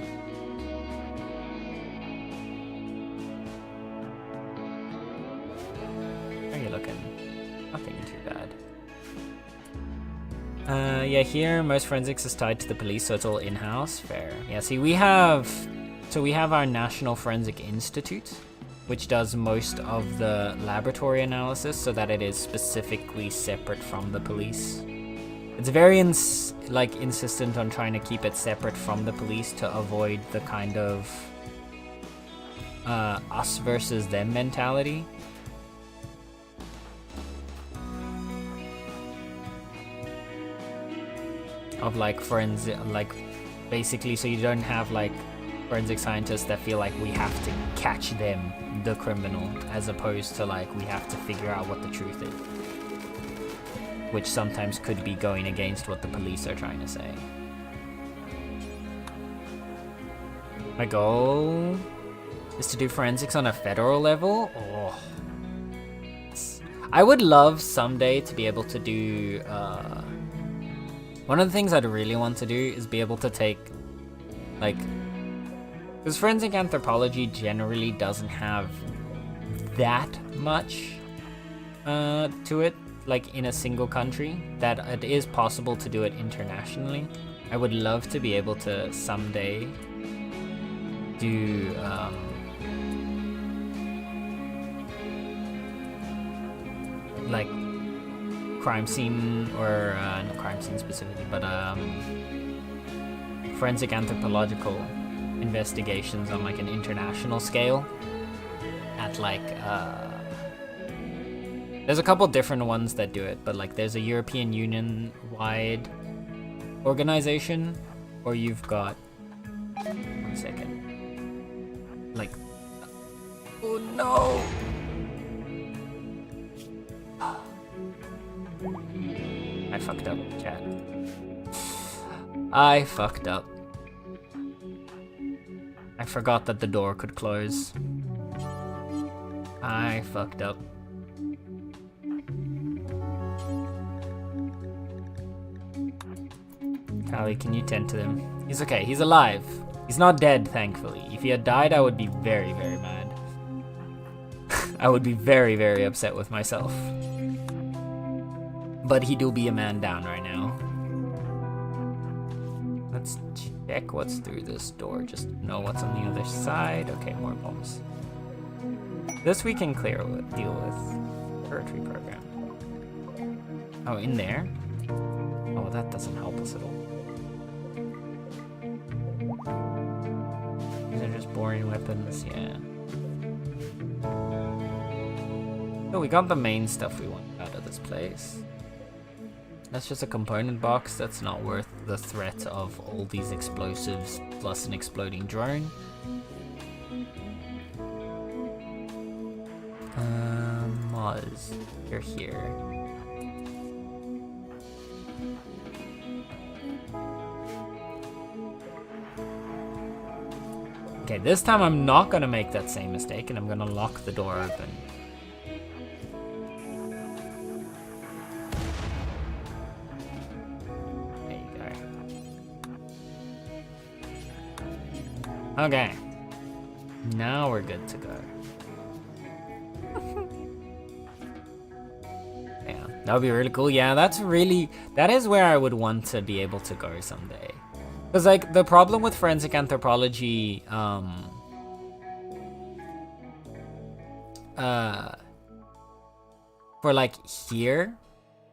How are you looking? Nothing too bad. Yeah, here most forensics is tied to the police, so it's all in-house. Fair. Yeah, see, we have our National Forensic Institute, which does most of the laboratory analysis, so that it is specifically separate from the police. It's very insistent on trying to keep it separate from the police to avoid the kind of us versus them mentality. Of like forensic, like basically, so you don't have like forensic scientists that feel like we have to catch them, the criminal, as opposed to like we have to figure out what the truth is, which sometimes could be going against what the police are trying to say. My goal is to do forensics on a federal level. Oh, I would love someday to be able to do one of the things I'd really want to do is be able to take, like, because forensic anthropology generally doesn't have that much to it, like in a single country, that it is possible to do it internationally. I would love to be able to someday do like crime scene, or not crime scene specifically, but forensic anthropological investigations on like an international scale at like there's a couple different ones that do it, but like there's a European Union wide organization, or you've got 1 second, like, oh no, I fucked up, chat. I fucked up. I forgot that the door could close. I fucked up. Callie, can you tend to them? He's okay, he's alive. He's not dead, thankfully. If he had died, I would be very, very mad. I would be very, very upset with myself. But he do be a man down right now. Let's check what's through this door, just know what's on the other side. Okay, more bombs. This we can deal with. Poetry program. Oh, in there? Oh, that doesn't help us at all. These are just boring weapons, yeah. So we got the main stuff we want out of this place. That's just a component box that's not worth the threat of all these explosives plus an exploding drone. Moz, you're here. Okay, this time I'm not gonna make that same mistake and I'm gonna lock the door open. There you go. Okay. Now we're good to go. Yeah, that would be really cool. Yeah, that is where I would want to be able to go someday. Because, like, the problem with forensic anthropology, for, like, here,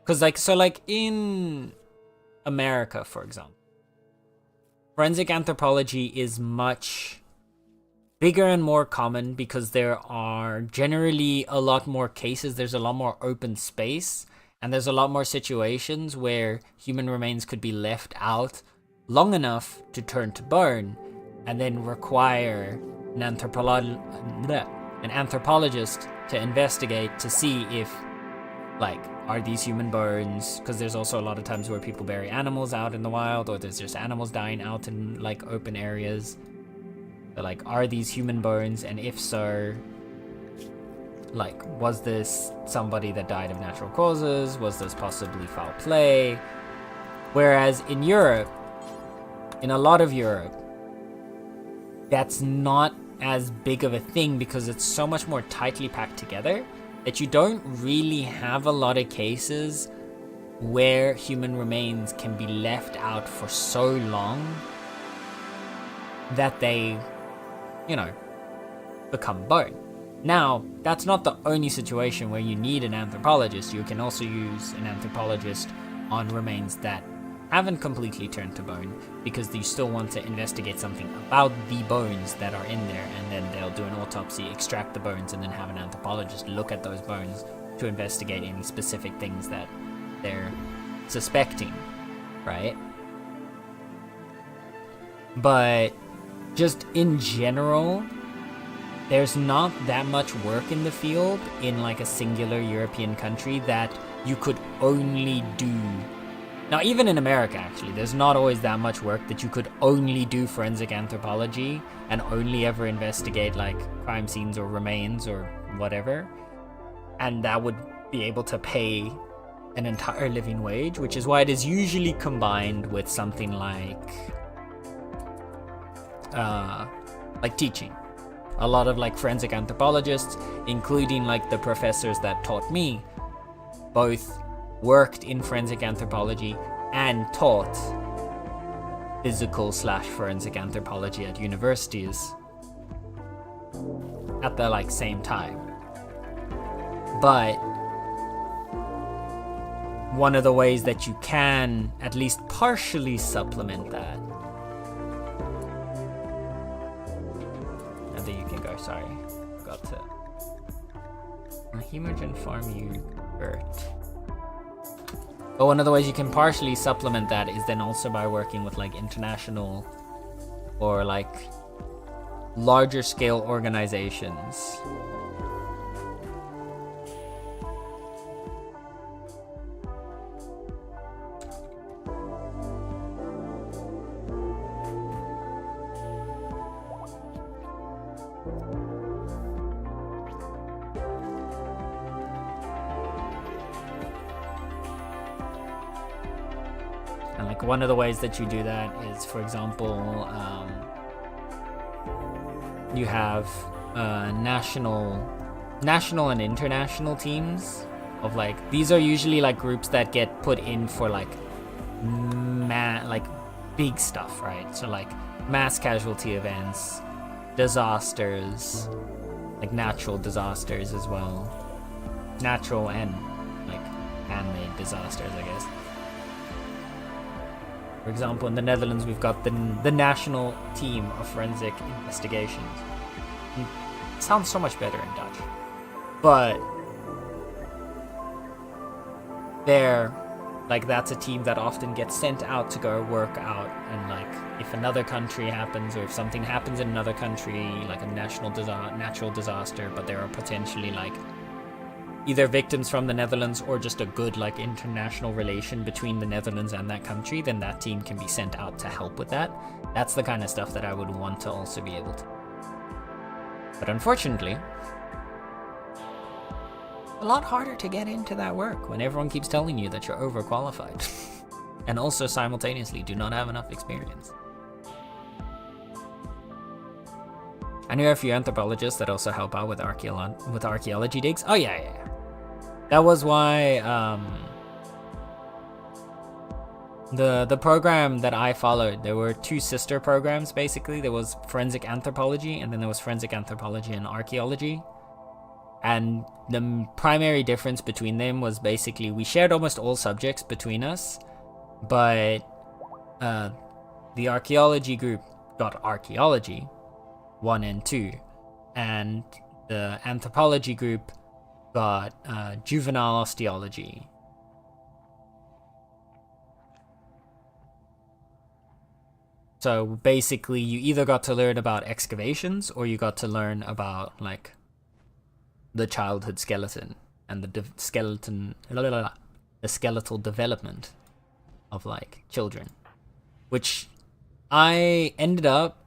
because, like, so, like, in America, for example, forensic anthropology is much bigger and more common because there are generally a lot more cases, there's a lot more open space, and there's a lot more situations where human remains could be left out long enough to turn to bone and then require an anthropologist to investigate to see if, like, are these human bones, because there's also a lot of times where people bury animals out in the wild, or there's just animals dying out in like open areas. But, like, are these human bones, and if so, like, was this somebody that died of natural causes? Was this possibly foul play? Whereas in Europe, in a lot of Europe, that's not as big of a thing because it's so much more tightly packed together that you don't really have a lot of cases where human remains can be left out for so long that they, you know, become bone. Now, that's not the only situation where you need an anthropologist. You can also use an anthropologist on remains that haven't completely turned to bone because you still want to investigate something about the bones that are in there, and then they'll do an autopsy, extract the bones, and then have an anthropologist look at those bones to investigate any specific things that they're suspecting, right? But just in general, there's not that much work in the field in like a singular European country that you could only do. Now, even in America, actually, there's not always that much work that you could only do forensic anthropology and only ever investigate like crime scenes or remains or whatever. And that would be able to pay an entire living wage, which is why it is usually combined with something like teaching. A lot of like forensic anthropologists, including like the professors that taught me, both worked in forensic anthropology and taught physical/forensic anthropology at universities at the like same time. But one of the ways that you can at least partially supplement that further you can go. Sorry, forgot to. Hemogen farm yogurt. But one of the ways you can partially supplement that is then also by working with like international or like larger scale organizations. And like one of the ways that you do that is, for example, you have national and international teams of like, these are usually like groups that get put in for like like big stuff, right? So like mass casualty events, disasters, like natural disasters as well, natural and like man-made disasters, I guess. For example, in the Netherlands, we've got the National Team of Forensic Investigations. It sounds so much better in Dutch. But that's a team that often gets sent out to go work out, and like if another country happens, or if something happens in another country, like a natural disaster, but there are potentially like either victims from the Netherlands or just a good like international relation between the Netherlands and that country, then that team can be sent out to help with that. That's the kind of stuff that I would want to also be able to. But unfortunately, a lot harder to get into that work when everyone keeps telling you that you're overqualified and also simultaneously do not have enough experience. I know a few anthropologists that also help out with archaeology digs. Oh yeah. That was why the program that I followed, there were two sister programs basically. There was forensic anthropology, and then there was forensic anthropology and archaeology. And the primary difference between them was basically we shared almost all subjects between us, but the archaeology group got archaeology 1 and 2, and the anthropology group got juvenile osteology. So basically you either got to learn about excavations or you got to learn about like the childhood skeleton and the skeletal development of like children, which I ended up,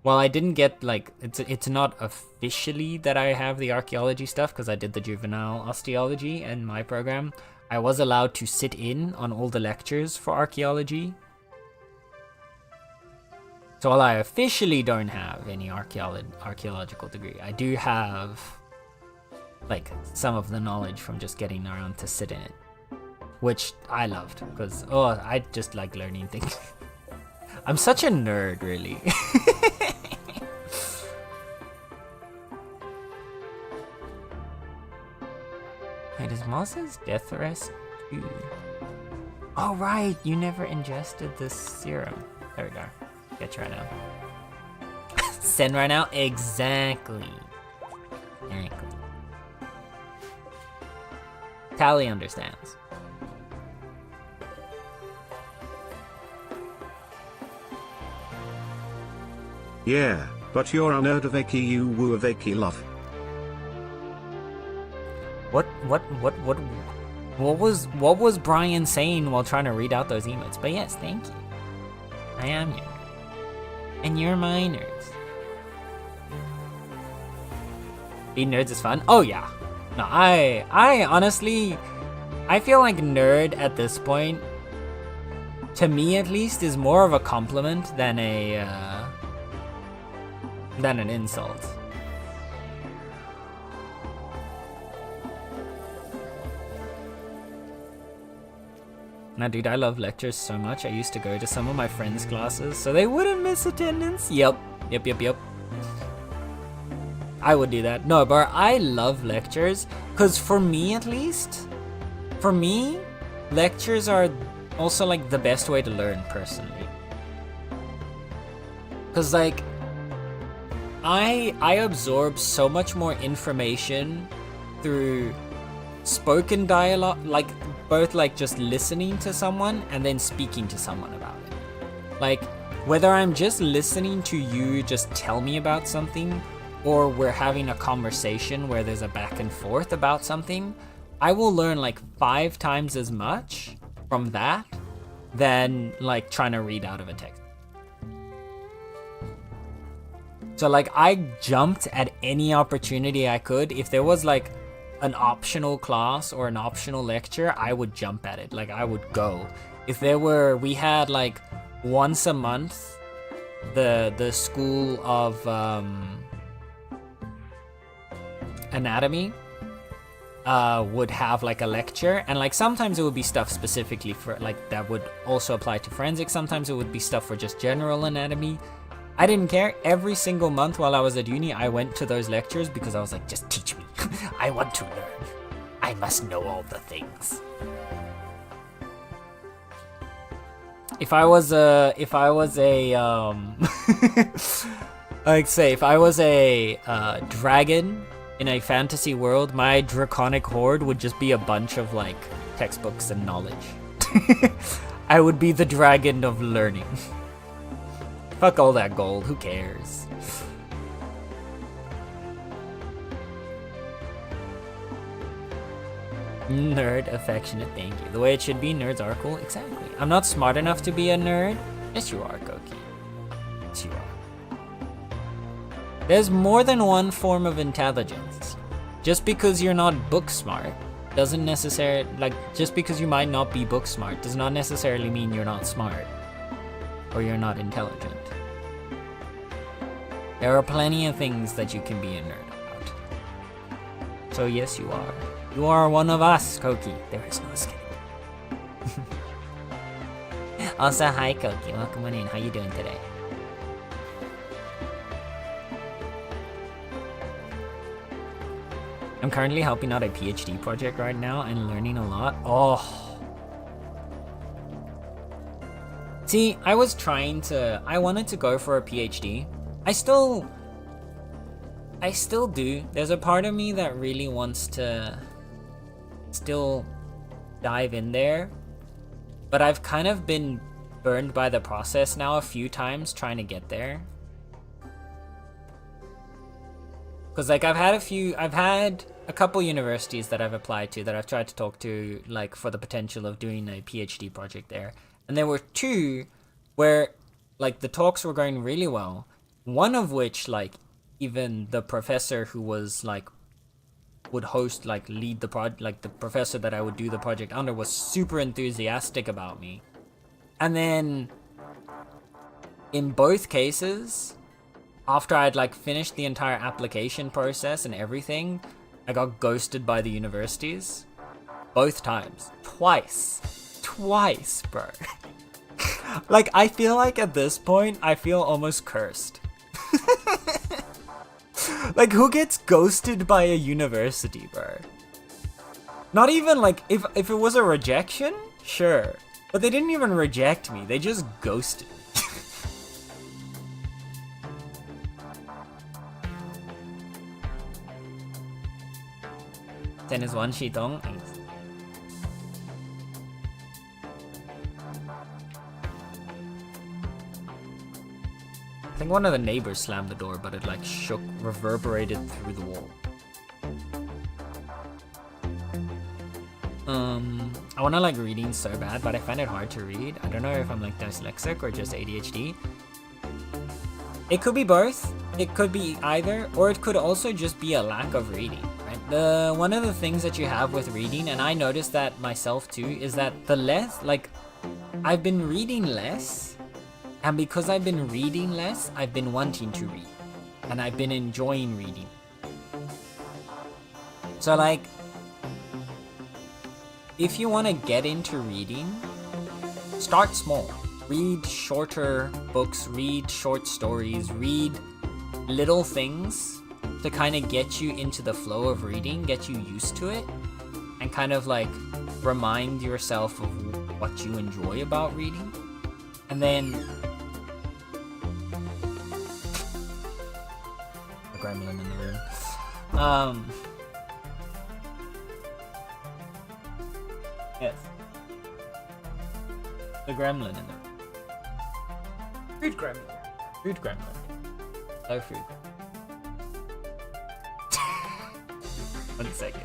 well, I didn't get like, it's not officially that I have the archaeology stuff because I did the juvenile osteology in my program. I was allowed to sit in on all the lectures for archaeology. So while I officially don't have any archaeological degree, I do have like some of the knowledge from just getting around to sit in it, which I loved because, I just like learning things. I'm such a nerd, really. Wait, is Moses death arrest too? Oh right, you never ingested the serum. There we go. Get you right now. Send right now? Exactly. Tally understands. Yeah, but you're a nerd of Eki, you woo of Eki love. What was Brian saying while trying to read out those emotes? But yes, thank you. I am you. And you're my nerds. Being nerds is fun? Oh yeah. No, I honestly, I feel like nerd at this point, to me at least, is more of a compliment than an insult. Now, dude, I love lectures so much. I used to go to some of my friends' classes so they wouldn't miss attendance. Yep. I would do that. No, but I love lectures because for me, at least, lectures are also like the best way to learn personally. Because like, I absorb so much more information through spoken dialogue, like both like just listening to someone and then speaking to someone about it. Like whether I'm just listening to you just tell me about something, or we're having a conversation where there's a back and forth about something, I will learn like 5 times as much from that than like trying to read out of a text. So like I jumped at any opportunity I could. If there was like an optional class or an optional lecture, I would jump at it. Like I would go. If we had like once a month, the school of anatomy would have like a lecture, and like sometimes it would be stuff specifically for like that would also apply to forensics. Sometimes it would be stuff for just general anatomy. I didn't care. Every single month while I was at uni, I went to those lectures because I was like, just teach me. I want to learn. I must know all the things. If I was a dragon in a fantasy world, my draconic horde would just be a bunch of like textbooks and knowledge. I would be the dragon of learning. Fuck all that gold, who cares? Nerd, affectionate, thank you. The way it should be, nerds are cool. Exactly. I'm not smart enough to be a nerd. Yes, you are, Koki. Yes, you are. There's more than one form of intelligence. Just because you're not book smart doesn't necessarily, like, just because you might not be book smart does not necessarily mean you're not smart or you're not intelligent. There are plenty of things that you can be a nerd about. So yes, you are. You are one of us, Koki. There is no escape. Also, hi, Koki. Welcome on in. How you doing today? I'm currently helping out a PhD project right now and learning a lot. Oh. See, I wanted to go for a PhD. I still do. There's a part of me that really wants to still dive in there, but I've kind of been burned by the process now a few times trying to get there. Because like I've had a couple universities that I've applied to that I've tried to talk to like for the potential of doing a PhD project there, and there were 2 where like the talks were going really well. One of which, like, even the professor who was, like, would host, like, lead the project, like, the professor that I would do the project under was super enthusiastic about me. And then, in both cases, after I'd, like, finished the entire application process and everything, I got ghosted by the universities. Both times. Twice, bro. Like, I feel like at this point, I feel almost cursed. Like, who gets ghosted by a university, bro? Not even, like, if it was a rejection, sure. But they didn't even reject me, they just ghosted me. Ten is one shitong. I think one of the neighbors slammed the door, but it like shook, reverberated through the wall. I wanna like reading so bad, but I find it hard to read. I don't know if I'm like dyslexic or just ADHD. It could be both. It could be either, or it could also just be a lack of reading, right? One of the things that you have with reading, and I noticed that myself too, is that the less, like, I've been reading less. And because I've been reading less, I've been wanting to read. And I've been enjoying reading. So like, if you want to get into reading, start small. Read shorter books, read short stories, read little things to kind of get you into the flow of reading, get you used to it, and kind of like remind yourself of what you enjoy about reading. And then gremlin in the room. Yes. The gremlin in the room. Food gremlin. Food gremlin. No food. 1 second.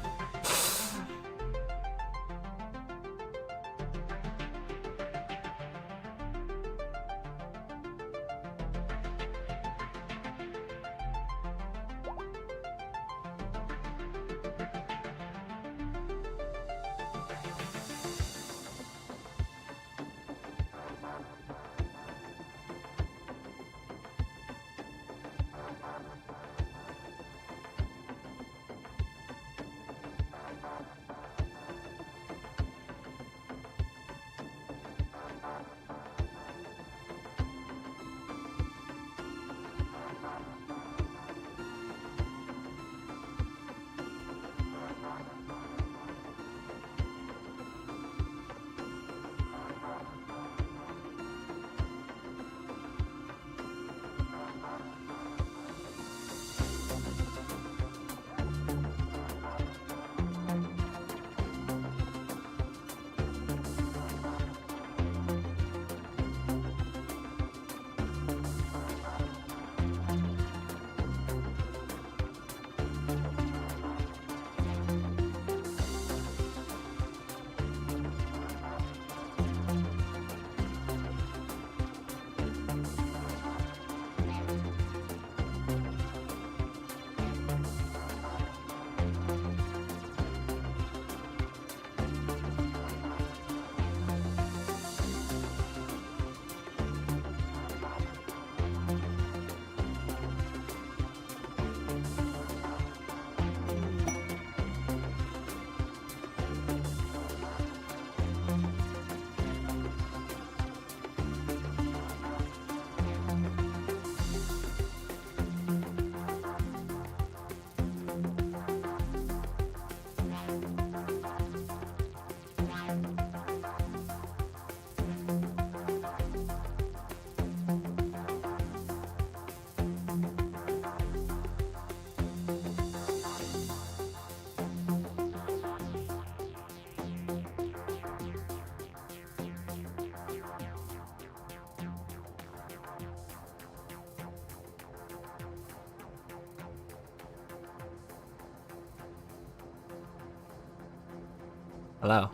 Hello.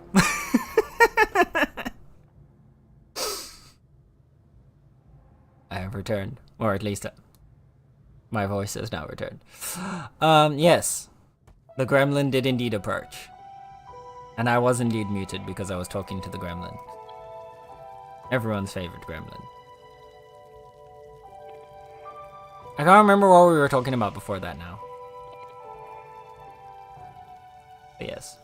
I have returned, or at least my voice has now returned. Yes, the gremlin did indeed approach, and I was indeed muted because I was talking to the gremlin. Everyone's favorite gremlin. I can't remember what we were talking about before that now. But yes.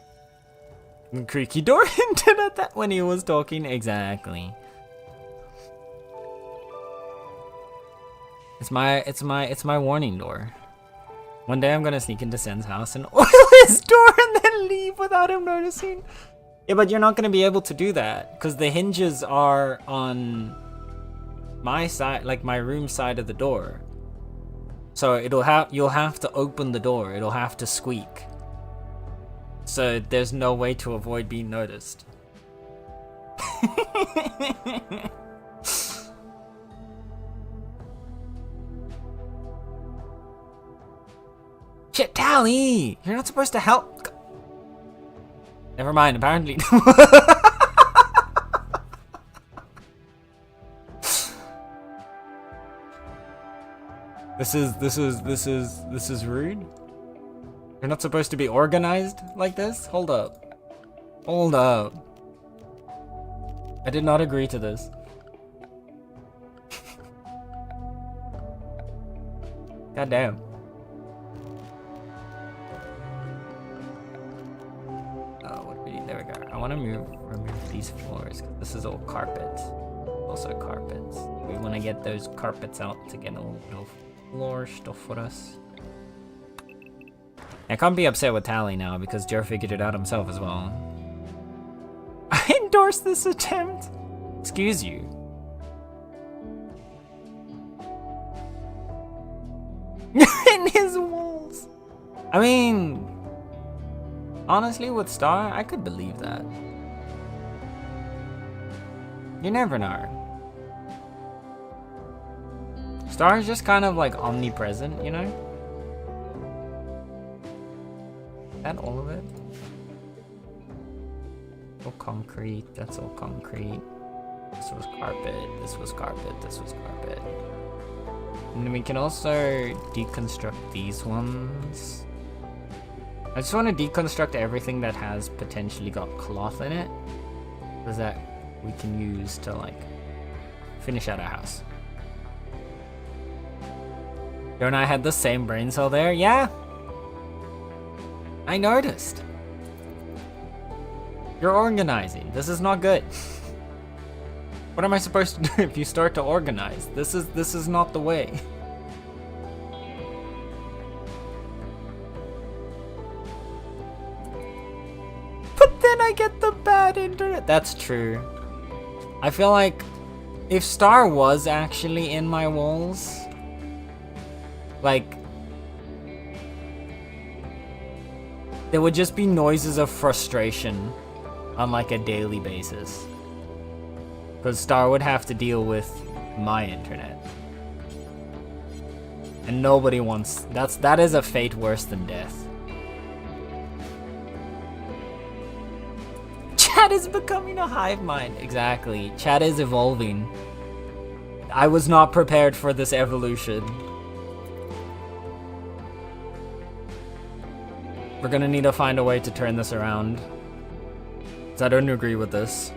The creaky door hinted at that when he was talking. Exactly. It's my warning door. One day I'm gonna sneak into Sen's house and oil his door and then leave without him noticing. Yeah, but you're not gonna be able to do that because the hinges are on my side, like my room side of the door. So you'll have to open the door. It'll have to squeak. So there's no way to avoid being noticed. Shit, Tally! You're not supposed to help. Never mind, apparently. This is rude. You're not supposed to be organized like this? Hold up. Hold up. I did not agree to this. God damn. Oh, what do we need? There we go. I want to remove these floors. This is all carpet. Also carpets. We want to get those carpets out to get a little floor stuff for us. I can't be upset with Tally now because Joe figured it out himself as well. I endorse this attempt. Excuse you. in his walls. I mean, honestly, with Star, I could believe that. You never know. Star is just kind of like omnipresent, you know? Is that all of it? All concrete, that's all concrete. This was carpet, this was carpet, this was carpet. And then we can also deconstruct these ones. I just want to deconstruct everything that has potentially got cloth in it, so that we can use to like finish out our house. You and I had the same brain cell there? Yeah. I noticed. You're organizing. This is not good. What am I supposed to do if you start to organize? This is not the way. But then I get the bad internet. That's true. I feel like if Star was actually in my walls, like, there would just be noises of frustration on like a daily basis. Because Star would have to deal with my internet. And nobody wants, that is a fate worse than death. Chat is becoming a hive mind. Exactly. Chat is evolving. I was not prepared for this evolution. We're gonna need to find a way to turn this around. 'Cause I don't agree with this.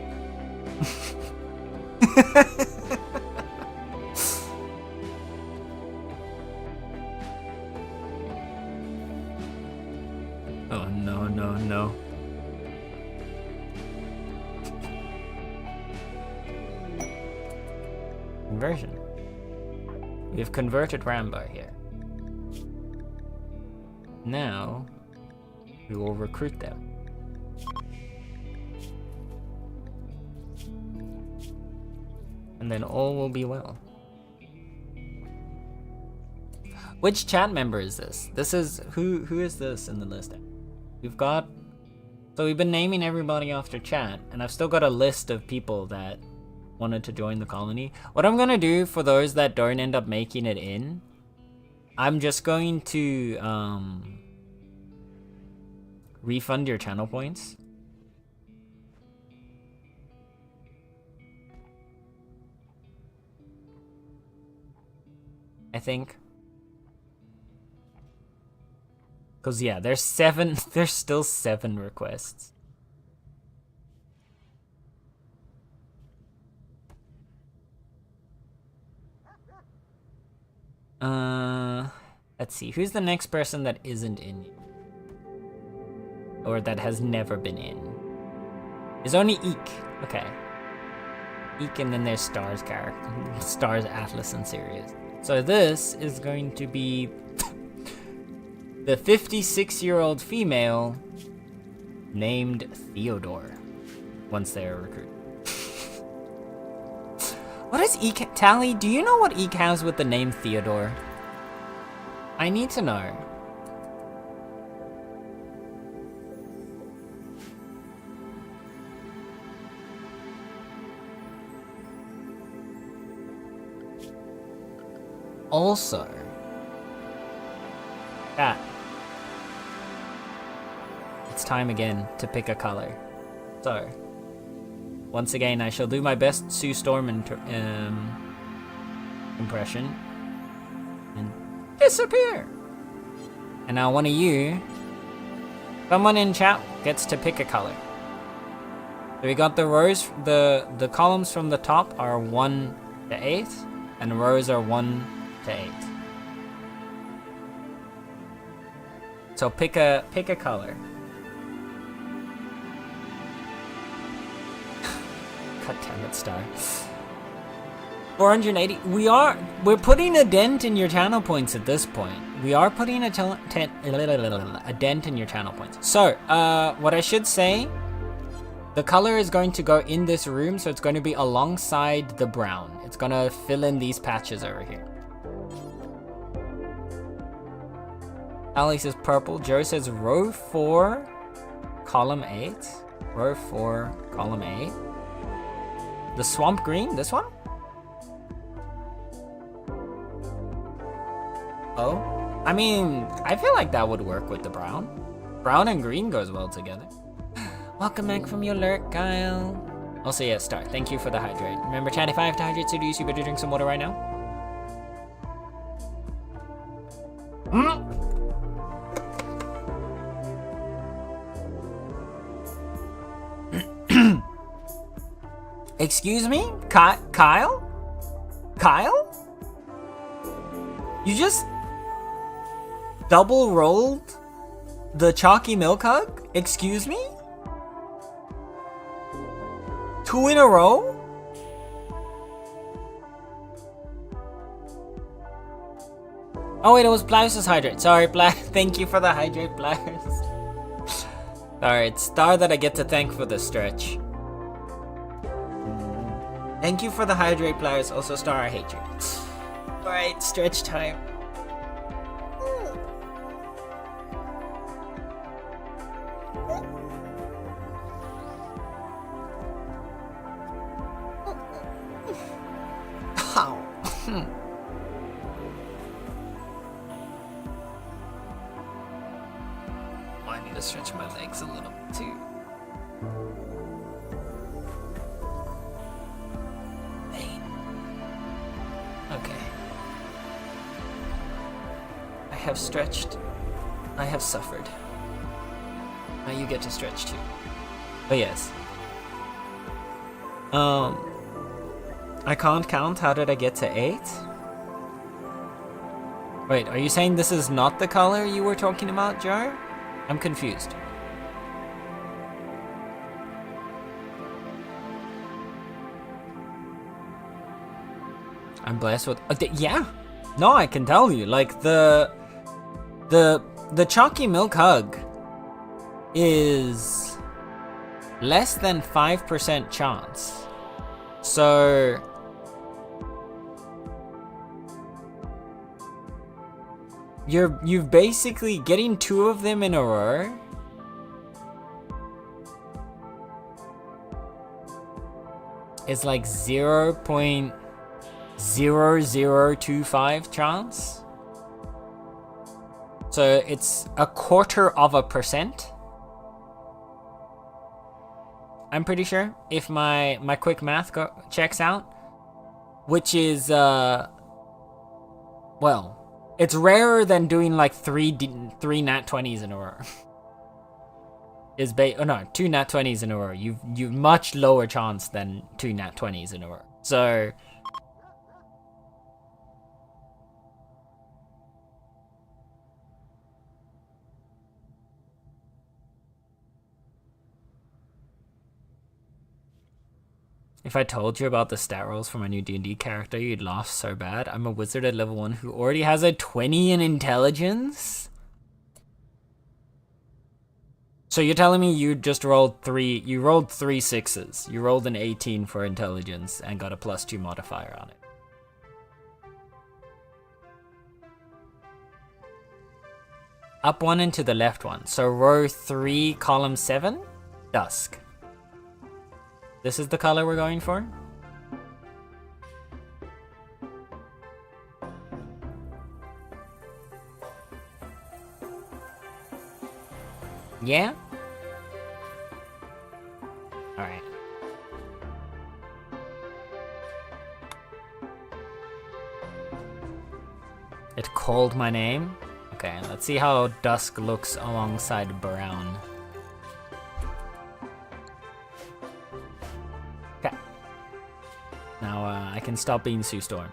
Oh no, no, no. Conversion. We have converted Rambo here. Now, we will recruit them. And then all will be well. Which chat member is this? This is, who is this in the list? We've got, so we've been naming everybody after chat, and I've still got a list of people that wanted to join the colony. What I'm gonna do for those that don't end up making it in, I'm just going to refund your channel points. I think. Cause yeah, there's still 7 requests. Let's see, who's the next person that isn't in? Or that has never been in? There's only Eek. Okay. Eek, and then there's Star's character. Star's Atlas and Sirius. So this is going to be the 56-year-old female named Theodore once they're recruited. What is Eek? Tally, do you know what Eek has with the name Theodore? I need to know. Also, it's time again to pick a color. So, once again, I shall do my best Sue Storm impression and disappear. And now one of you, someone in chat gets to pick a color. So we got the rows, the columns from the top are 1 to 8, and rows are 1 to 8. So pick a color. God damn it, Star. 480. We're putting a dent in your channel points at this point. We are putting a dent in your channel points. So, what I should say, the color is going to go in this room, so it's going to be alongside the brown. It's gonna fill in these patches over here. Alex is purple. Joe says row 4, column 8. Row 4, column 8. The swamp green, this one? Oh, I mean, I feel like that would work with the brown. Brown and green goes well together. Welcome back from your lurk, Kyle. Also, yeah, Star, thank you for the hydrate. Remember, chat, if I have to hydrate Seduce, you better drink some water right now. Excuse me? Kyle? Kyle? You just double rolled the chalky milk hug? Excuse me? 2 in a row? Oh wait, it was Blous's hydrate. Sorry, thank you for the hydrate, Blouse. Alright, Star that I get to thank for the stretch. Thank you for the hydrate, Blouse. Also, Star, I hate you. Alright, stretch time. Ow. I need to stretch my legs a little too. Pain. Okay. I have stretched. I have suffered. Now you get to stretch too. But yes. I can't count. How did I get to 8? Wait, are you saying this is not the color you were talking about, Jar? I'm confused. I'm blessed with... yeah! No, I can tell you. Like, the chalky milk hug is less than 5% chance. So... You've basically getting 2 of them in a row. It's like 0.0025 chance. So it's 1/4%. I'm pretty sure, if my quick math checks out, which is well, it's rarer than doing like 3 nat 20s in a row. Is 2 nat 20s in a row. You've much lower chance than 2 nat 20s in a row. So if I told you about the stat rolls for my new D&D character, you'd laugh so bad. I'm a wizard at level 1 who already has a 20 in intelligence? So you're telling me you just rolled 3 6s. You rolled an 18 for intelligence and got a +2 modifier on it. Up 1 and to the left 1. So row 3, column 7, dusk. This is the color we're going for? Yeah? Alright. It called my name? Okay, let's see how dusk looks alongside brown. Okay. Now I can stop being Sue Storm.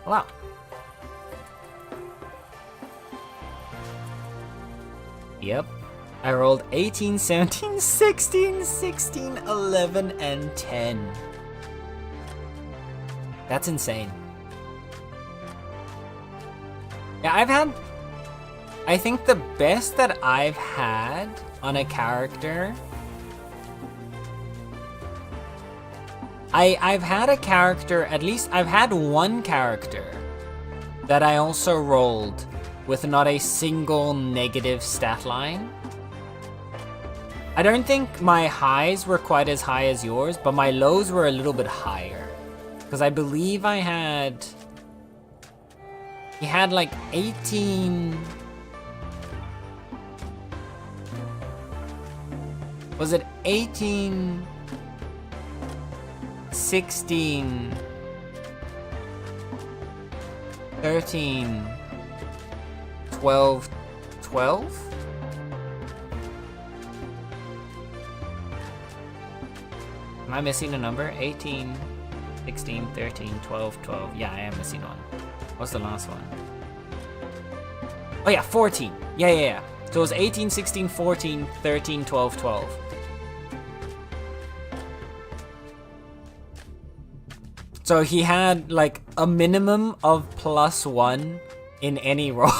Wow. Yep. I rolled 18, 17, 16, 16, 11, and 10. That's insane. Yeah, I think the best that I've had on a character... I've had a character, at least I've had one character that I also rolled with not a single negative stat line. I don't think my highs were quite as high as yours, but my lows were a little bit higher. Because I believe I had... He had like 18... Was it 18... 16... 13... 12... 12? Am I missing a number? 18, 16, 13, 12, 12. Yeah, I am missing one. What's the last one? Oh yeah, 14. Yeah. So it was 18, 16, 14, 13, 12, 12. So he had like a minimum of +1 in any roll.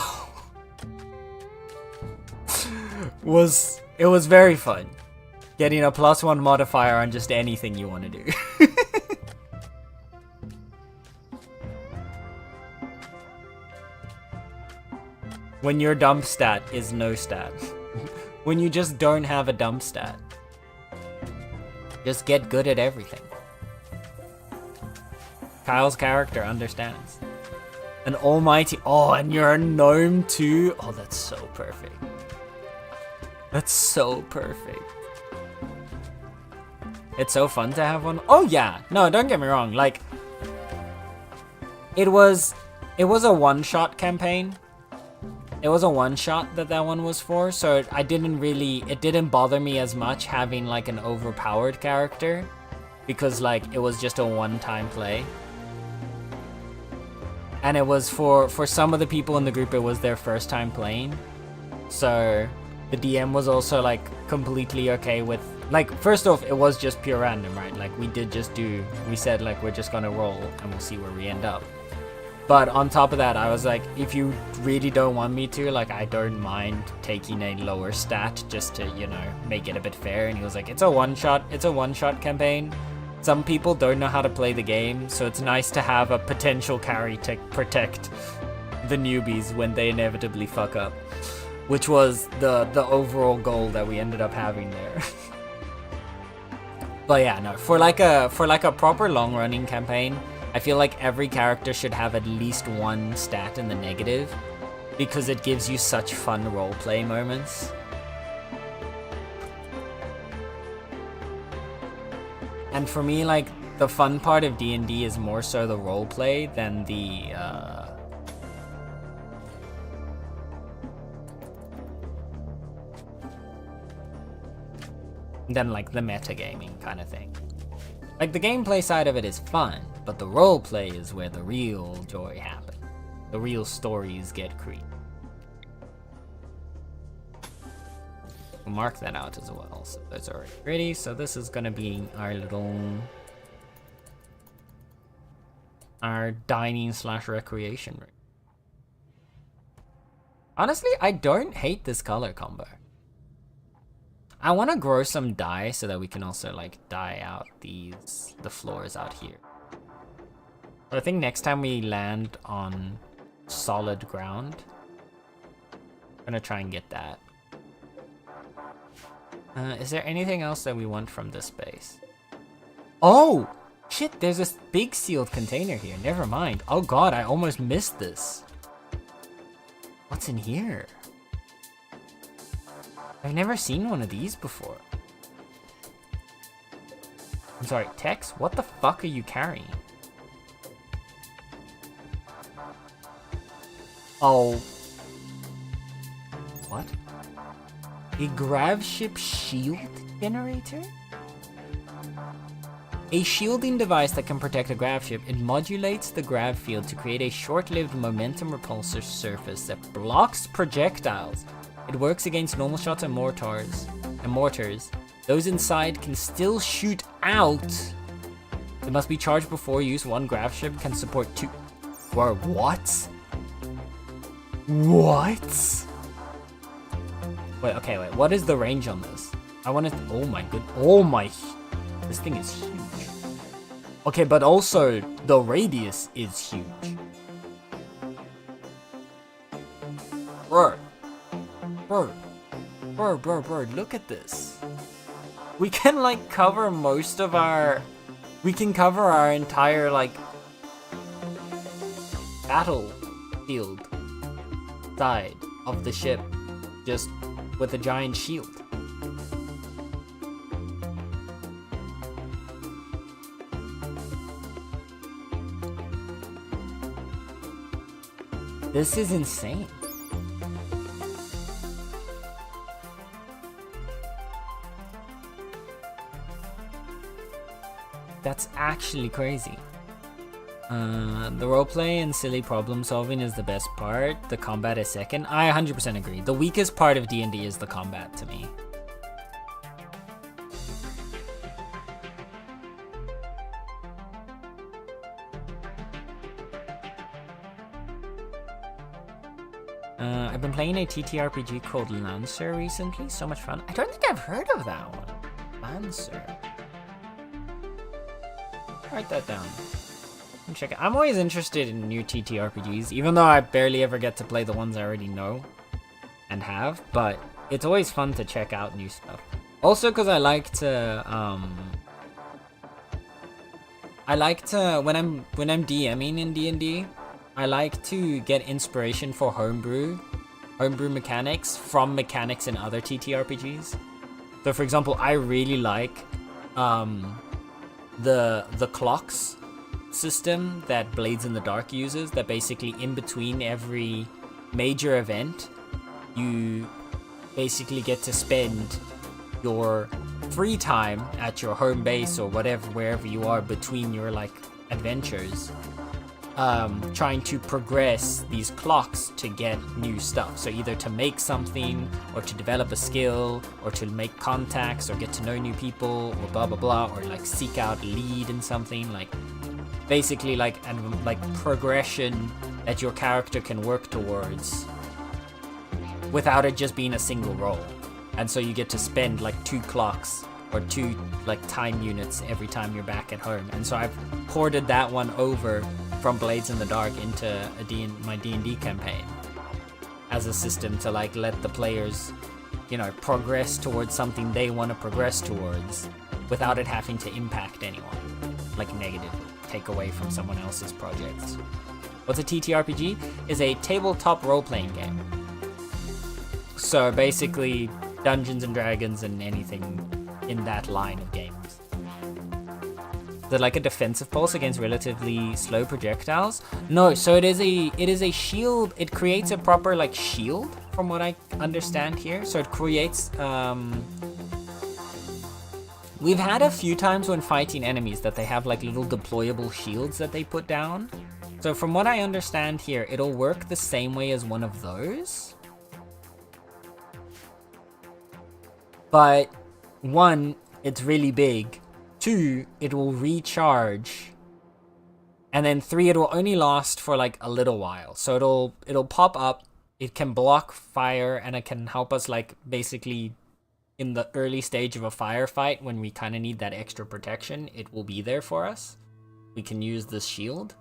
It was very fun. Getting a +1 modifier on just anything you want to do. When your dump stat is no stat. When you just don't have a dump stat. Just get good at everything. Kyle's character understands. An almighty... Oh, and you're a gnome too? Oh, that's so perfect. That's so perfect. It's so fun to have one. Oh yeah, no, don't get me wrong. Like, it was a one-shot campaign. It was a one-shot that one was for, so it didn't bother me as much having like an overpowered character, because like it was just a one-time play. And it was for some of the people in the group, it was their first time playing. So the DM was also like completely okay with, like, first off, it was just pure random, right? Like, we said, like, we're just gonna roll and we'll see where we end up. But on top of that, I was like, if you really don't want me to, like, I don't mind taking a lower stat just to, you know, make it a bit fair. And he was like, it's a one-shot campaign. Some people don't know how to play the game, so it's nice to have a potential carry to protect the newbies when they inevitably fuck up. Which was the overall goal that we ended up having there. But yeah, no, for like a proper long-running campaign, I feel like every character should have at least one stat in the negative, because it gives you such fun roleplay moments. And for me, like, the fun part of D&D is more so the roleplay than like the metagaming kind of thing. Like, the gameplay side of it is fun, but the roleplay is where the real joy happens. The real stories get created. We'll mark that out as well, so that's already ready. So this is gonna be our dining / recreation room. Honestly, I don't hate this color combo. I want to grow some dye so that we can also like dye out the floors out here. But I think next time we land on solid ground, I'm gonna try and get that. Is there anything else that we want from this space? Oh! Shit, there's this big sealed container here. Never mind. Oh god, I almost missed this. What's in here? I've never seen one of these before. I'm sorry, Tex, what the fuck are you carrying? Oh. What? A gravship shield generator? A shielding device that can protect a gravship. It modulates the grav field to create a short-lived momentum repulsor surface that blocks projectiles. It works against normal shots and mortars. Those inside can still shoot out. It must be charged before use. One gravship can support 2. Whoa, what? What? Wait, okay, wait. What is the range on this? I want to. Oh my good. Oh my. This thing is huge. Okay, but also the radius is huge. Bro. Bro, look at this. We can like cover most of our... We can cover our entire like battlefield side of the ship just with a giant shield. This is insane. That's actually crazy. The roleplay and silly problem solving is the best part. The combat is second. I 100% agree. The weakest part of D&D is the combat to me. I've been playing a TTRPG called Lancer recently. So much fun. I don't think I've heard of that one. Lancer. Write that down. Check it. I'm always interested in new TTRPGs, even though I barely ever get to play the ones I already know and have, but it's always fun to check out new stuff. Also because I like to when I'm DMing in D&D, I like to get inspiration for homebrew mechanics from mechanics in other TTRPGs. So for example, I really like the clocks system that Blades in the Dark uses, that basically in between every major event you basically get to spend your free time at your home base or whatever, wherever you are between your like adventures, trying to progress these clocks to get new stuff. So either to make something, or to develop a skill, or to make contacts, or get to know new people, or blah blah blah, or like seek out a lead in something, like basically like progression that your character can work towards without it just being a single roll. And so you get to spend like 2 clocks or 2 like time units every time you're back at home. And so I've ported that one over from Blades in the Dark into my D&D campaign as a system to like let the players, you know, progress towards something they want to progress towards without it having to impact anyone, like negatively, take away from someone else's projects. What's a TTRPG? Is a tabletop role-playing game. So basically Dungeons and Dragons and anything in that line of games. They're like a defensive pulse against relatively slow projectiles. No, so it is a shield. It creates a proper like shield from what I understand here. So it creates we've had a few times when fighting enemies that they have like little deployable shields that they put down. So from what I understand here, it'll work the same way as one of those. But 1, it's really big. 2, it will recharge. And then 3, it will only last for like a little while. So it'll pop up, it can block fire, and it can help us like basically in the early stage of a firefight when we kind of need that extra protection. It will be there for us. We can use this shield.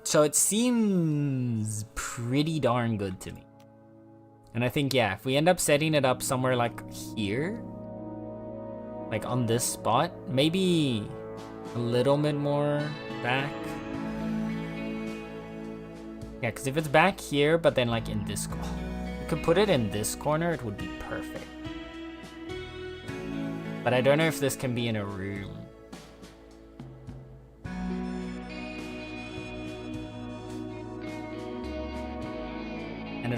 So it seems pretty darn good to me. And I think, yeah, if we end up setting it up somewhere like here, like on this spot, maybe a little bit more back. Yeah, because if it's back here, but then like in this corner, you could put it in this corner, it would be perfect. But I don't know if this can be in a room. And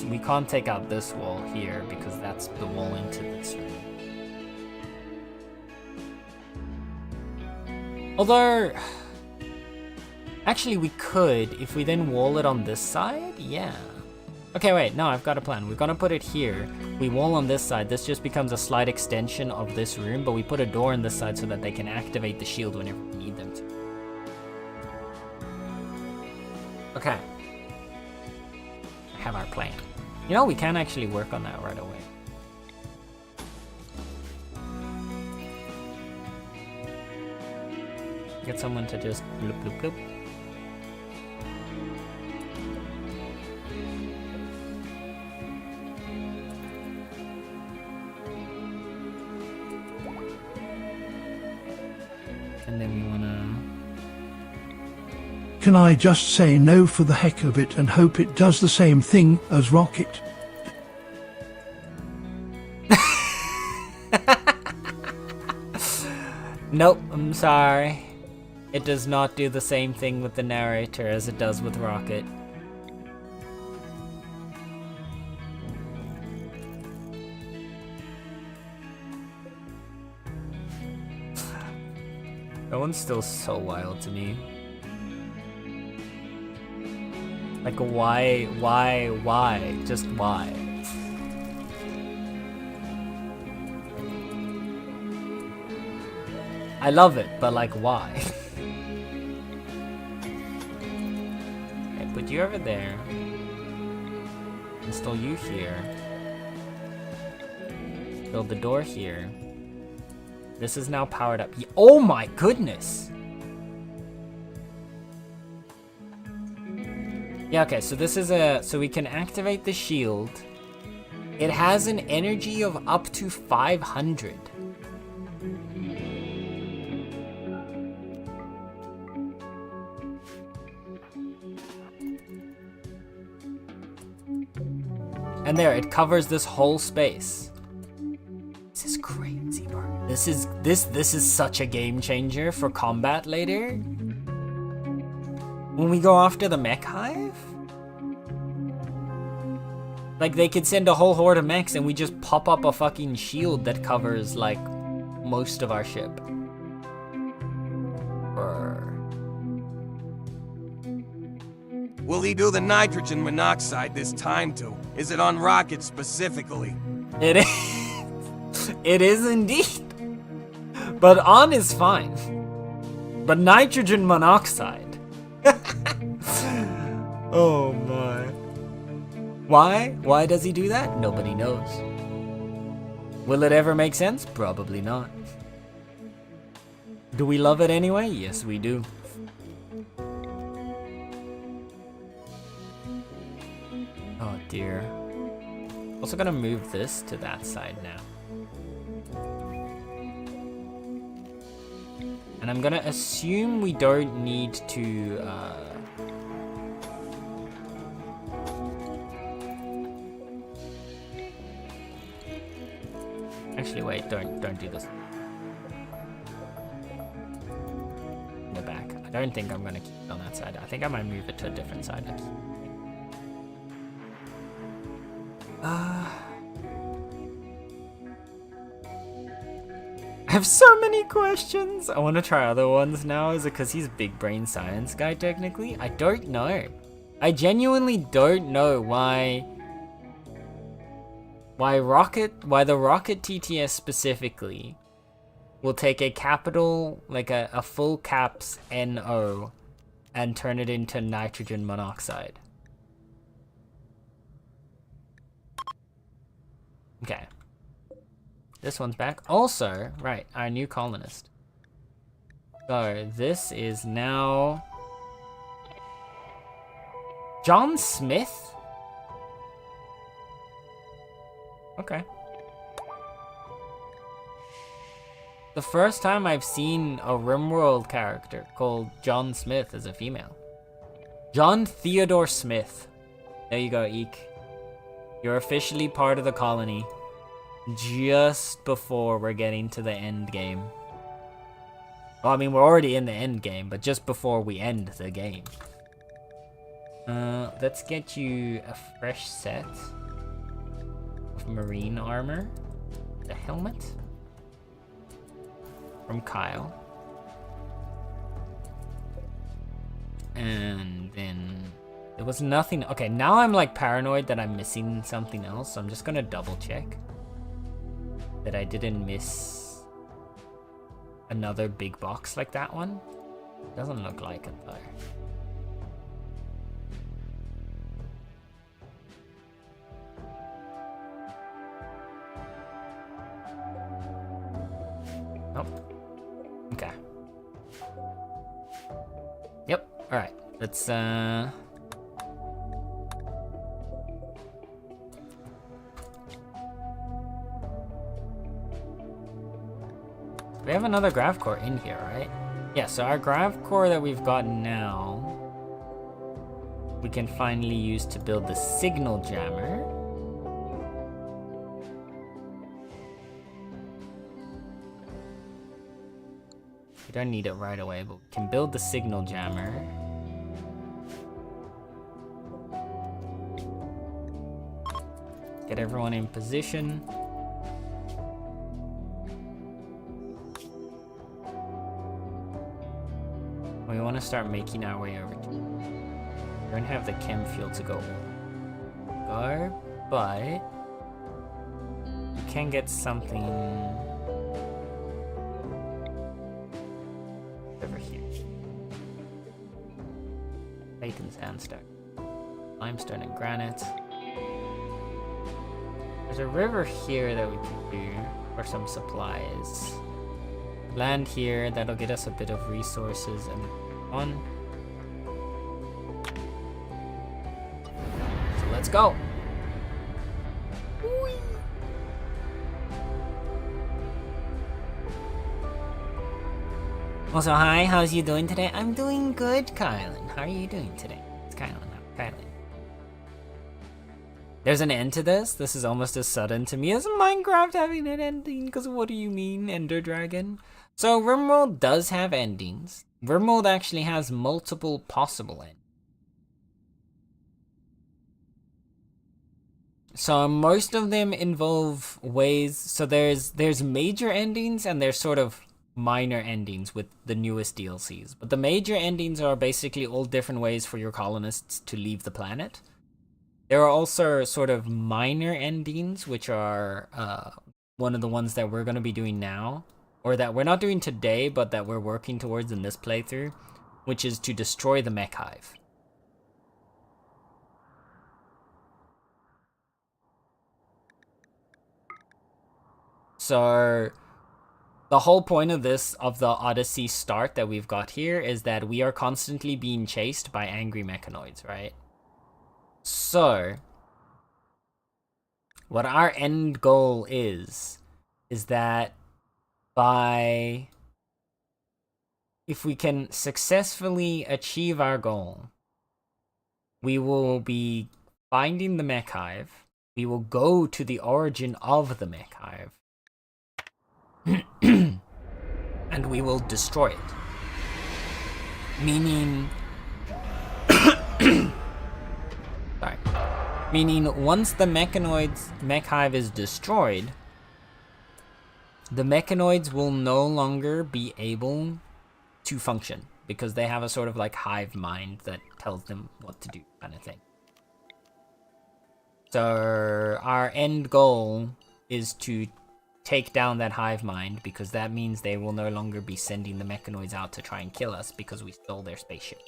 we can't take out this wall here because that's the wall into this room. Although, actually we could, if we then wall it on this side, yeah. Okay, wait, no, I've got a plan. We're gonna put it here. We wall on this side. This just becomes a slight extension of this room, but we put a door on this side so that they can activate the shield whenever we need them to. Okay. Have our plan. You know, we can actually work on that right away. Get someone to just bloop bloop bloop. And then we wanna... Can I just say no for the heck of it and hope it does the same thing as Rocket? Nope, I'm sorry. It does not do the same thing with the narrator as it does with Rocket. That one's still so wild to me. Like, why? Just why? I love it, but like, why? Okay, put you over there. Install you here. Build the door here. This is now powered up. Oh my goodness! Yeah, okay, so this is so we can activate the shield. It has an energy of up to 500. And there, it covers this whole space. This is crazy, bro. This is such a game changer for combat later. When we go after the mech hive? Like, they could send a whole horde of mechs and we just pop up a fucking shield that covers, like, most of our ship. Will he do the nitrogen monoxide this time too? Is it on Rocket specifically? It is. It is indeed. But on is fine. But nitrogen monoxide. Oh my. Why? Why does he do that? Nobody knows. Will it ever make sense? Probably not. Do we love it anyway? Yes, we do. Oh dear. Also gonna move this to that side now. And I'm gonna assume we don't need to actually wait, don't do this. Go back. I don't think I'm gonna keep it on that side. I think I might move it to a different side. I have so many questions. I want to try other ones now. Is it because he's big brain science guy technically? I don't know. I genuinely don't know why the Rocket TTS specifically will take a capital, like a full caps NO and turn it into nitrogen monoxide. Okay. This one's back. Also, right, our new colonist. So, this is now... John Smith? Okay. The first time I've seen a RimWorld character called John Smith as a female. John Theodore Smith. There you go, Eek. You're officially part of the colony. Just before we're getting to the end game. Well, I mean, we're already in the end game, but just before we end the game. Let's get you a fresh set of marine armor. The helmet from Kyle. And then there was nothing. Okay, now I'm like paranoid that I'm missing something else, so I'm just gonna double check that I didn't miss another big box like that one. Doesn't look like it though. Nope. Okay. Alright, let's we have another grav core in here, right? Yeah, so our grav core that we've got now, we can finally use to build the signal jammer. We don't need it right away, but we can build the signal jammer. Get everyone in position. We want to start making our way over to. We don't have the chem fuel to go, but we can get something over here. Bacon sandstone, limestone and granite. There's a river here that we can do for some supplies. Land here, that'll get us a bit of resources and on. So let's go. Whee! Also, hi, how's you doing today? I'm doing good, Kylan. How are you doing today? It's Kylan. There's an end to this? This is almost as sudden to me as Minecraft having an ending, because what do you mean, Ender Dragon? So, RimWorld does have endings. RimWorld actually has multiple possible endings. So, most of them involve ways... So, there's major endings, and there's sort of minor endings with the newest DLCs. But the major endings are basically all different ways for your colonists to leave the planet. There are also sort of minor endings, which are one of the ones that we're going to be doing now. Or that we're not doing today, but that we're working towards in this playthrough. Which is to destroy the mech hive. So, the whole point of this, of the Odyssey start that we've got here, is that we are constantly being chased by angry mechanoids, right? So, what our end goal is that if we can successfully achieve our goal, we will be finding the mech hive, we will go to the origin of the mech hive, and we will destroy it. Meaning... Sorry. Meaning, once the mech hive is destroyed, the mechanoids will no longer be able to function, because they have a sort of like hive mind that tells them what to do, kind of thing. So, our end goal is to take down that hive mind, because that means they will no longer be sending the mechanoids out to try and kill us because we stole their spaceship.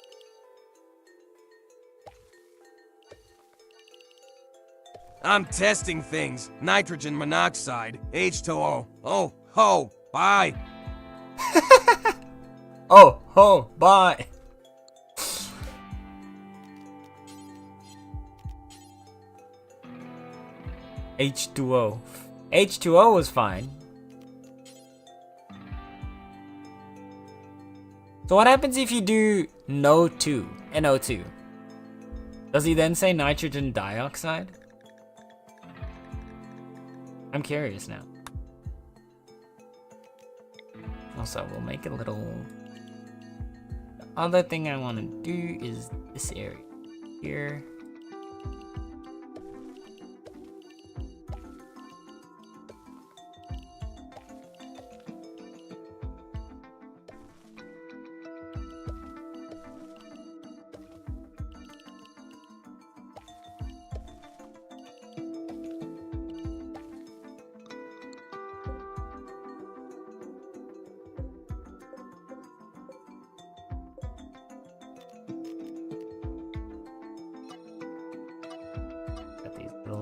I'm testing things. Nitrogen monoxide, H2O. Oh, ho, bye. Oh, ho, bye. H2O. H2O was fine. So what happens if you do NO2? Does he then say nitrogen dioxide? I'm curious now. Also, we'll make a little... The other thing I want to do is this area here.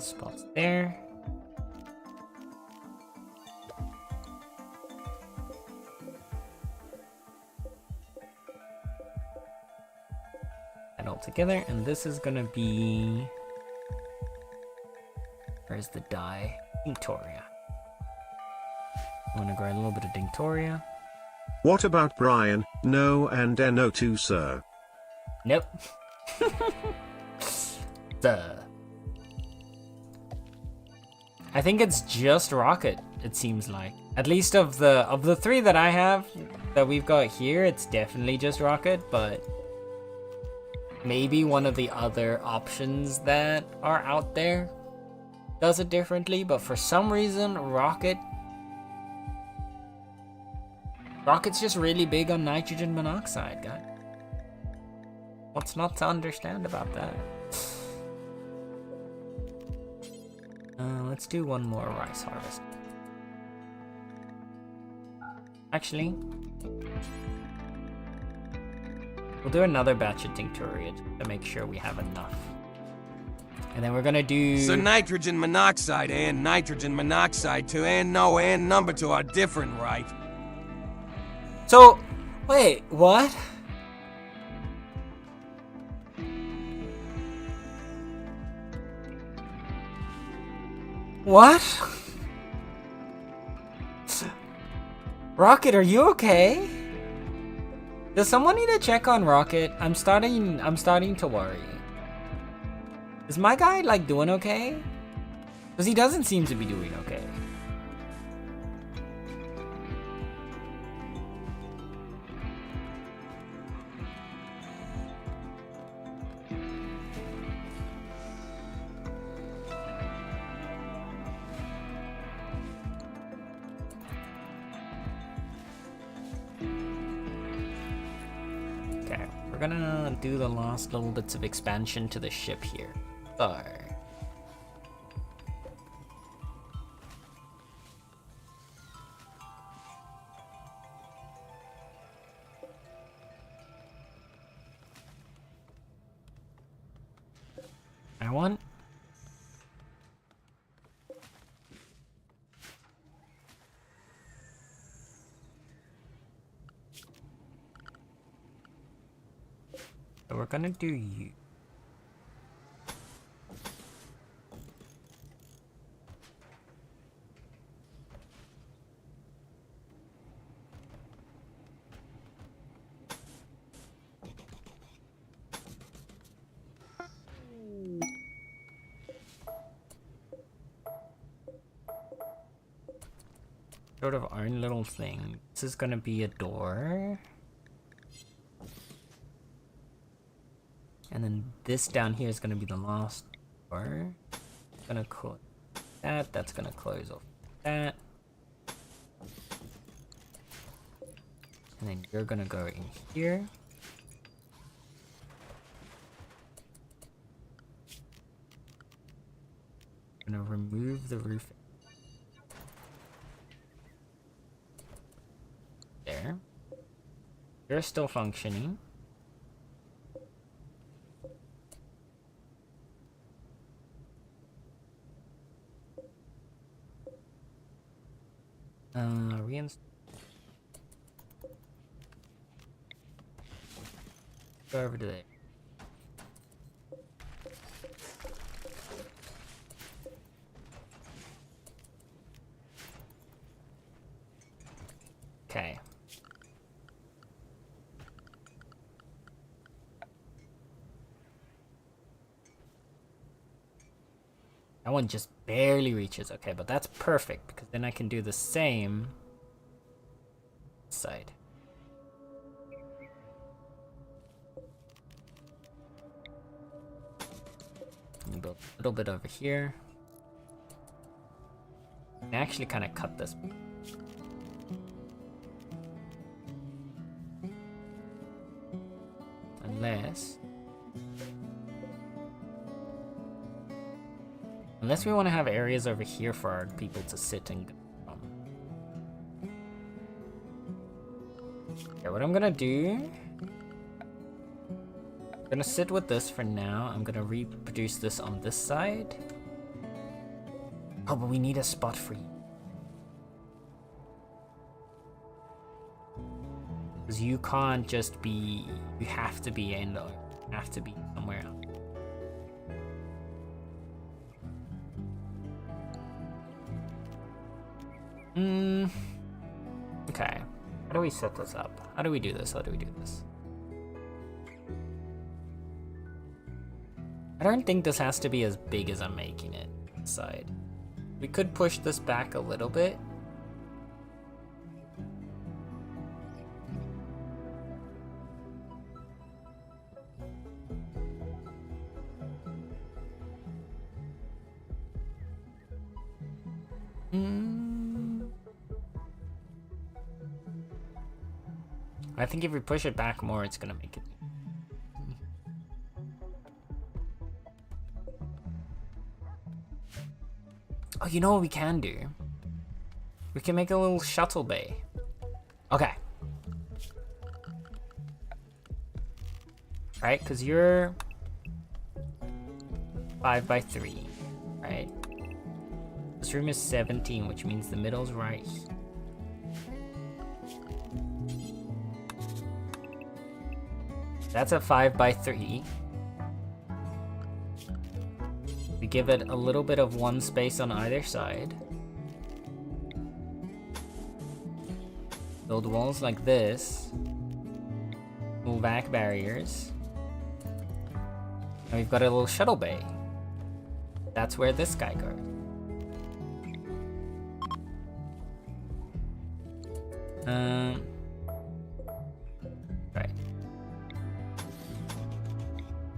Spots there. it all together, and this is gonna be... Where's the dye? Dinctoria. I want to grow a little bit of Dinctoria. What about Brian? No and NO2, sir. Nope. Duh. I think it's just Rocket, it seems like. At least of the three that I have, that we've got here, it's definitely just Rocket, but maybe one of the other options that are out there does it differently, but for some reason, Rocket's just really big on nitrogen monoxide, guys. What's not to understand about that? Let's do one more rice harvest. Actually, we'll do another batch of Tincturia to make sure we have enough. And then we're gonna do... So nitrogen monoxide and nitrogen monoxide 2 and no and number 2 are different, right? So, wait, what? What? Rocket, are you okay? Does someone need to check on Rocket? I'm starting to worry. Is my guy like doing okay? Because he doesn't seem to be doing okay. Okay, we're gonna do the last little bits of expansion to the ship here. So, I want so we're gonna do you. Sort of own little thing. This is gonna be a door. And then this down here is gonna be the last door. It's gonna close that, that's gonna close off that. And then you're gonna go in here. I'm gonna remove the roof. There. You're still functioning. Reinstall. Go over to there. Okay. That one just barely reaches. Okay, but that's perfect because then I can do the same side. Let me build a little bit over here. I actually kind of cut this. Unless we want to have areas over here for our people to sit and go from. Okay, what I'm gonna do, I'm gonna sit with this for now. I'm gonna reproduce this on this side. Oh, but we need a spot for you. Because you can't just be, you have to be in have to be somewhere else. Okay. How do we set this up? How do we do this? How do we do this? I don't think this has to be as big as I'm making it inside. We could push this back a little bit. I think if we push it back more, it's gonna make it. Oh, you know what we can do? We can make a little shuttle bay. Okay. Right, because you're 5 by 3, right? This room is 17, which means the middle's right here. That's a 5 by 3. We give it a little bit of one space on either side. Build walls like this. Move back barriers. And we've got a little shuttle bay. That's where this guy goes. Right.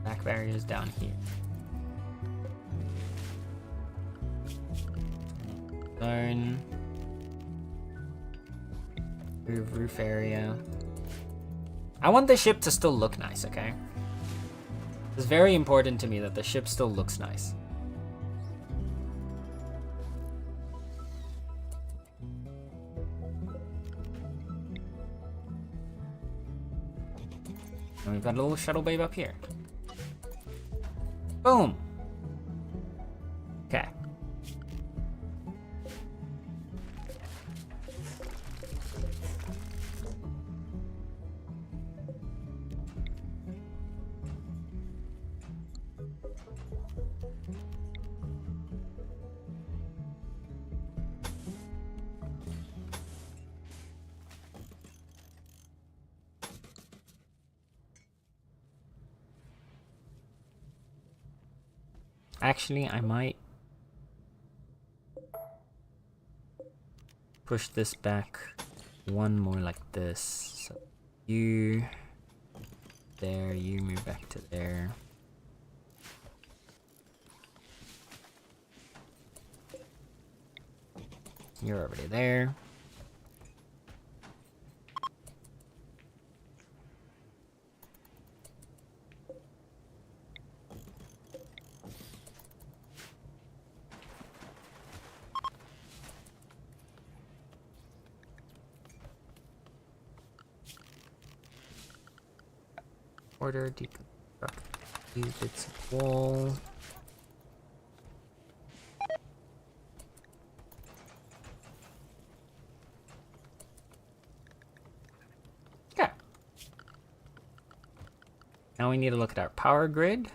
Back barriers down here. Zone. Roof area. I want the ship to still look nice, okay? It's very important to me that the ship still looks nice. And we've got a little shuttle babe up here. Boom! Okay. Actually, I might push this back one more like this. So you there, you move back to there. You're already there. Order, deconstruct these bits of wall. Okay. Now we need to look at our power grid.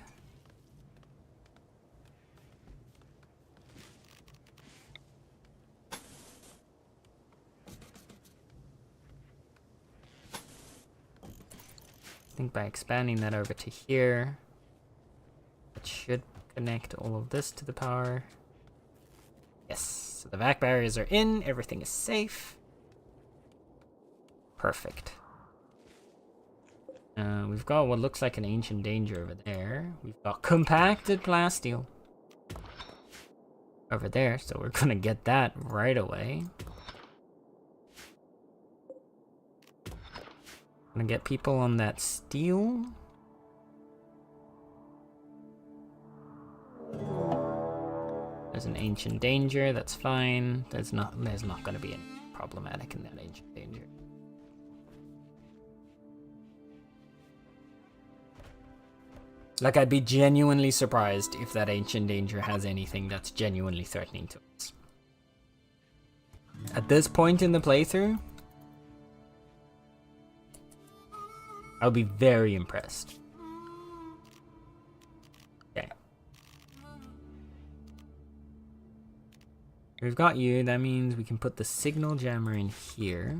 I think by expanding that over to here, it should connect all of this to the power. Yes, so the vac barriers are in, everything is safe. Perfect. We've got what looks like an ancient danger over there. We've got compacted plasteel over there, so we're gonna get that right away. Gonna get people on that steel. There's an ancient danger, that's fine. There's not gonna be any problematic in that ancient danger. Like, I'd be genuinely surprised if that ancient danger has anything that's genuinely threatening to us. At this point in the playthrough, I'll be very impressed. We've got you. That means we can put the signal jammer in here.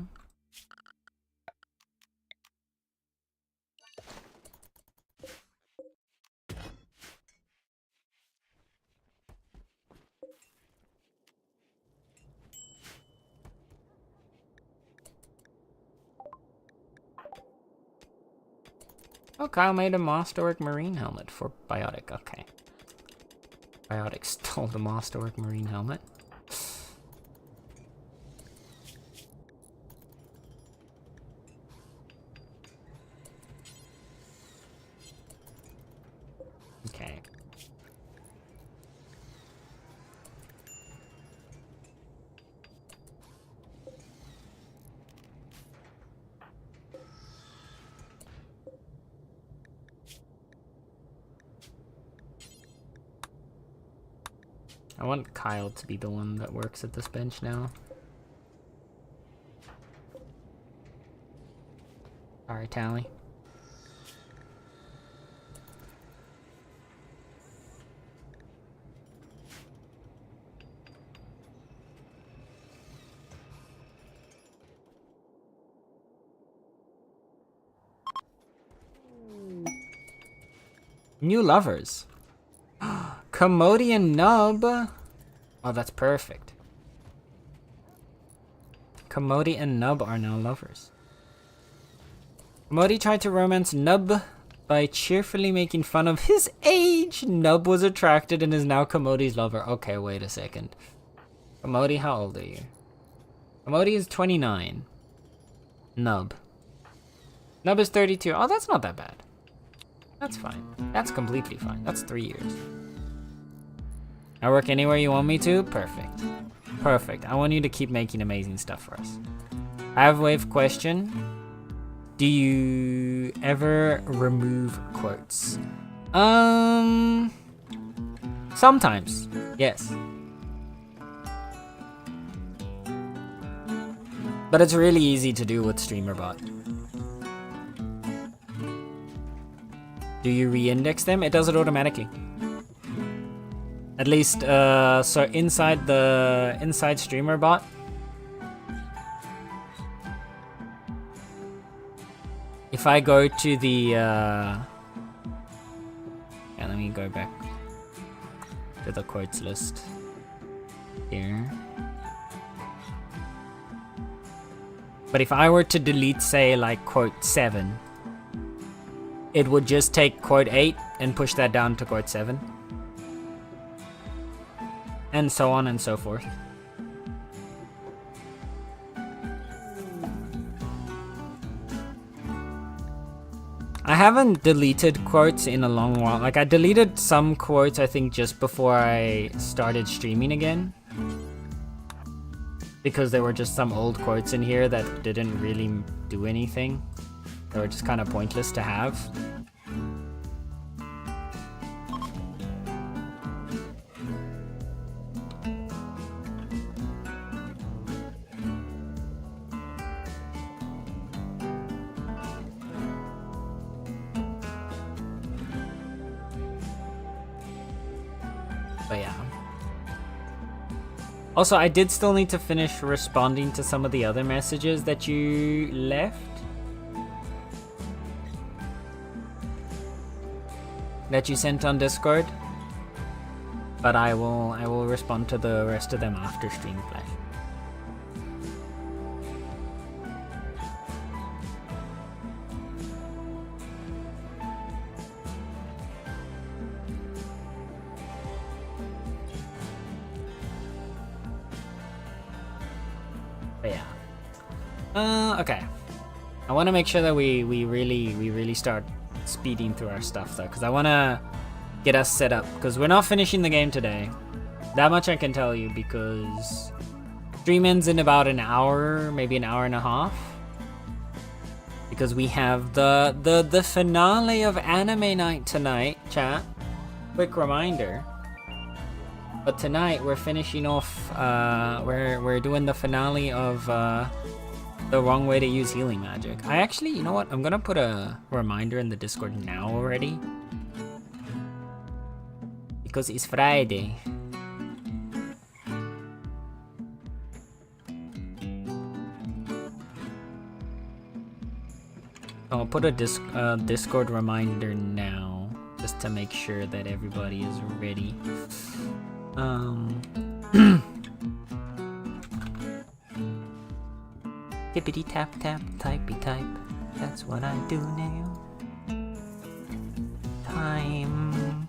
Oh, Kyle made a Masterwork Marine helmet for Biotic. Okay. Biotic stole the Masterwork Marine helmet. Okay. I want Kyle to be the one that works at this bench now. Sorry, Tally. New lovers. Commodity and Nub. Oh, that's perfect. Commodity and Nub are now lovers. Commodity tried to romance Nub by cheerfully making fun of his age. Nub was attracted and is now Commodity's lover. Okay, wait a second. Commodity, how old are you? Commodity is 29. Nub. Nub is 32. Oh, that's not that bad. That's fine. That's completely fine. That's 3 years. I work anywhere you want me to? Perfect. Perfect. I want you to keep making amazing stuff for us. I have a wave question. Do you ever remove quotes? Sometimes. Yes. But it's really easy to do with StreamerBot. Do you re-index them? It does it automatically. At least, so inside StreamerBot. If I go to the, yeah, let me go back to the quotes list here. But if I were to delete, say, like, quote 7, it would just take quote 8 and push that down to quote 7. And so on and so forth. I haven't deleted quotes in a long while. Like, I deleted some quotes, I think, just before I started streaming again. Because there were just some old quotes in here that didn't really do anything. They were just kind of pointless to have. But yeah. Also, I did still need to finish responding to some of the other messages that you left. That you sent on Discord. But I will respond to the rest of them after stream play. But yeah. Okay. I want to make sure that we really start speeding through our stuff though, because I want to get us set up, because we're not finishing the game today. That much I can tell you, because stream ends in about an hour, maybe an hour and a half. Because we have the finale of anime night tonight, chat. Quick reminder. But tonight we're finishing off, we're doing the finale of the wrong way to use healing magic. I actually, you know what? I'm gonna put a reminder in the Discord now already. Because it's Friday. I'll put a Discord reminder now, just to make sure that everybody is ready. Tippity tap tap, typey type. That's what I do now. Time.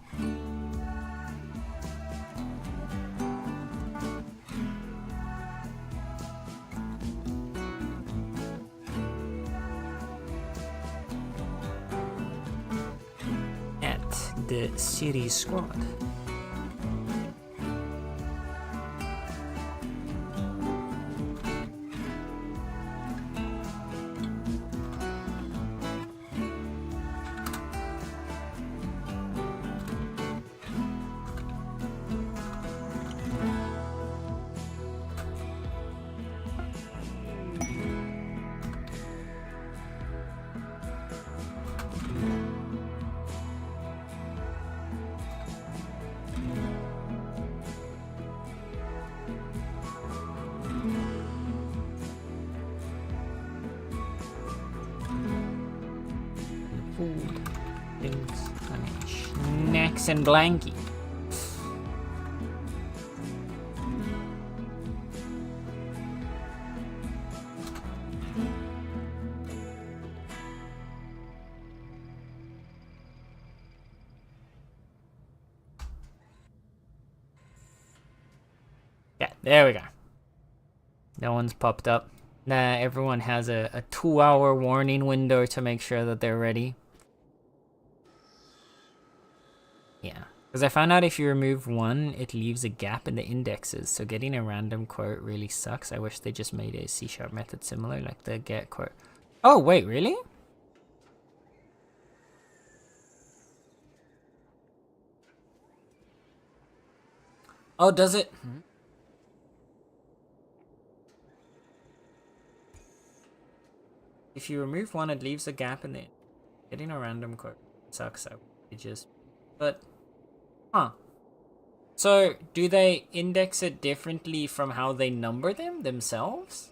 At the City Squad. Snacks and blankie. Yeah, there we go. No one's popped up. Nah, everyone has a 2-hour warning window to make sure that they're ready. Yeah, because I found out if you remove one, it leaves a gap in the indexes, so getting a random quote really sucks. I wish they just made a C# method similar, like the get quote. Oh, wait, really? Oh, does it? If you remove one, it leaves a gap in the... Getting a random quote sucks, so it just... But... Huh. So, do they index it differently from how they number them themselves?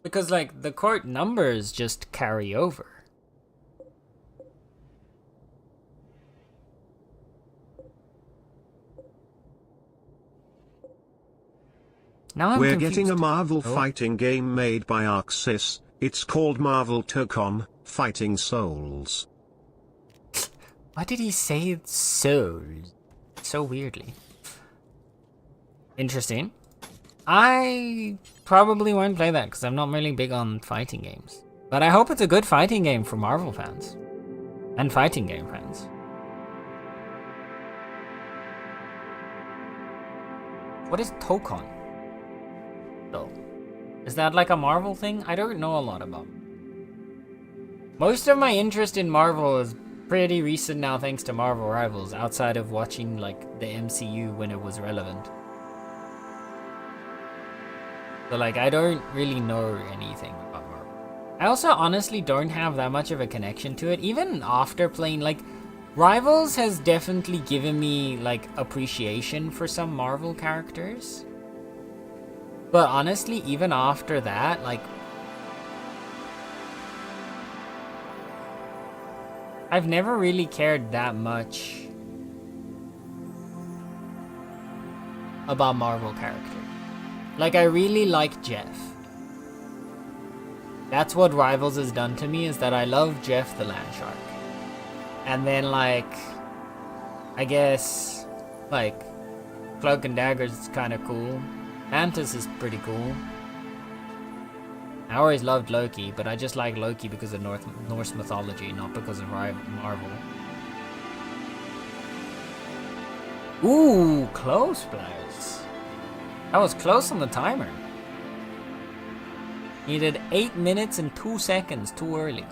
Because, like, the quote numbers just carry over. Now I'm We're confused. getting a Marvel fighting game made by Arxis. It's called Marvel Tokon Fighting Souls. Why did he say souls so weirdly? Interesting. I probably won't play that because I'm not really big on fighting games. But I hope it's a good fighting game for Marvel fans. And fighting game fans. What is Tokon? Though? Is that like a Marvel thing? I don't know a lot about it. Most of my interest in Marvel is pretty recent now thanks to Marvel Rivals, outside of watching like the MCU when it was relevant. So like I don't really know anything about Marvel. I also honestly don't have that much of a connection to it, even after playing like Rivals has definitely given me like appreciation for some Marvel characters. But honestly, even after that, like I've never really cared that much about Marvel characters. Like, I really like Jeff. That's what Rivals has done to me, is that I love Jeff the Land Shark. And then, like, I guess, like, Cloak and Daggers is kind of cool. Mantis is pretty cool. I always loved Loki, but I just like Loki because of Norse mythology, not because of Marvel. Ooh, close, players. That was close on the timer. Needed 8 minutes and 2 seconds too early.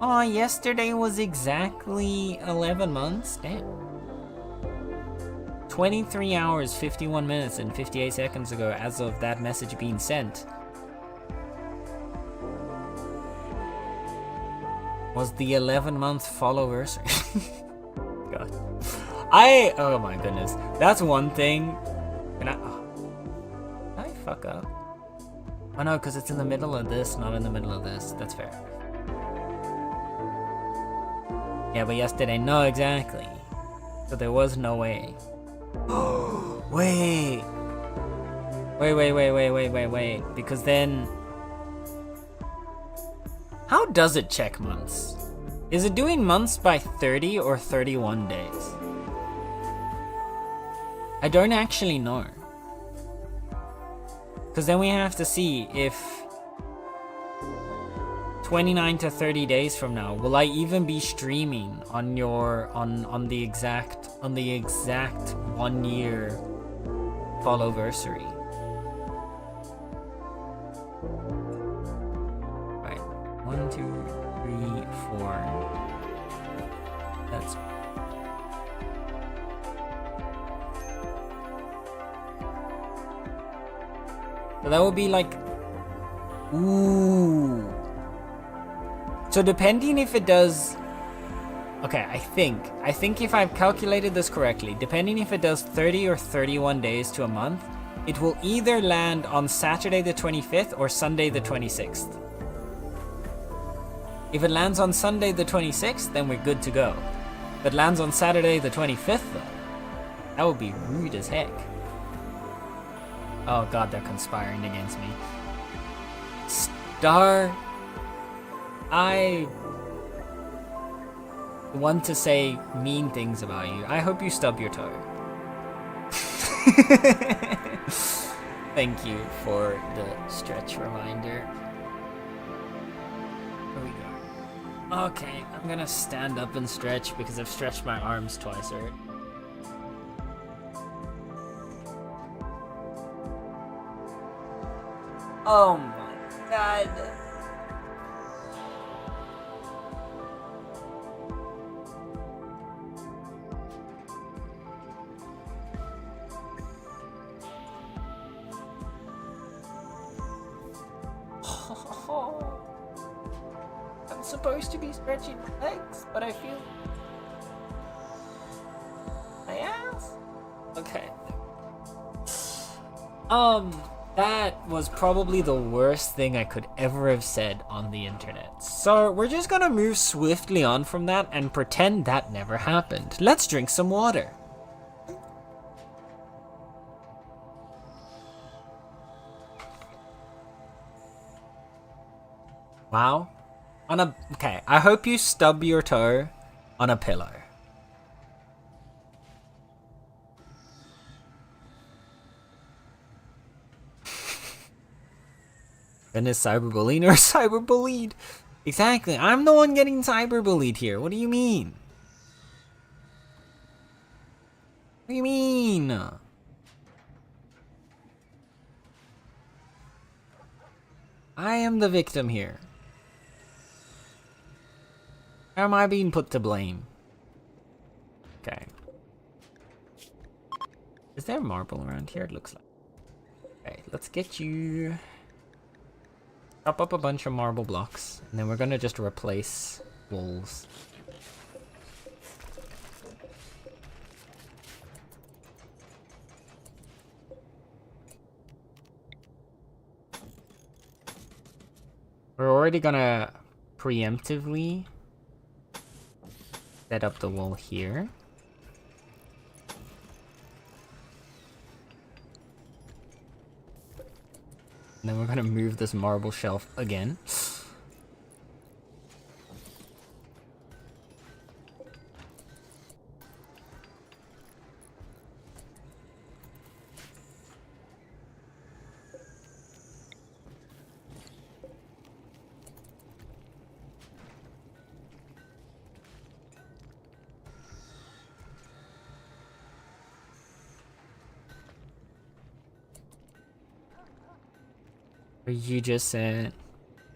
Aw, yesterday was exactly 11 months. Damn. 23 hours, 51 minutes, and 58 seconds ago as of that message being sent was the 11-month followersary. God. Oh my goodness. That's one thing. Can I fuck up? Oh no, because it's in the middle of this, not in the middle of this. That's fair. Yeah, but yesterday, no, exactly. So there was no way. Wait. Wait. Because then... How does it check months? Is it doing months by 30 or 31 days? I don't actually know. Because then we have to see if 29 to 30 days from now, will I even be streaming on your on the exact 1 year followversary? Right, 1, 2, 3, 4. That's so that would be like, ooh. So depending if it does, okay, I think if I've calculated this correctly, depending if it does 30 or 31 days to a month, it will either land on Saturday the 25th or Sunday the 26th. If it lands on Sunday the 26th, then we're good to go. If it lands on Saturday the 25th, though, that would be rude as heck. Oh god, they're conspiring against me. Star... I want to say mean things about you. I hope you stub your toe. Thank you for the stretch reminder. Here we go. Okay, I'm gonna stand up and stretch because I've stretched my arms twice already. Oh my god. I'm supposed to be stretching my legs, but I feel my ass. Okay. That was probably the worst thing I could ever have said on the internet. So we're just gonna move swiftly on from that and pretend that never happened. Let's drink some water. Wow. Okay, I hope you stub your toe on a pillow. Goodness, cyberbullying or cyberbullied? Exactly, I'm the one getting cyberbullied here. What do you mean? What do you mean? I am the victim here. How am I being put to blame? Okay. Is there marble around here? It looks like. Okay, let's get you... Chop up a bunch of marble blocks, and then we're gonna just replace walls. We're already gonna preemptively set up the wall here. And then we're gonna move this marble shelf again. You just said,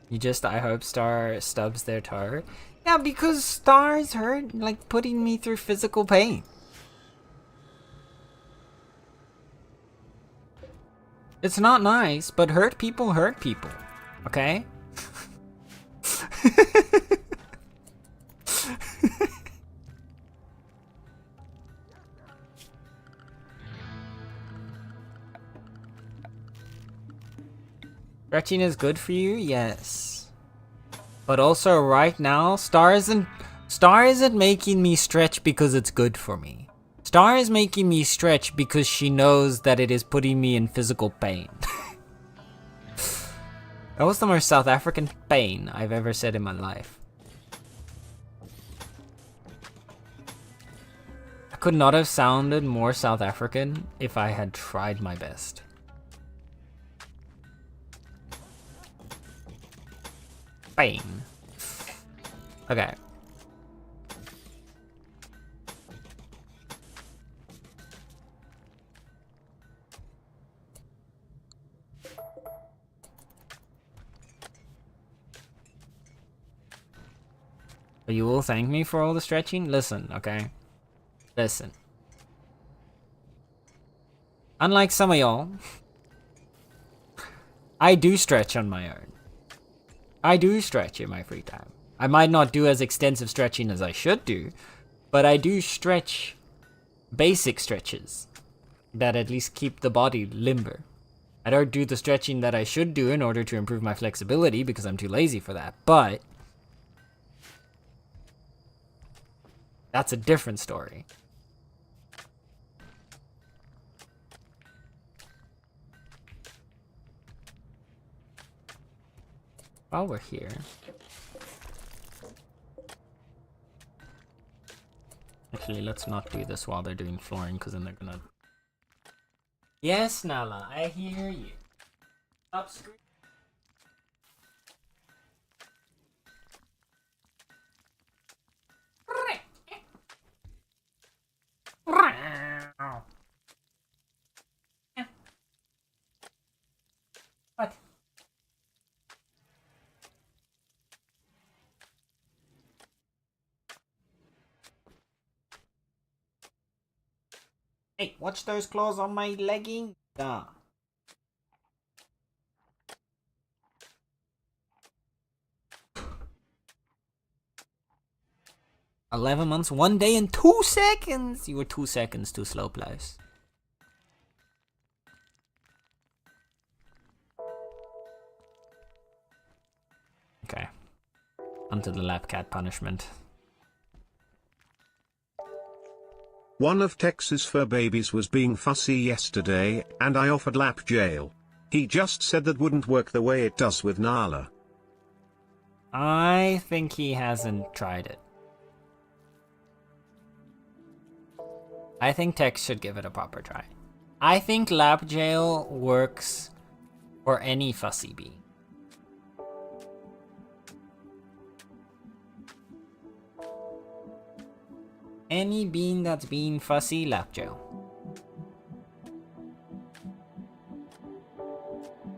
I hope Star stubs their toe. Yeah, because Star's hurt, like putting me through physical pain. It's not nice, but hurt people hurt people. Okay? Stretching is good for you, yes. But also right now, Star isn't making me stretch because it's good for me. Star is making me stretch because she knows that it is putting me in physical pain. That was the most South African pain I've ever said in my life. I could not have sounded more South African if I had tried my best. Pain. Okay. You will thank me for all the stretching? Listen, okay? Listen. Unlike some of y'all, I do stretch on my own. I do stretch in my free time. I might not do as extensive stretching as I should do, but I do stretch basic stretches that at least keep the body limber. I don't do the stretching that I should do in order to improve my flexibility because I'm too lazy for that, but that's a different story. While we're here, actually, let's not do this while they're doing flooring, because then they're gonna... Yes, Nala, I hear you. Stop screaming. What? Hey, watch those claws on my legging. Ah. $11 months, 1 day and 2 seconds. You were 2 seconds too slow, Plaus. Okay. Onto the lap cat punishment. One of Tex's fur babies was being fussy yesterday, and I offered lap jail. He just said that wouldn't work the way it does with Nala. I think he hasn't tried it. I think Tex should give it a proper try. I think lap jail works for any fussy bee. Any bean that's being fussy, lap jail.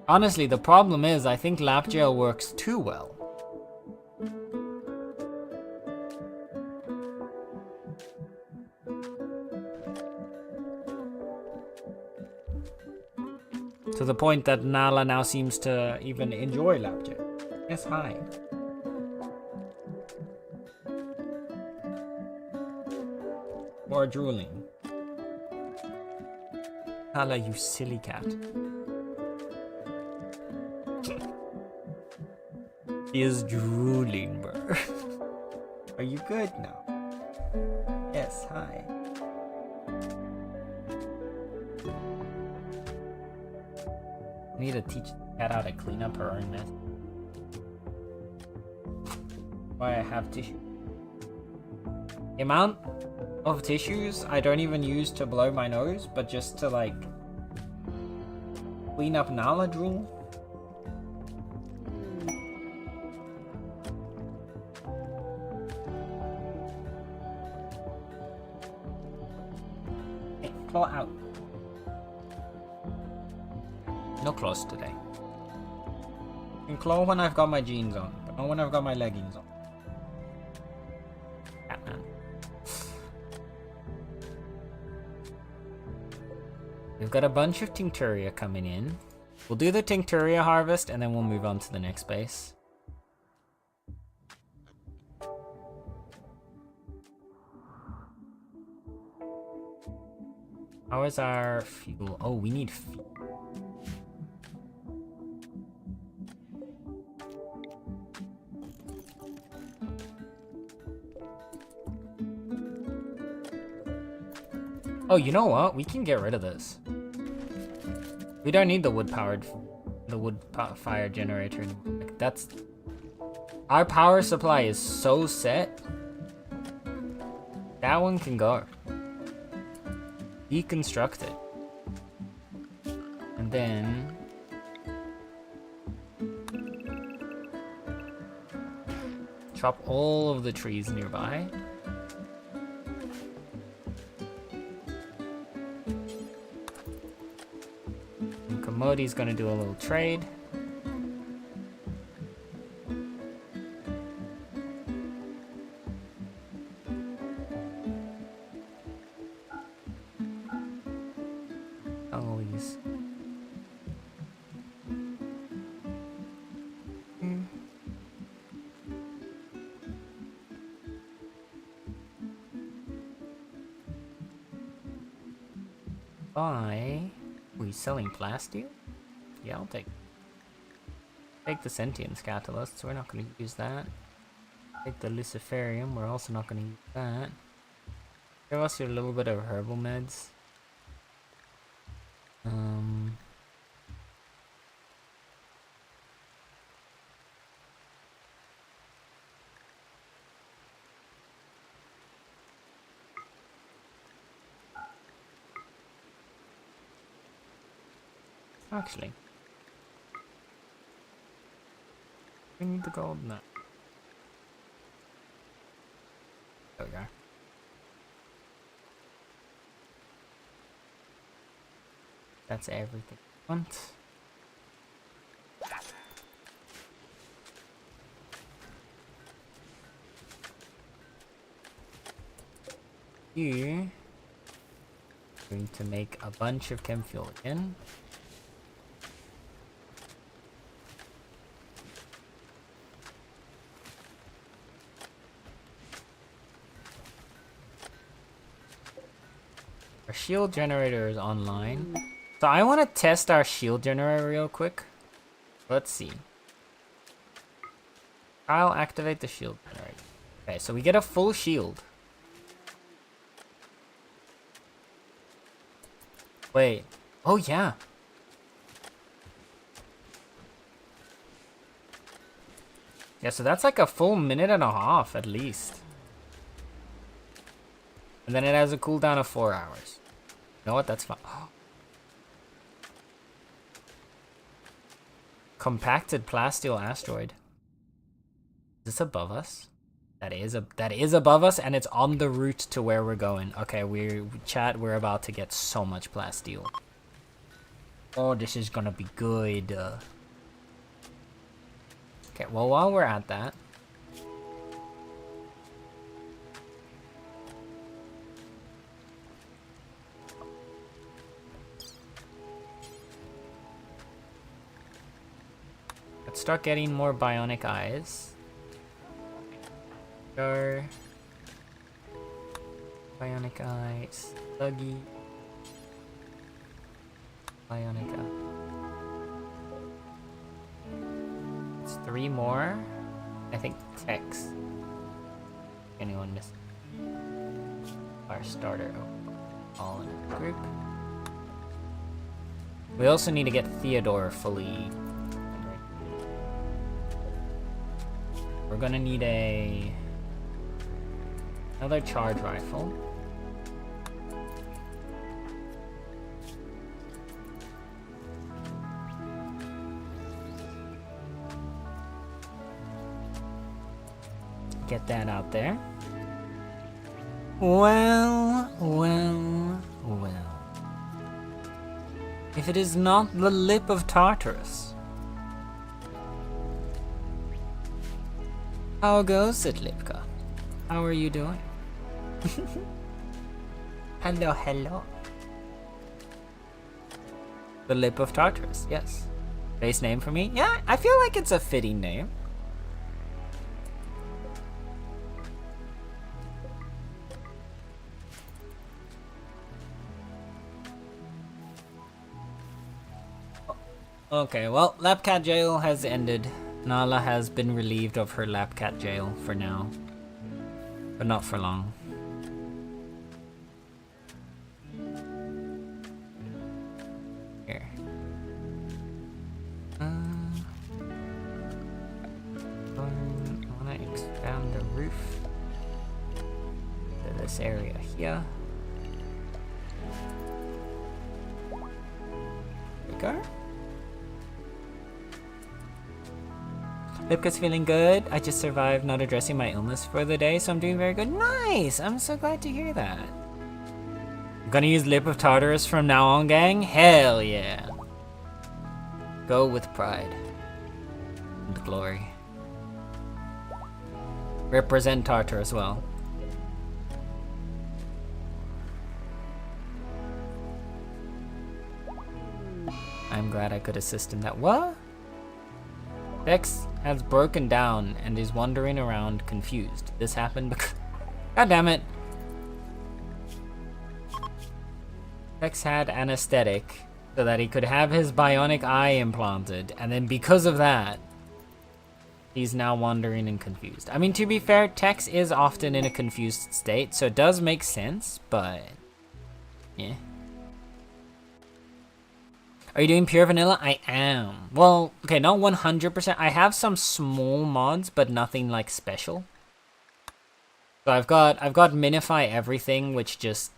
Honestly, the problem is I think lap jail works too well. To the point that Nala now seems to even enjoy lap jail. Yes, hi. More drooling. Nala, you silly cat. He is drooling, bro. Are you good now? Yes, hi. I need to teach the cat how to clean up her own mess. Why I have tissue. The amount of tissues I don't even use to blow my nose, but just to like clean up Nala drool. Hey, claw out. No claws today. I can claw when I've got my jeans on, but not when I've got my leggings on. Catman. We've got a bunch of Tincturia coming in. We'll do the Tincturia harvest and then we'll move on to the next base. How is our fuel? Oh, we need fuel. Oh, you know what? We can get rid of this. We don't need the wood-fired generator anymore. Like, that's... Our power supply is so set. That one can go. Deconstruct it. And then... chop all of the trees nearby. Modi's gonna do a little trade. Always. Bye. We selling plasteel? Yeah, I'll take the sentience catalyst, we're not going to use that. Take the luciferium, we're also not going to use that. Give us your little bit of herbal meds. Actually, we need the gold now. There we go. That's everything I want. You going to make a bunch of chem fuel again. Our shield generator is online. So I want to test our shield generator real quick. Let's see. I'll activate the shield generator. Okay, so we get a full shield. Wait. Oh, yeah. Yeah, so that's like a full minute and a half at least. And then it has a cooldown of 4 hours. You know what? That's fine. Oh. Compacted plasteel asteroid. Is this above us? That is above us, and it's on the route to where we're going. Okay, we're about to get so much plasteel. Oh, this is gonna be good. Okay, well, while we're at that, let's start getting more bionic eyes. Go. Bionic eyes. Sluggy. Bionic eye. It's 3 more. I think Tex. Anyone miss? Our starter. All in the group. We also need to get Theodore fully. We're gonna need another charge rifle. Get that out there. Well. If it is not the lip of Tartarus. How goes it, Lipka? How are you doing? Hello. The lip of Tartarus, yes. Base name for me? Yeah, I feel like it's a fitting name. Okay, well, Lapcat Jail has ended. Nala has been relieved of her Lapcat Jail for now. But not for long. Here. I want to expand the roof to this area here. There we go. Lipka's feeling good. I just survived not addressing my illness for the day, so I'm doing very good. Nice! I'm so glad to hear that. I'm gonna use Lip of Tartarus from now on, gang? Hell yeah. Go with pride. And glory. Represent Tartar as well. I'm glad I could assist in that. What? Dex has broken down and is wandering around confused. This happened because... God damn it! Dex had anesthetic so that he could have his bionic eye implanted, and then because of that, he's now wandering and confused. I mean, to be fair, Tex is often in a confused state, so it does make sense, but... yeah. Are you doing pure vanilla? I am. Well, okay, not 100%. I have some small mods, but nothing like special. So I've got minify everything, which just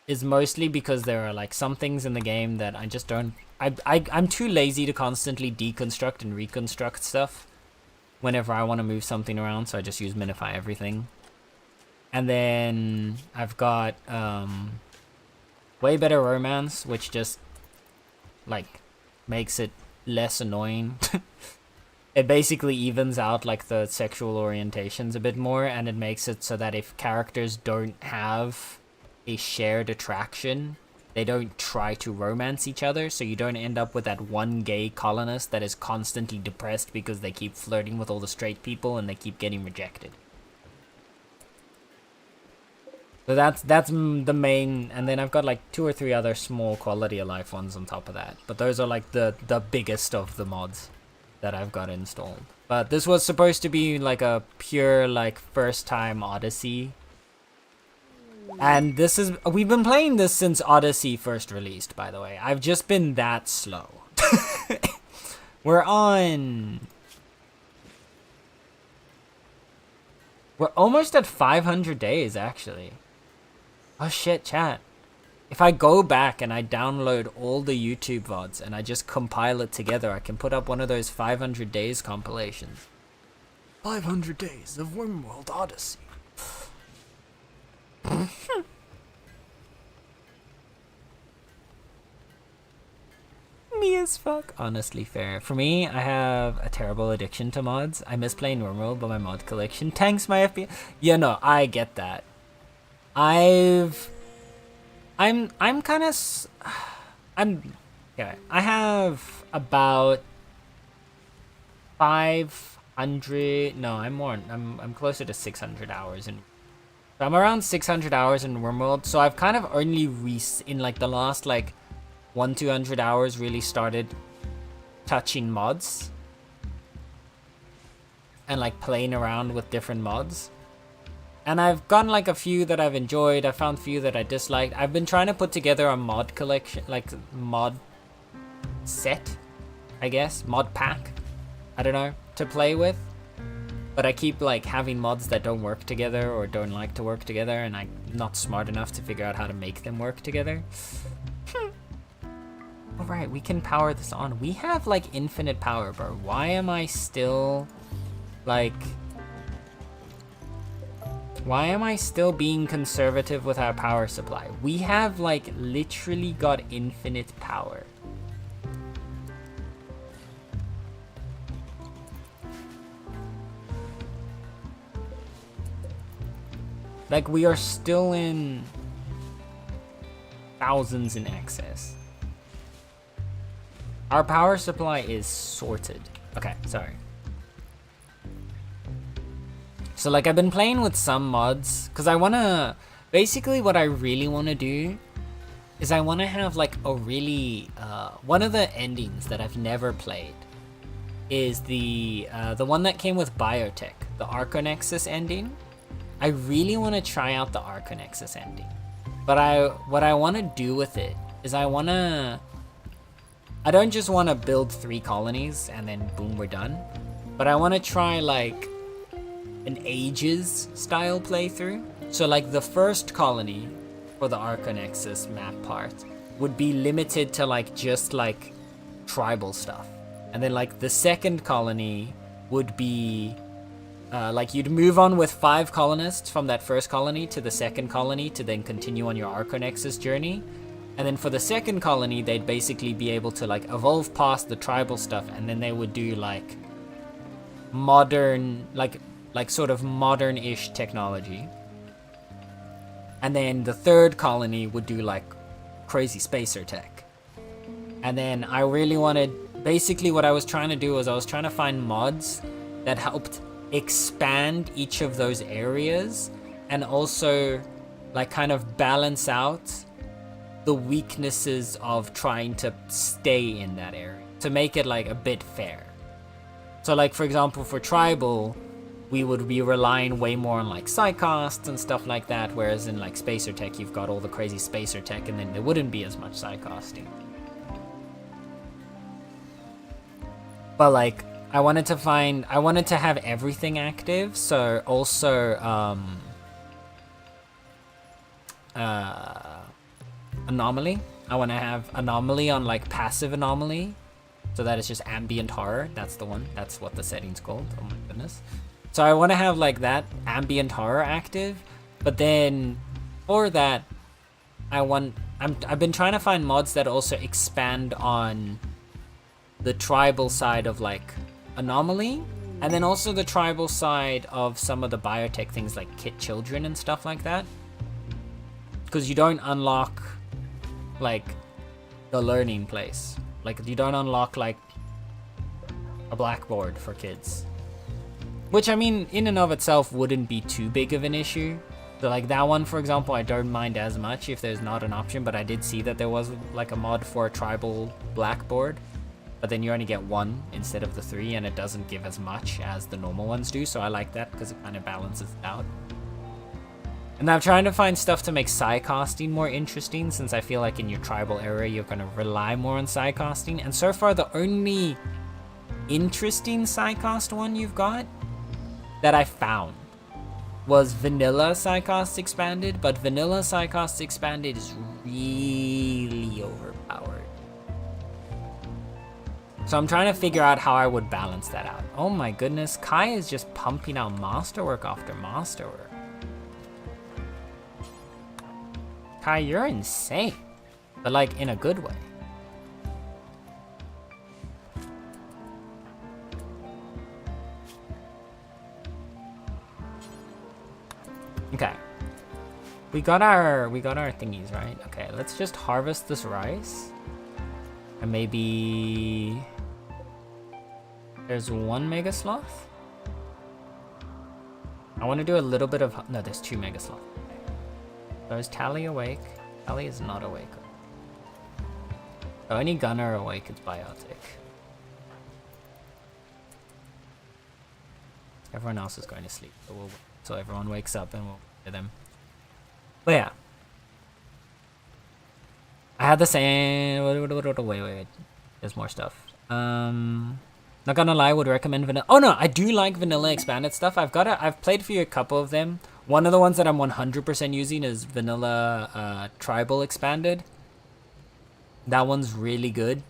is mostly because there are like some things in the game that I just don't. I'm too lazy to constantly deconstruct and reconstruct stuff whenever I want to move something around, so I just use minify everything. And then I've got way better romance, which just like makes it less annoying. It basically evens out like the sexual orientations a bit more, and it makes it so that if characters don't have a shared attraction, they don't try to romance each other, so you don't end up with that one gay colonist that is constantly depressed because they keep flirting with all the straight people and they keep getting rejected. So that's the main, and then I've got like 2 or 3 other small quality of life ones on top of that. But those are like the biggest of the mods that I've got installed. But this was supposed to be like a pure like first time Odyssey. And we've been playing this since Odyssey first released, by the way. I've just been that slow. We're almost at 500 days actually. Oh shit, chat. If I go back and I download all the YouTube VODs and I just compile it together, I can put up one of those 500 days compilations. 500 days of Wormworld Odyssey. Me as fuck. Honestly fair. For me, I have a terrible addiction to mods. I miss playing Wormworld, but my mod collection tanks my FPS. Yeah, no, I get that. I have about 500, no, I'm closer to 600 hours in. I'm around 600 hours in Wormworld, so I've kind of only in like the last like 100-200 hours really started touching mods and like playing around with different mods. And I've gotten like a few that I've enjoyed. I found a few that I disliked. I've been trying to put together a mod collection, like mod set, I guess, mod pack, I don't know, to play with. But I keep like having mods that don't work together or don't like to work together, and I'm not smart enough to figure out how to make them work together. Alright, we can power this on. We have like infinite power, bro. Why am I still like... Why am I still being conservative with our power supply? We have like literally got infinite power. Like we are still in thousands in excess. Our power supply is sorted. Okay, sorry. So like I've been playing with some mods because I wanna, basically what I really wanna do is I wanna have like a really, one of the endings that I've never played is the one that came with Biotech, the Arconexus ending. I really wanna try out the Arconexus ending. But what I wanna do with it is I don't just wanna build 3 colonies and then boom, we're done. But I wanna try like an Ages style playthrough. So like the first colony for the Arconexus map part would be limited to like just like tribal stuff. And then like the second colony would be like you'd move on with 5 colonists from that first colony to the second colony to then continue on your Arconexus journey. And then for the second colony, they'd basically be able to like evolve past the tribal stuff, and then they would do like modern, like sort of modern-ish technology. And then the third colony would do like crazy spacer tech. And then I really wanted, basically what I was trying to do was I was trying to find mods that helped expand each of those areas and also like kind of balance out the weaknesses of trying to stay in that area to make it like a bit fair. So like for example for tribal, we would be relying way more on like psychosts and stuff like that, whereas in like spacer tech you've got all the crazy spacer tech and then there wouldn't be as much psychosting. But like I wanted to have everything active, so also anomaly. I want to have anomaly on like passive anomaly, so that is just ambient horror. That's the one. That's what the setting's called. Oh my goodness. So I want to have like that ambient horror active, but then for that, I've been trying to find mods that also expand on the tribal side of like anomaly, and then also the tribal side of some of the biotech things like kit children and stuff like that. Because you don't unlock like the learning place. Like you don't unlock like a blackboard for kids. Which I mean, in and of itself wouldn't be too big of an issue. So like that one, for example, I don't mind as much if there's not an option, but I did see that there was like a mod for a tribal blackboard. But then you only get 1 instead of the 3, and it doesn't give as much as the normal ones do, so I like that because it kind of balances it out. And I'm trying to find stuff to make psychosting more interesting, since I feel like in your tribal area you're going to rely more on psychosting. And so far the only interesting psychost one you've got that I found was Vanilla Psychost Expanded, but Vanilla Psychost Expanded is really overpowered. So I'm trying to figure out how I would balance that out. Oh my goodness, Kai is just pumping out masterwork after masterwork. Kai, you're insane. But like in a good way. Okay. We got our thingies, right? Okay, let's just harvest this rice. And maybe there's 1 mega sloth. I want to do a little bit of, no, there's 2 mega sloth. So is Tally awake? Tally is not awake. Oh, any gunner awake is biotic. Everyone else is going to sleep, so we'll wait till everyone wakes up and we'll get them. But yeah. I had the same. Wait. There's more stuff. Not gonna lie, would recommend vanilla. Oh no, I do like vanilla expanded stuff. I've played for you a couple of them. One of the ones that I'm 100% using is vanilla tribal expanded. That one's really good.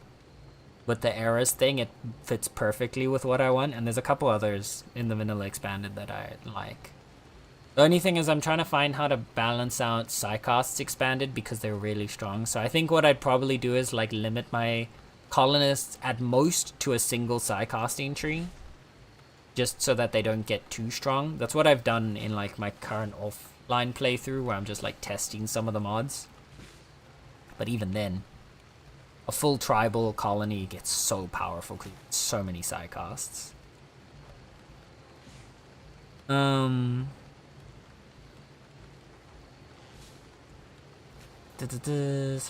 With the eras thing, it fits perfectly with what I want. And there's a couple others in the vanilla expanded that I like. The only thing is I'm trying to find how to balance out Psychosts expanded because they're really strong. So I think what I'd probably do is like limit my colonists at most to a single Psychosting tree. Just so that they don't get too strong. That's what I've done in like my current offline playthrough where I'm just like testing some of the mods. But even then, a full tribal colony gets so powerful because so many sidecasts. Some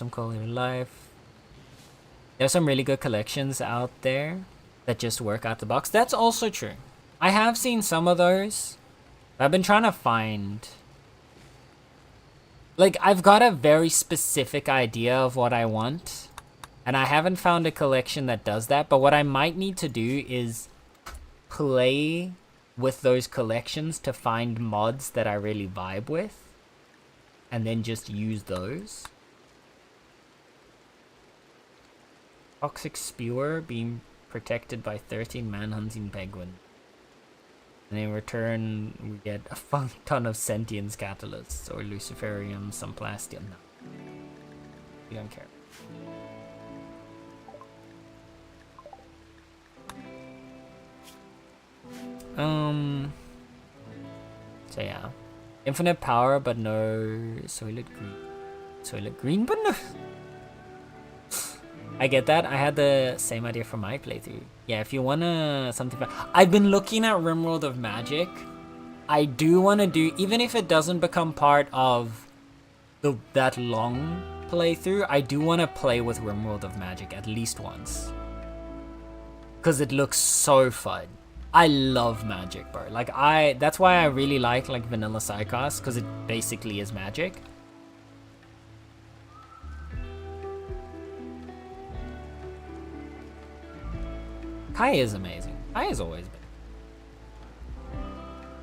quality of life. There's some really good collections out there that just work out the box. That's also true. I have seen some of those. I've been trying to find... Like, I've got a very specific idea of what I want. And I haven't found a collection that does that. But what I might need to do is play with those collections to find mods that I really vibe with. And then just use those. Toxic Spewer being protected by 13 man-hunting penguin. And in return, we get a fun ton of sentience catalysts or luciferium, some plastium. No. We don't care. So yeah. Infinite power, but no Soylent Green. Soylent Green, but no... I get that. I had the same idea for my playthrough. Yeah, if you wanna something... I've been looking at RimWorld of Magic. I do want to do... Even if it doesn't become part of that long playthrough, I do want to play with RimWorld of Magic at least once. Because it looks so fun. I love Magic, bro. Like, that's why I really like Vanilla Psychos, because it basically is Magic. Kai is amazing. Kai has always been.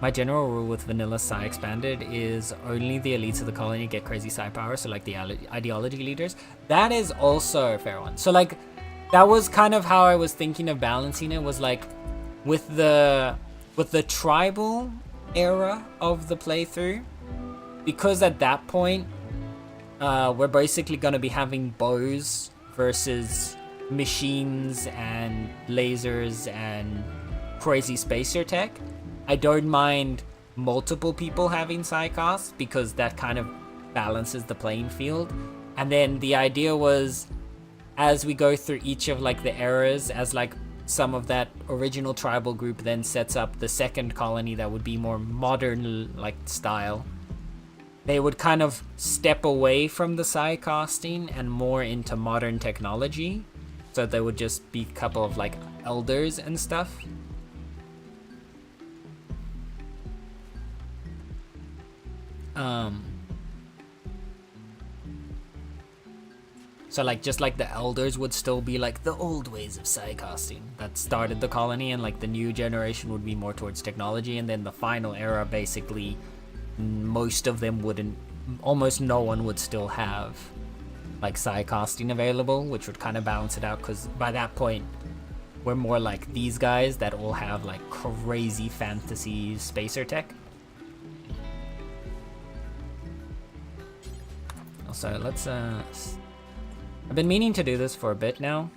My general rule with Vanilla Psi Expanded is only the elites of the colony get crazy psi power, so like the ideology leaders. That is also a fair one. So like, that was kind of how I was thinking of balancing it, was like, with the tribal era of the playthrough, because at that point, we're basically going to be having bows versus machines and lasers and crazy spacer tech. I don't mind multiple people having psychos because that kind of balances the playing field. And then the idea was, as we go through each of like the eras, as like some of that original tribal group then sets up the second colony that would be more modern like style, they would kind of step away from the psi casting and more into modern technology. So there would just be a couple of like elders and stuff. So like just like the elders would still be like the old ways of psi casting that started the colony, and like the new generation would be more towards technology, and then the final era basically most of them wouldn't, almost no one would still have like psi casting available, which would kind of balance it out, because by that point we're more like these guys that all have like crazy fantasy spacer tech. Also, let's I've been meaning to do this for a bit now.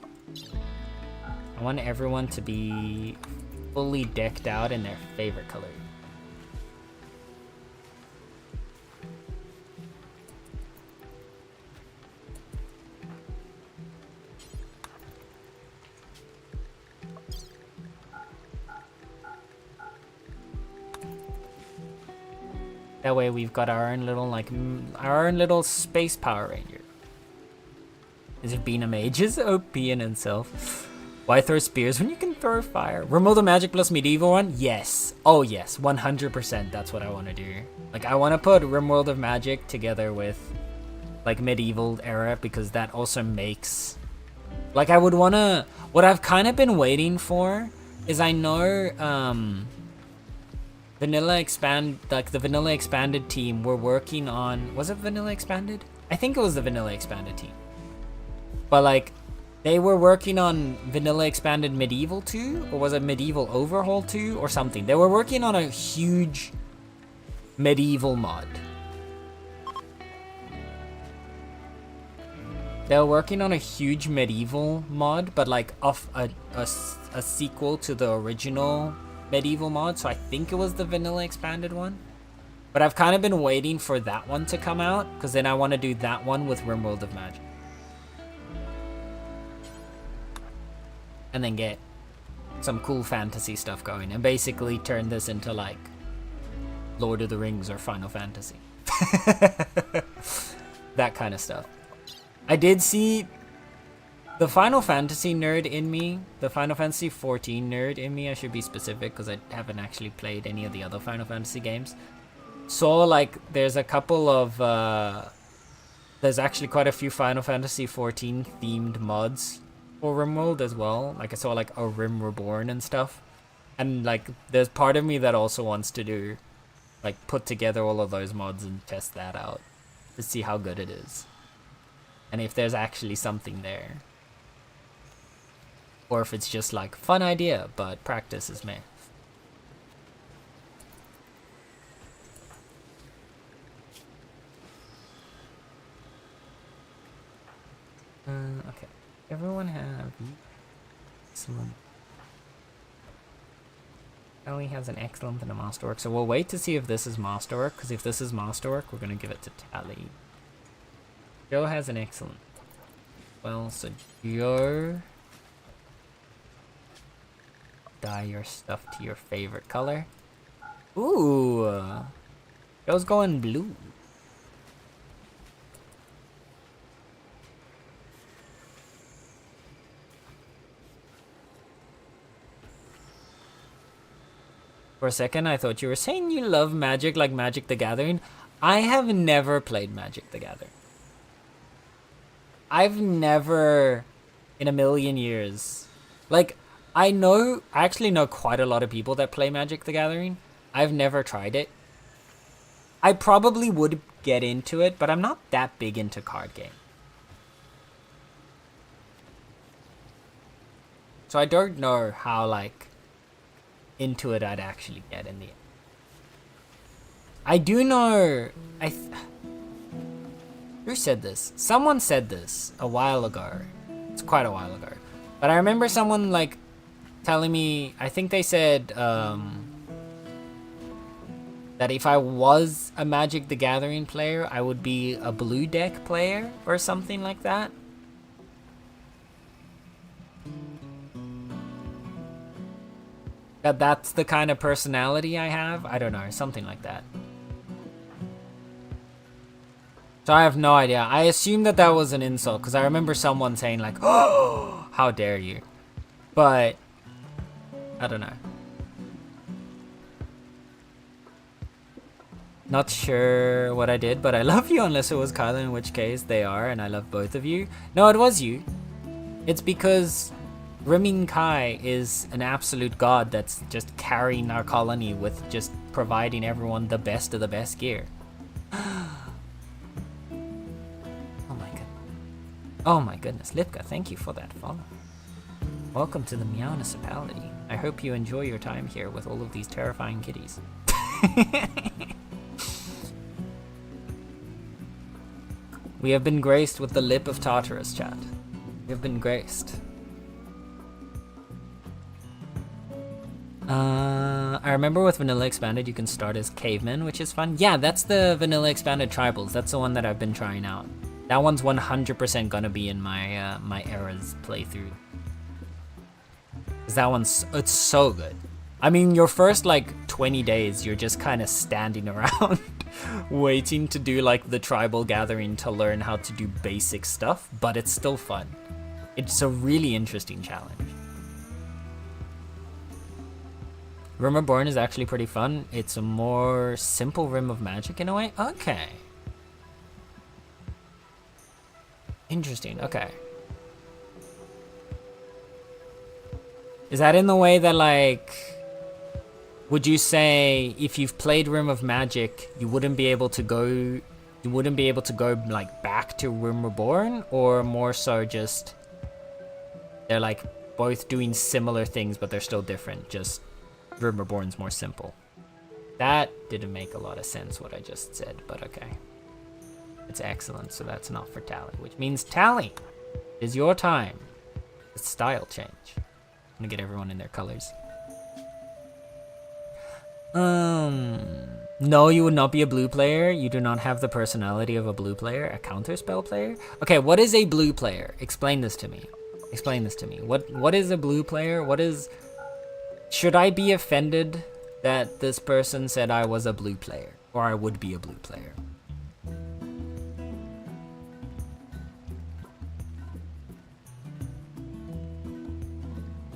I want everyone to be fully decked out in their favorite color. That way we've got our own little, like, our own little space Power Ranger. Is it being a mage? Is OP in itself? Why throw spears when you can throw fire? Remote Magic plus medieval one? Yes. Oh yes, 100%. That's what I want to do. Like, I want to put RimWorld of Magic together with, like, medieval era, because that also makes... Like, I would want to... What I've kind of been waiting for is, I know, Vanilla Expand... Like, the Vanilla Expanded team were working on... Was it Vanilla Expanded? I think it was the Vanilla Expanded team. But, like, they were working on Vanilla Expanded Medieval 2, or was it Medieval Overhaul 2, or something. They were working on a huge medieval mod. They were working on a huge medieval mod, but, like, off a sequel to the original medieval mod, so I think it was the Vanilla Expanded one. But I've kind of been waiting for that one to come out, because then I want to do that one with RimWorld of Magic. and then get some cool fantasy stuff going, and basically turn this into like Lord of the Rings or Final Fantasy. That kind of stuff. I did see the Final Fantasy nerd in me, the Final Fantasy 14 nerd in me, I should be specific because I haven't actually played any of the other Final Fantasy games. Saw like there's a couple of there's actually quite a few Final Fantasy 14 themed mods for RimWorld as well. Like I saw like a Rim Reborn and stuff. And like there's part of me that also wants to do like put together all of those mods and test that out to see how good it is. And if there's actually something there. Or if it's just like fun idea, but practice is meh. Okay. Everyone have excellent. Ellie has an excellent and a masterwork, so we'll wait to see if this is masterwork, because if this is masterwork, we're gonna give it to Tally. Joe has an excellent. Well, so Joe, dye your stuff to your favorite color. Ooh, Joe's going blue. For a second, I thought you were saying you love Magic like Magic the Gathering. I have never played Magic the Gathering. I've never, in a million years, like, I actually know quite a lot of people that play Magic the Gathering. I've never tried it. I probably would get into it, but I'm not that big into card game. So I don't know how, like, into it I'd actually get in the end. I do know, who said this? Someone said this a while ago. It's quite a while ago. But I remember someone like telling me, I think they said that if I was a Magic the Gathering player, I would be a blue deck player or something like that. That's the kind of personality I have. I don't know, something like that. So I have no idea. I assume that that was an insult because I remember someone saying like, "Oh, how dare you?" But I don't know. Not sure what I did, but I love you unless it was Kyla, in which case they are, and I love both of you. No, it was you. It's because Rimin Kai is an absolute god that's just carrying our colony with just providing everyone the best of the best gear. Oh my goodness, Lipka, thank you for that follow. Welcome to the Meow Municipality. I hope you enjoy your time here with all of these terrifying kitties. We have been graced with the lip of Tartarus, chat. We have been graced. I remember with Vanilla Expanded you can start as cavemen, which is fun. Yeah, that's the Vanilla Expanded Tribals. That's the one that I've been trying out. That one's 100% gonna be in my my Eras playthrough. Cause that one's, it's so good. I mean, your first like 20 days, you're just kind of standing around waiting to do like the tribal gathering to learn how to do basic stuff, but it's still fun. It's a really interesting challenge. Rim Reborn is actually pretty fun. It's a more simple Rim of Magic in a way. Okay. Interesting, okay. Is that in the way that, like, would you say if you've played Rim of Magic, you wouldn't be able to go, like, back to Rim Reborn? Or more so just, they're, like, both doing similar things, but they're still different, just Rim Reborn's more simple? That didn't make a lot of sense, what I just said, but okay. It's excellent, so that's not for Tally, which means Tally, it's your time. It's style change. I'm gonna get everyone in their colors. No, you would not be a blue player. You do not have the personality of a blue player, a counterspell player. Okay, what is a blue player? Explain this to me. Explain this to me. What is a blue player? What is... Should I be offended that this person said I was a blue player? Or I would be a blue player?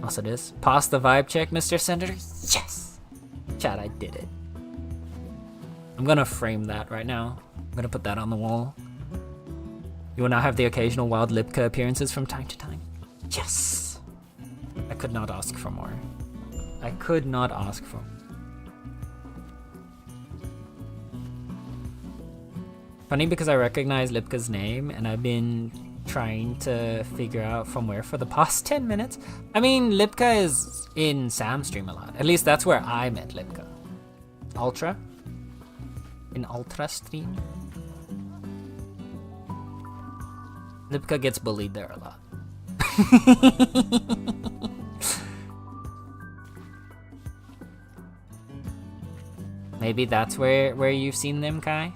Also this. Pass the vibe check, Mr. Senator. Yes! Chat, I did it. I'm gonna frame that right now. I'm gonna put that on the wall. You will now have the occasional wild Lipka appearances from time to time. Yes! I could not ask for more. I could not ask for more. Funny because I recognize Lipka's name and I've been trying to figure out from where for the past 10 minutes. I mean, Lipka is in Sam's stream a lot. At least that's where I met Lipka. Ultra? In Ultra stream? Lipka gets bullied there a lot. Maybe that's where you've seen them, Kai?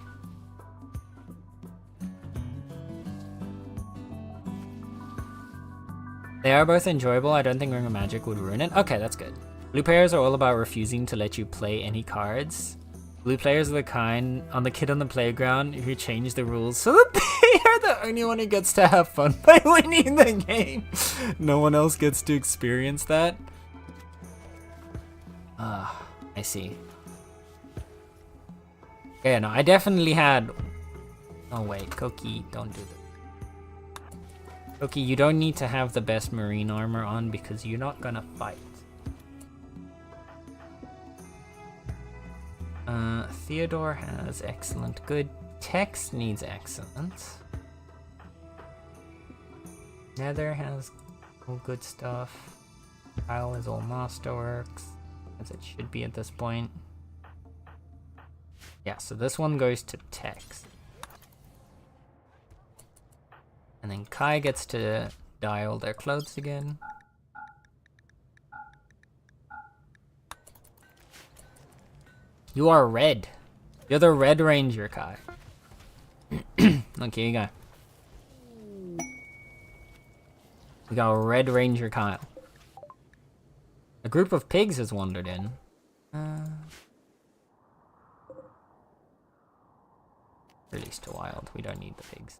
They are both enjoyable. I don't think Ring of Magic would ruin it. Okay, that's good. Blue players are all about refusing to let you play any cards. Blue players are the kind on the kid on the playground who change the rules so that they are the only one who gets to have fun by winning the game. No one else gets to experience that. I see. Yeah, no, I definitely had... Oh wait, Koki, don't do that. Okay, you don't need to have the best marine armor on because you're not gonna fight. Theodore has excellent good. Tex needs excellent. Nether has all good stuff. Kyle is all masterworks, as it should be at this point. Yeah, so this one goes to Tex. And then Kai gets to dye all their clothes again. You are red. You're the Red Ranger, Kai. Okay, you go. We got Red Ranger Kyle. A group of pigs has wandered in. Release to wild. We don't need the pigs.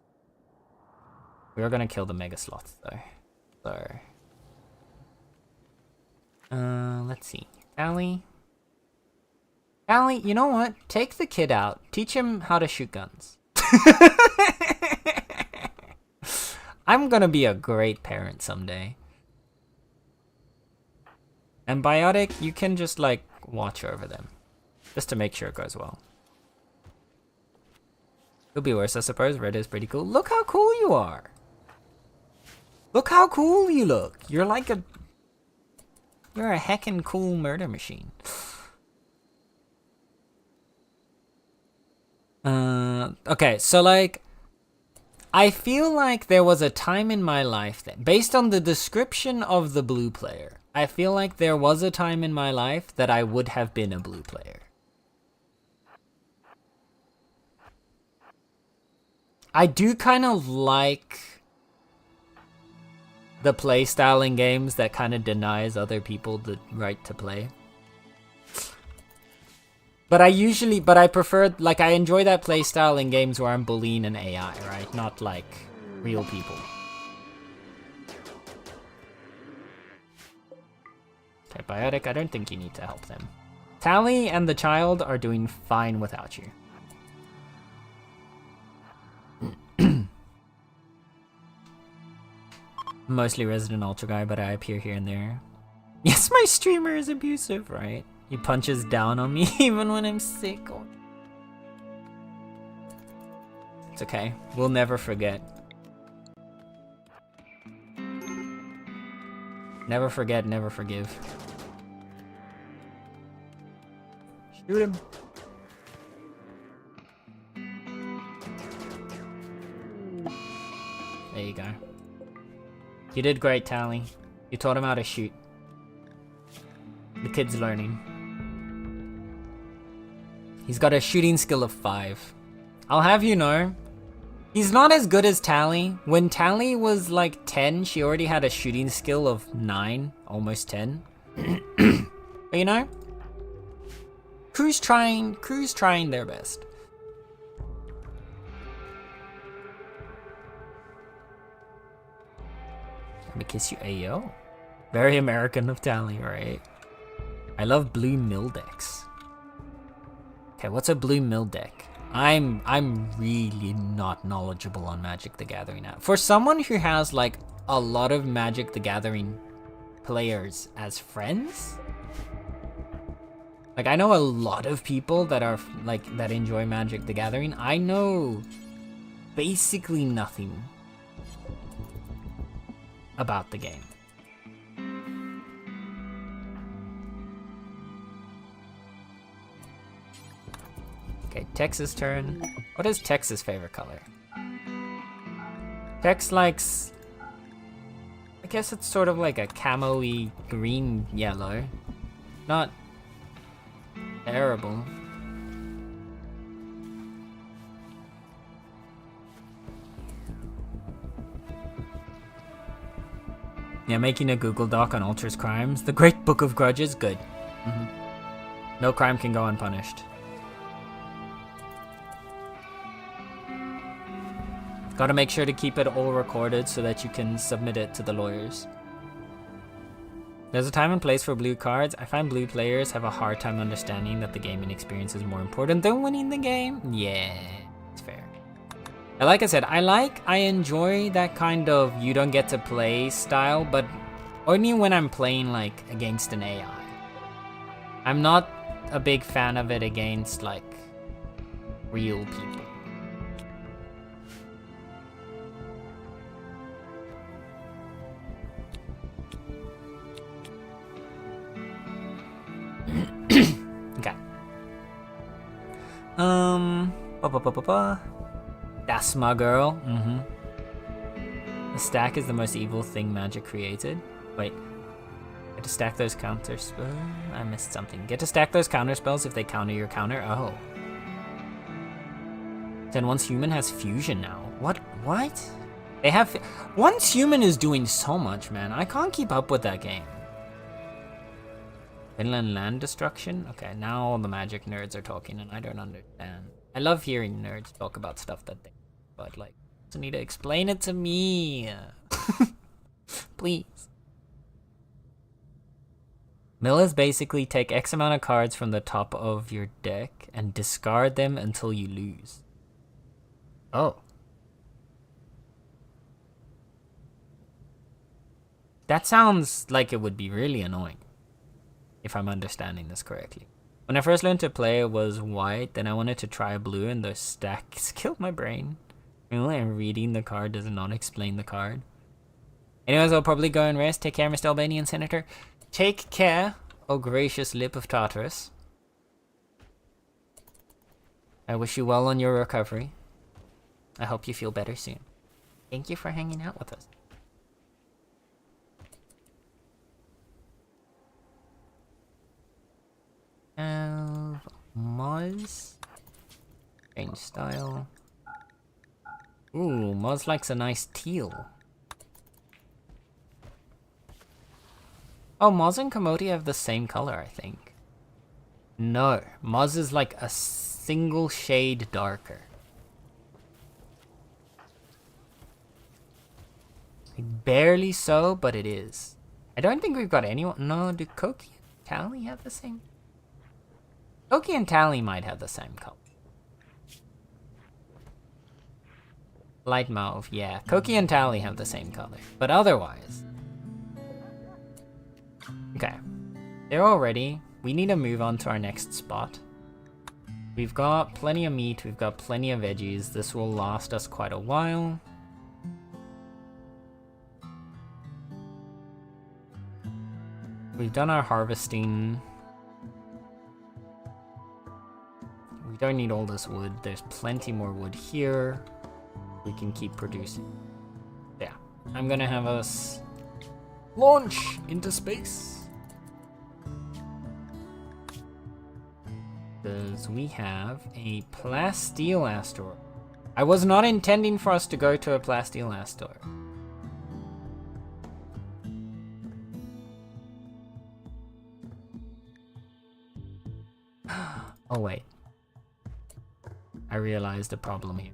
We are gonna kill the mega sloths though. So let's see. Allie, you know what? Take the kid out. Teach him how to shoot guns. I'm gonna be a great parent someday. And Biotic, you can just like watch over them. Just to make sure it goes well. Could be worse, I suppose. Red is pretty cool. Look how cool you are. Look how cool you look. You're a heckin' cool murder machine. Okay, so like, I feel like there was a time in my life that, based on the description of the blue player, I feel like there was a time in my life that I would have been a blue player. I do kind of like the play style in games that kind of denies other people the right to play. But I prefer, like, I enjoy that play style in games where I'm bullying an AI, right? Not like real people. Okay, Biotic, I don't think you need to help them. Tally and the child are doing fine without you. Mostly Resident Ultra guy, but I appear here and there. Yes, my streamer is abusive, right? He punches down on me even when I'm sick. It's okay. We'll never forget. Never forget, never forgive. Shoot him. There you go. You did great, Tally. You taught him how to shoot. The kid's learning. He's got a shooting skill of 5. I'll have you know, He's not as good as Tally. When Tally was like 10, she already had a shooting skill of 9, almost 10. But you know, crew's trying their best. Let me kiss you, Ayo. Very American of Tally, right? I love blue mill decks. Okay, what's a blue mill deck? I'm really not knowledgeable on Magic the Gathering now. For someone who has like a lot of Magic the Gathering players as friends, like I know a lot of people that are like that enjoy Magic the Gathering. I know basically nothing about the game. Okay, Tex's turn. What is Tex's favorite color? Tex likes... I guess it's sort of like a camo-y green yellow. Not terrible. Yeah, making a Google Doc on Ultra's crimes. The Great Book of Grudges, good. No crime can go unpunished. Gotta make sure to keep it all recorded so that you can submit it to the lawyers. There's a time and place for blue cards. I find blue players have a hard time understanding that the gaming experience is more important than winning the game. Yeah, it's fair. And like I said, I enjoy that kind of you don't get to play style, but only when I'm playing like against an AI. I'm not a big fan of it against like real people. Okay. That's my girl. The stack is the most evil thing Magic created. Wait. Get to stack those counter spells. I missed something. Get to stack those counter spells if they counter your counter. Oh. Then Once Human has fusion now. What? They have... Once Human is doing so much, man. I can't keep up with that game. Finland land destruction? Okay, now all the Magic nerds are talking and I don't understand. I love hearing nerds talk about stuff that they... But like, you need to explain it to me. Please. Mill is basically take X amount of cards from the top of your deck and discard them until you lose. Oh. That sounds like it would be really annoying. If I'm understanding this correctly. When I first learned to play, it was white, then I wanted to try blue, and the stacks killed my brain. And reading the card does not explain the card. Anyways, I'll probably go and rest. Take care, Mr. Albanian Senator. Take care, oh gracious lip of Tartarus. I wish you well on your recovery. I hope you feel better soon. Thank you for hanging out with us. Moz. Change style. Ooh, Moz likes a nice teal. Oh, Moz and Komodo have the same color, I think. No, Moz is like a single shade darker. Barely so, but it is. I don't think we've got anyone. No, do Koki and Tally have the same? Koki and Tally might have the same color. Light mauve, yeah. Koki and Tally have the same color. But otherwise... Okay. They're all ready. We need to move on to our next spot. We've got plenty of meat. We've got plenty of veggies. This will last us quite a while. We've done our harvesting. We don't need all this wood. There's plenty more wood here. We can keep producing. Yeah. I'm gonna have us launch into space. Because we have a plasteel asteroid I was not intending for us to go to a Plasteel store. Oh wait. I realized the problem here.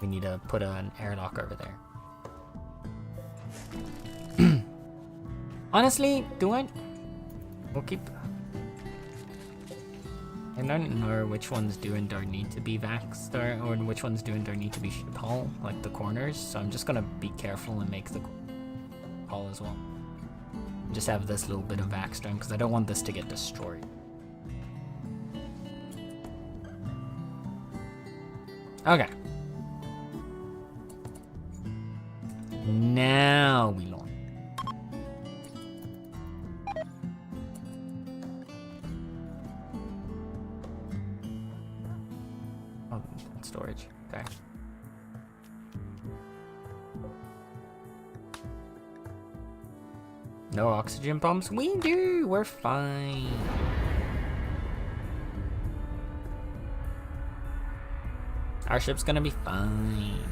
We need to put an airlock over there. Honestly, we'll keep... I don't know which ones do and don't need to be vaxxed, or which ones do and don't need to be ship hull, like the corners, so I'm just gonna be careful and make the hull as well. Just have this little bit of vax stone, because I don't want this to get destroyed. Okay. Now we launch. Oh, storage. Okay. No oxygen pumps? We do! We're fine. Our ship's gonna be fine.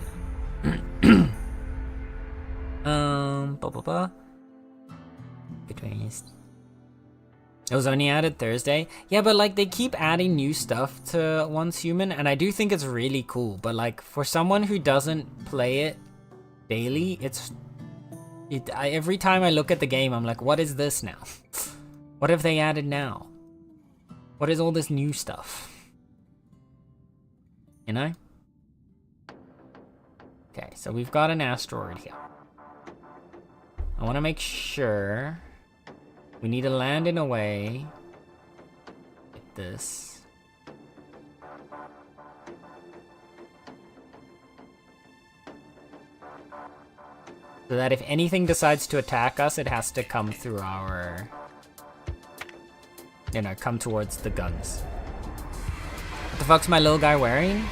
It was only added Thursday. Yeah, but like they keep adding new stuff to Once Human, and I do think it's really cool. But like for someone who doesn't play it daily, every time I look at the game, I'm like, what is this now? What have they added now? What is all this new stuff? You know? Okay, so we've got an asteroid here. I want to make sure we need to land in a way like this. So that if anything decides to attack us, it has to come through our... You know, come towards the guns. What the fuck's my little guy wearing?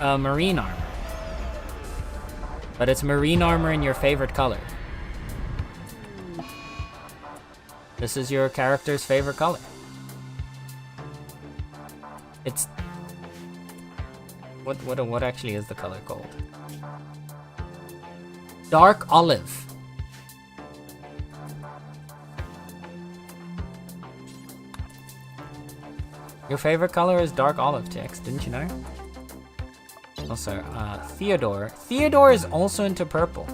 Marine armor. But it's marine armor in your favorite color. This is your character's favorite color. It's... What actually is the color called? Dark olive. Your favorite color is dark olive, Tix, didn't you know? Also, Theodore. Theodore is also into purple.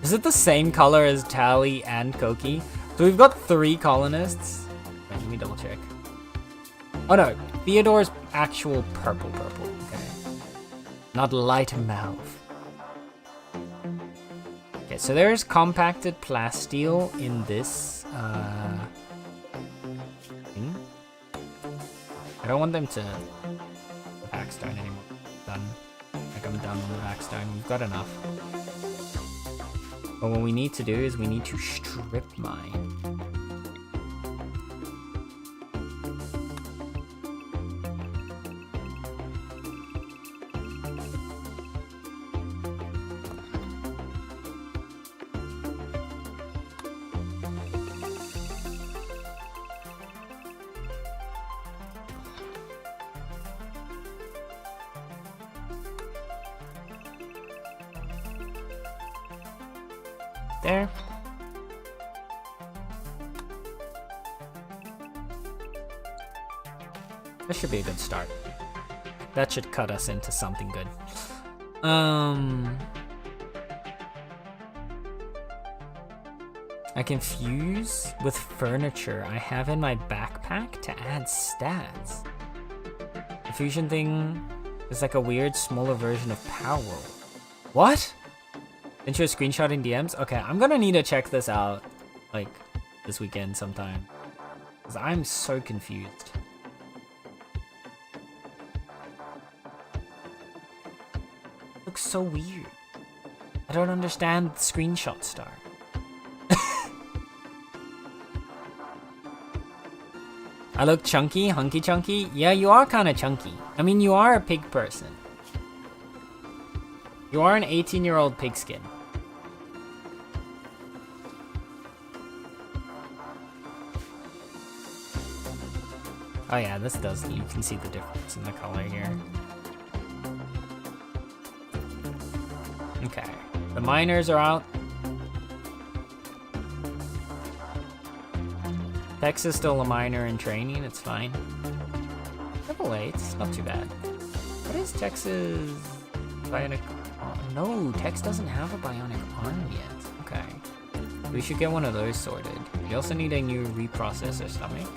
Is it the same color as Tally and Koki? So we've got 3 colonists. Wait, let me double check. Oh no, Theodore's actual purple. Okay. Not light mauve. Okay, so there's compacted plasteel in this thing. I don't want them to backstone anymore. Done. Like I'm done on the backstone. We've got enough. But what we need to do is we need to strip mine. There. This should be a good start. That should cut us into something good. I can fuse with furniture I have in my backpack to add stats. The fusion thing is like a weird, smaller version of Power. What? Sent you a screenshot in DMs? Okay, I'm gonna need to check this out, like, this weekend sometime. Because I'm so confused. It looks so weird. I don't understand the screenshot star. I look chunky, hunky chunky? Yeah, you are kind of chunky. I mean, you are a pig person. You are an 18-year-old pigskin. Oh yeah, this does. You can see the difference in the color here. Okay, the miners are out. Tex is still a miner in training, it's fine. Level 8, not too bad. What is Tex's bionic arm? No, Tex doesn't have a bionic arm yet. Okay. We should get one of those sorted. We also need a new reprocessor stomach.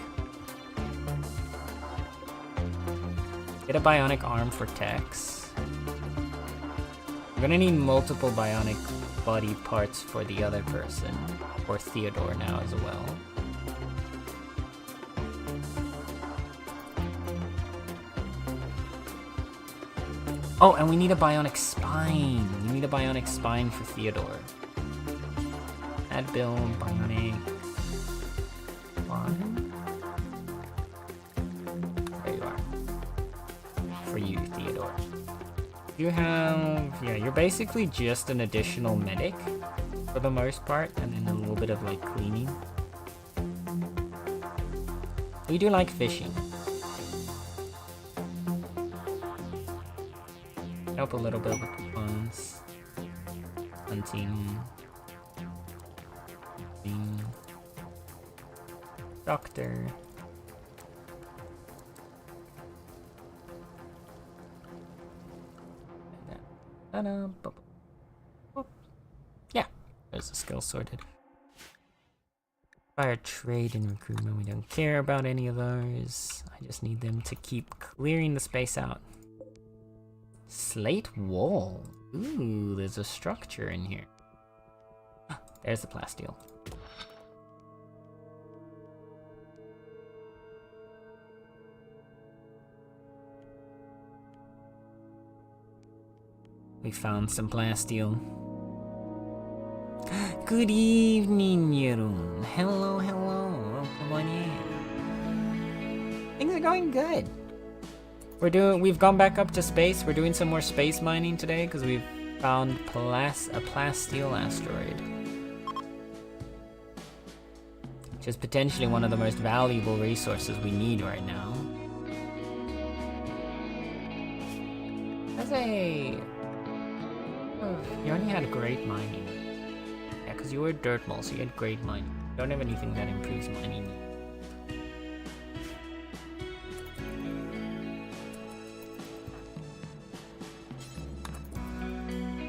Get a bionic arm for Tex. We're gonna need multiple bionic body parts for the other person, or Theodore now as well. Oh, and we need a bionic spine. We need a bionic spine for Theodore. Add build, bionic spine. There you are. For you, Theodore. You have, yeah, you're basically just an additional medic for the most part, and then a little bit of like cleaning. We do like fishing. Help a little bit with the funds. Hunting. Doctor. Yeah, there's the skill sorted. Fire trade and recruitment, we don't care about any of those. I just need them to keep clearing the space out. Slate wall. Ooh, there's a structure in here. Ah, there's the plasteel. We found some plasteel. Good evening, Yerun. Hello, hello. Come on in. Things are going good. We've gone back up to space. We're doing some more space mining today because we've found a plasteel asteroid. Which is potentially one of the most valuable resources we need right now. As a... Oh, you only had great mining. Yeah, because you were a dirt mole, so you had great mining. You don't have anything that improves mining.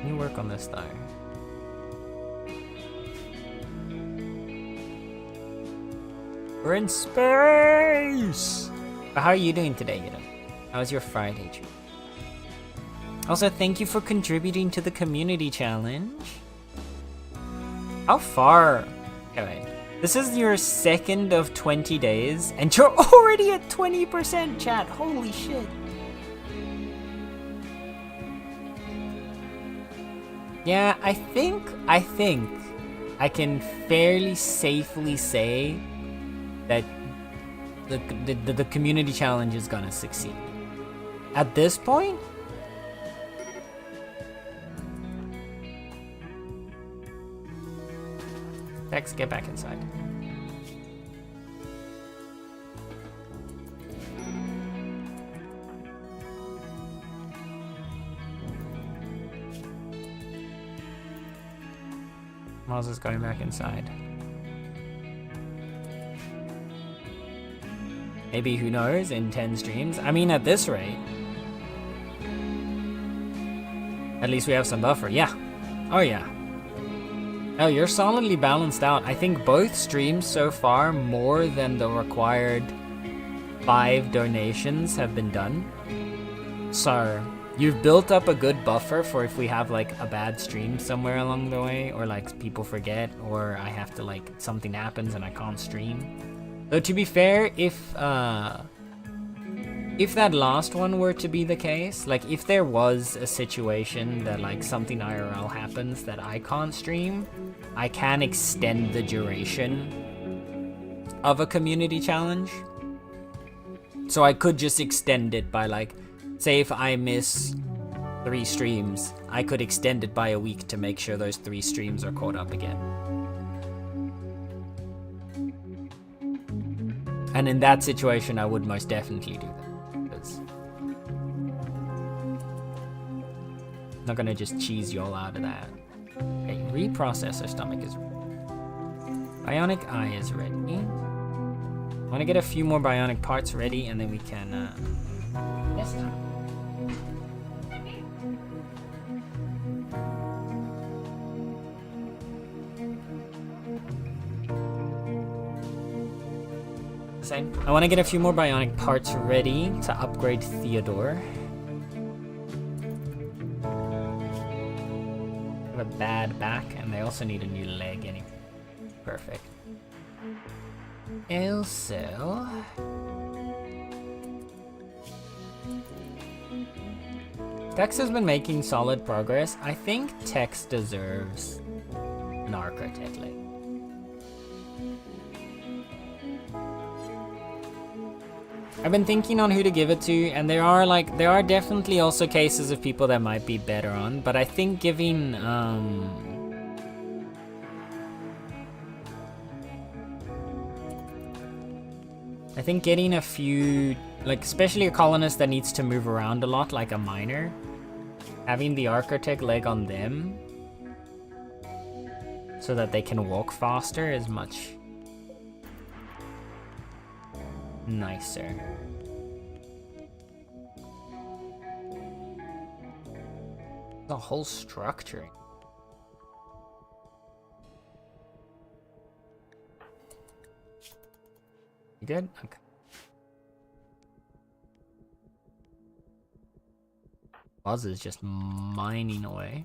Can you work on this though? We're in space! But how are you doing today, Yuda? How was your Friday treat? Also, thank you for contributing to the community challenge. How far? Okay, this is your second of 20 days, and you're already at 20%, chat. Holy shit. Yeah, I think I can fairly safely say that the community challenge is gonna succeed. At this point, Tex, get back inside. Mars is going back inside. Maybe, who knows, in 10 streams. I mean, at this rate, at least we have some buffer. Yeah. Oh, yeah. Oh, you're solidly balanced out. I think both streams so far, more than the required 5 donations have been done. So, you've built up a good buffer for if we have like a bad stream somewhere along the way, or like people forget, or I have to like, something happens and I can't stream. Though to be fair, if that last one were to be the case, like if there was a situation that like something IRL happens that I can't stream, I can extend the duration of a community challenge. So I could just extend it by like, say if I miss 3 streams, I could extend it by a week to make sure those 3 streams are caught up again. And in that situation, I would most definitely do that. Because I'm not gonna just cheese you all out of that. Okay, reprocessor stomach is ready. Bionic eye is ready. I want to get a few more bionic parts ready, and then we can. This time. Same. I want to get a few more bionic parts ready to upgrade Theodore. Have a bad back, and they also need a new leg anyway. Perfect. Also, Tex has been making solid progress. I think Tex deserves an architect leg. I've been thinking on who to give it to, and there are definitely also cases of people that might be better on, but I think giving I think getting a few, like especially a colonist that needs to move around a lot, like a miner, having the architect leg on them so that they can walk faster is much nicer. The whole structure. You good? Okay. Buzz is just mining away.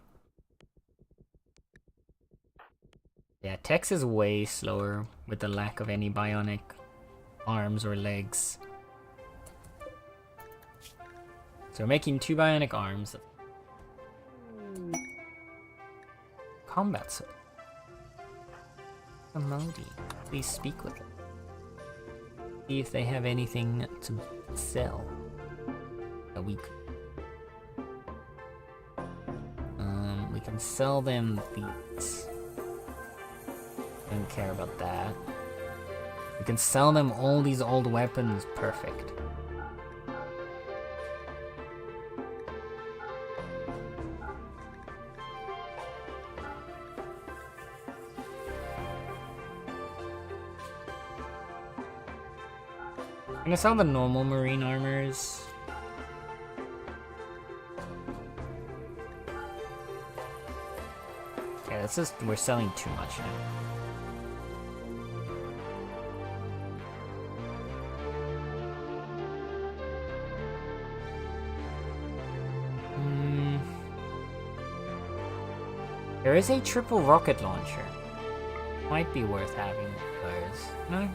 Yeah, Tex is way slower with the lack of any bionic arms or legs. So we're making 2 bionic arms. Combat sword. Modi, please speak with them. See if they have anything to sell that we could. We can sell them these. Don't care about that. We can sell them all these old weapons. Perfect. I'm gonna sell the normal marine armors. Okay, that's just, we're selling too much now. There is a triple rocket launcher. Might be worth having those. No?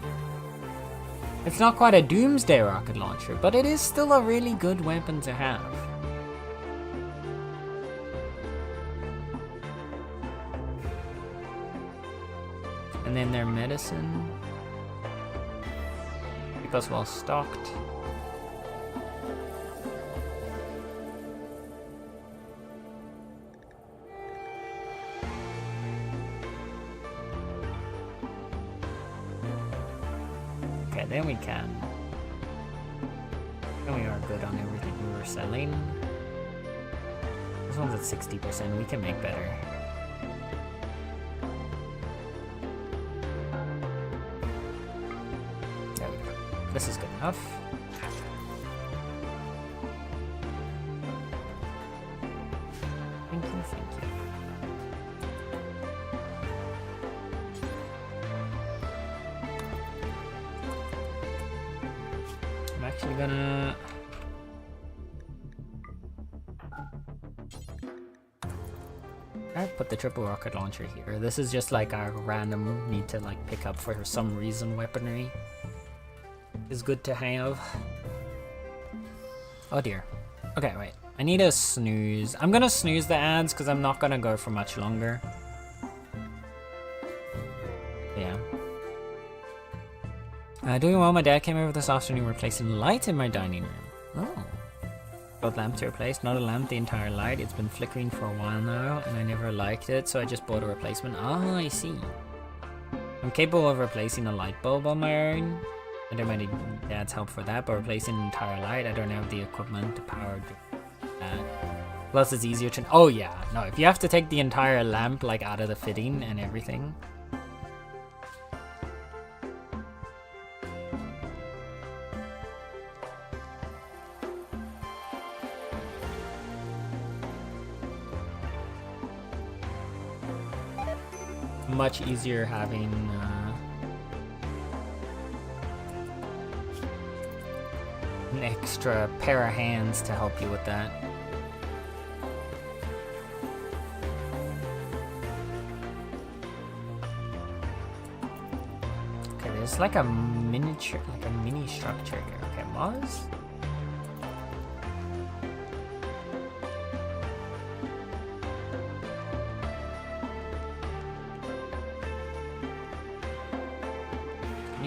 It's not quite a doomsday rocket launcher, but it is still a really good weapon to have. And then their medicine. Keep us well stocked. Okay, then we can. Then we are good on everything we were selling. This one's at 60%, we can make better. There we go. This is good enough. Thank you, thank you. I'm actually gonna... I put the triple rocket launcher here. This is just like our random need to like pick up for some reason weaponry. Is good to have. Oh dear. Okay, wait. I need a snooze. I'm gonna snooze the ads because I'm not gonna go for much longer. Yeah. Doing well. My dad came over this afternoon replacing the light in my dining room. Oh. Got lamp to replace. Not a lamp, the entire light. It's been flickering for a while now and I never liked it, so I just bought a replacement. Ah, I see. I'm capable of replacing a light bulb on my own. I don't mind Dad's help for that, but replacing an entire light, I don't have the equipment to power that. Plus, it's easier to. Oh yeah, no. If you have to take the entire lamp like out of the fitting and everything. Much easier having an extra pair of hands to help you with that. Okay, there's like a miniature, like a mini structure here. Okay, Mars.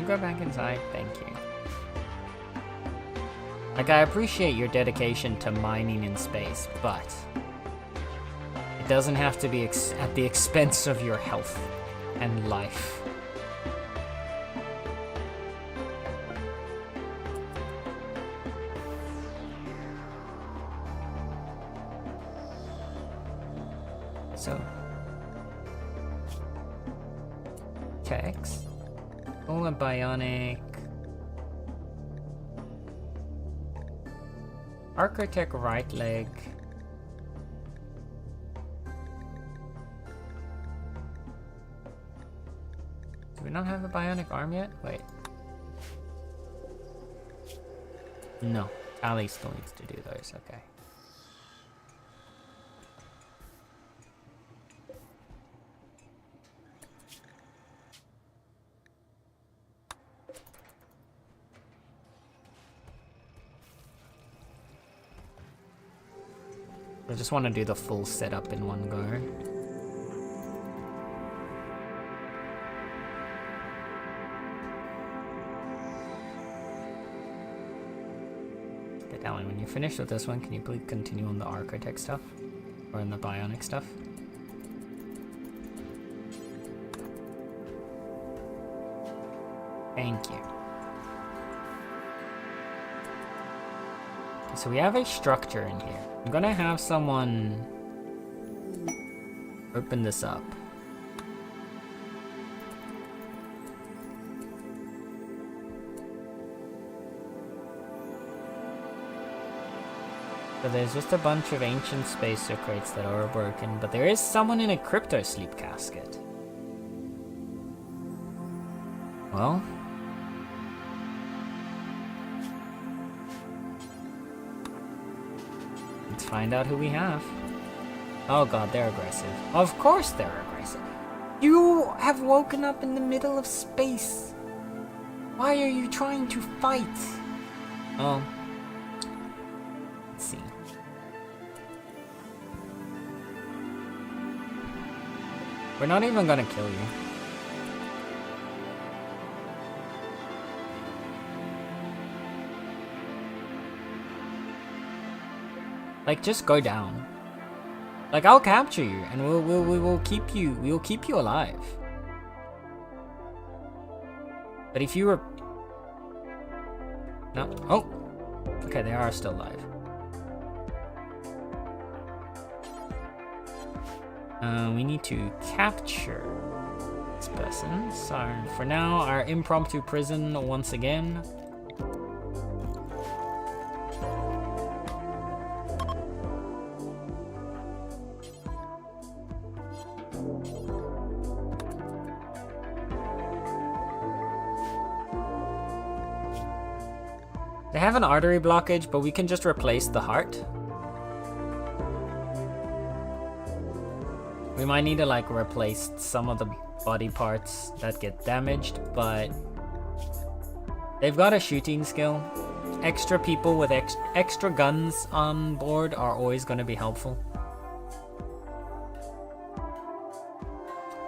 Go back inside, thank you. Like, I appreciate your dedication to mining in space, but it doesn't have to be at the expense of your health and life. So, text. Oh, a bionic. Architect right leg. Do we not have a bionic arm yet? Wait. No. Ali still needs to do those, okay. I just want to do the full setup in one go. Okay, Alan, when you're finished with this one, can you please continue on the architect stuff? Or in the bionic stuff? Thank you. So we have a structure in here. I'm gonna have someone open this up. So there's just a bunch of ancient spacer crates that are broken, but there is someone in a crypto sleep casket. Well, let's find out who we have. Oh god, they're aggressive. Of course they're aggressive. You have woken up in the middle of space. Why are you trying to fight? Oh. Let's see. We're not even gonna kill you. Like, just go down. Like, I'll capture you, and we will keep you alive. But if you were... No. Oh! Okay, they are still alive. We need to capture this person. So, for now, our impromptu prison once again. They have an artery blockage, but we can just replace the heart. We might need to like replace some of the body parts that get damaged, but they've got a shooting skill. Extra people with extra guns on board are always going to be helpful.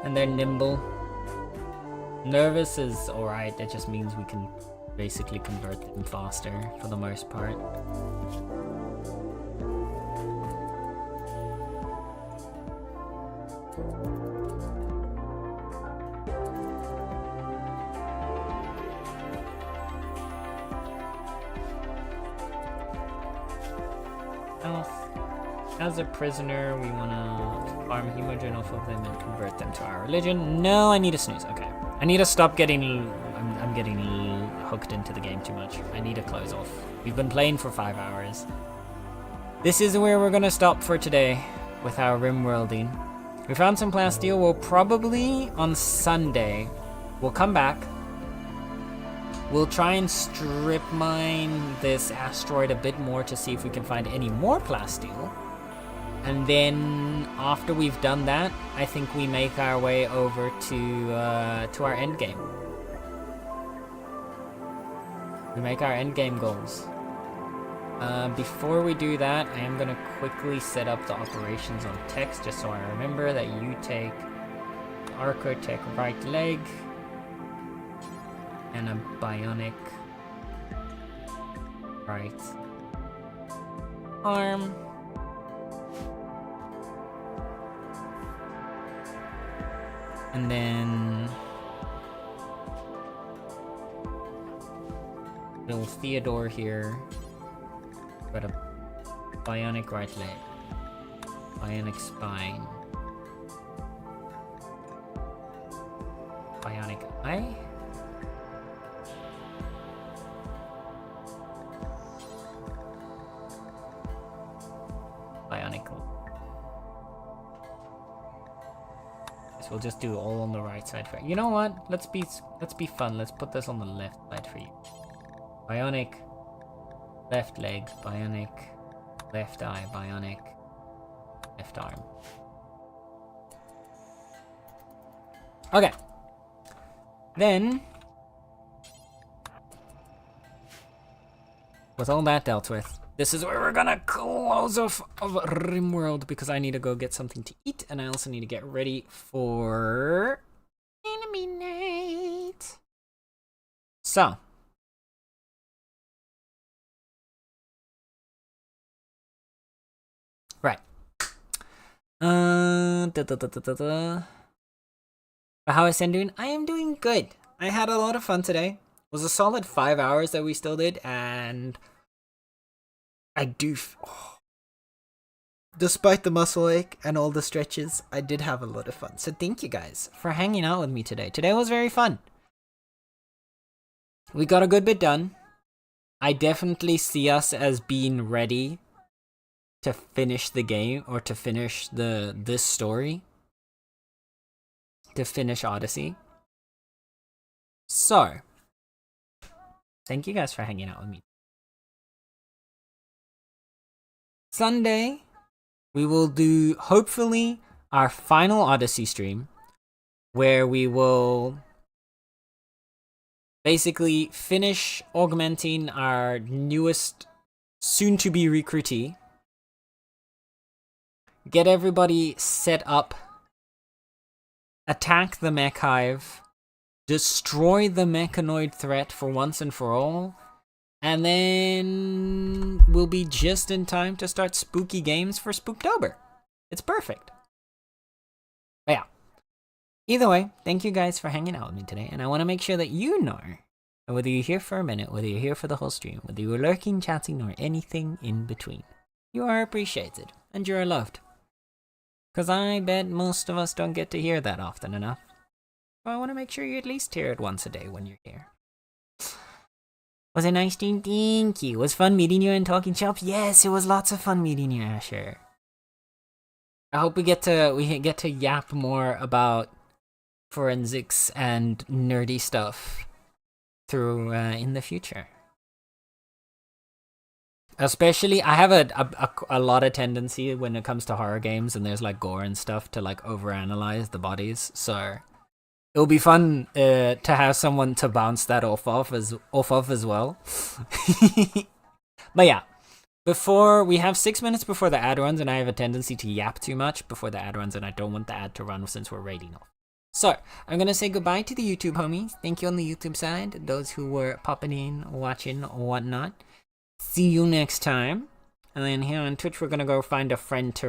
And they're nimble. Nervous is alright, it just means we can basically convert them faster for the most part. As a prisoner, we want to farm hemogen off of them and convert them to our religion. No, I need to snooze. Okay. I need to stop getting... I'm getting hooked into the game too much. I need to close off. We've been playing for 5 hours. This is where we're going to stop for today with our rim worlding. We found some plasteel. We'll probably, on Sunday, we'll come back. We'll try and strip mine this asteroid a bit more to see if we can find any more plasteel. And then after we've done that, I think we make our way over to our end game. We make our end game goals. Before we do that, I am gonna quickly set up the operations on text just so I remember that you take Arco, take right leg and a bionic right arm. And then little Theodore here. Got a bionic right leg, bionic spine, bionic eye, bionic. Guess we'll just do all on the right side for you. Know what? Let's be fun. Let's put this on the left side for you. Bionic left leg, bionic left eye, bionic left arm. Okay. Then, with all that dealt with, this is where we're gonna close off of RimWorld because I need to go get something to eat and I also need to get ready for enemy night. So. Right. How is Sen doing? I am doing good. I had a lot of fun today. It was a solid 5 hours that we still did, and I do... Despite the muscle ache and all the stretches, I did have a lot of fun. So thank you guys for hanging out with me today. Today was very fun. We got a good bit done. I definitely see us as being ready to finish the game, or to finish this story, to finish Odyssey. So, thank you guys for hanging out with me. Sunday, we will do, hopefully, our final Odyssey stream, where we will basically finish augmenting our newest, soon-to-be recruitee, get everybody set up, attack the mech hive, destroy the mechanoid threat for once and for all, and then we'll be just in time to start spooky games for Spooktober. It's perfect. But yeah. Either way, thank you guys for hanging out with me today, and I want to make sure that you know that whether you're here for a minute, whether you're here for the whole stream, whether you're lurking, chatting, or anything in between, you are appreciated, and you're loved. Because I bet most of us don't get to hear that often enough. So I want to make sure you at least hear it once a day when you're here. Was it nice stream? Thank you. Was fun meeting you and talking shop? Yes, it was lots of fun meeting you, Asher. I hope we get to yap more about forensics and nerdy stuff through in the future. Especially, I have a lot of tendency when it comes to horror games and there's like gore and stuff to like overanalyze the bodies. So it'll be fun to have someone to bounce that off of as well. But yeah, before we have 6 minutes before the ad runs, and I have a tendency to yap too much before the ad runs, and I don't want the ad to run since we're raiding off. So I'm gonna say goodbye to the YouTube homies. Thank you on the YouTube side, those who were popping in, watching, or whatnot. See you next time. And then here on Twitch, we're gonna go find a friend to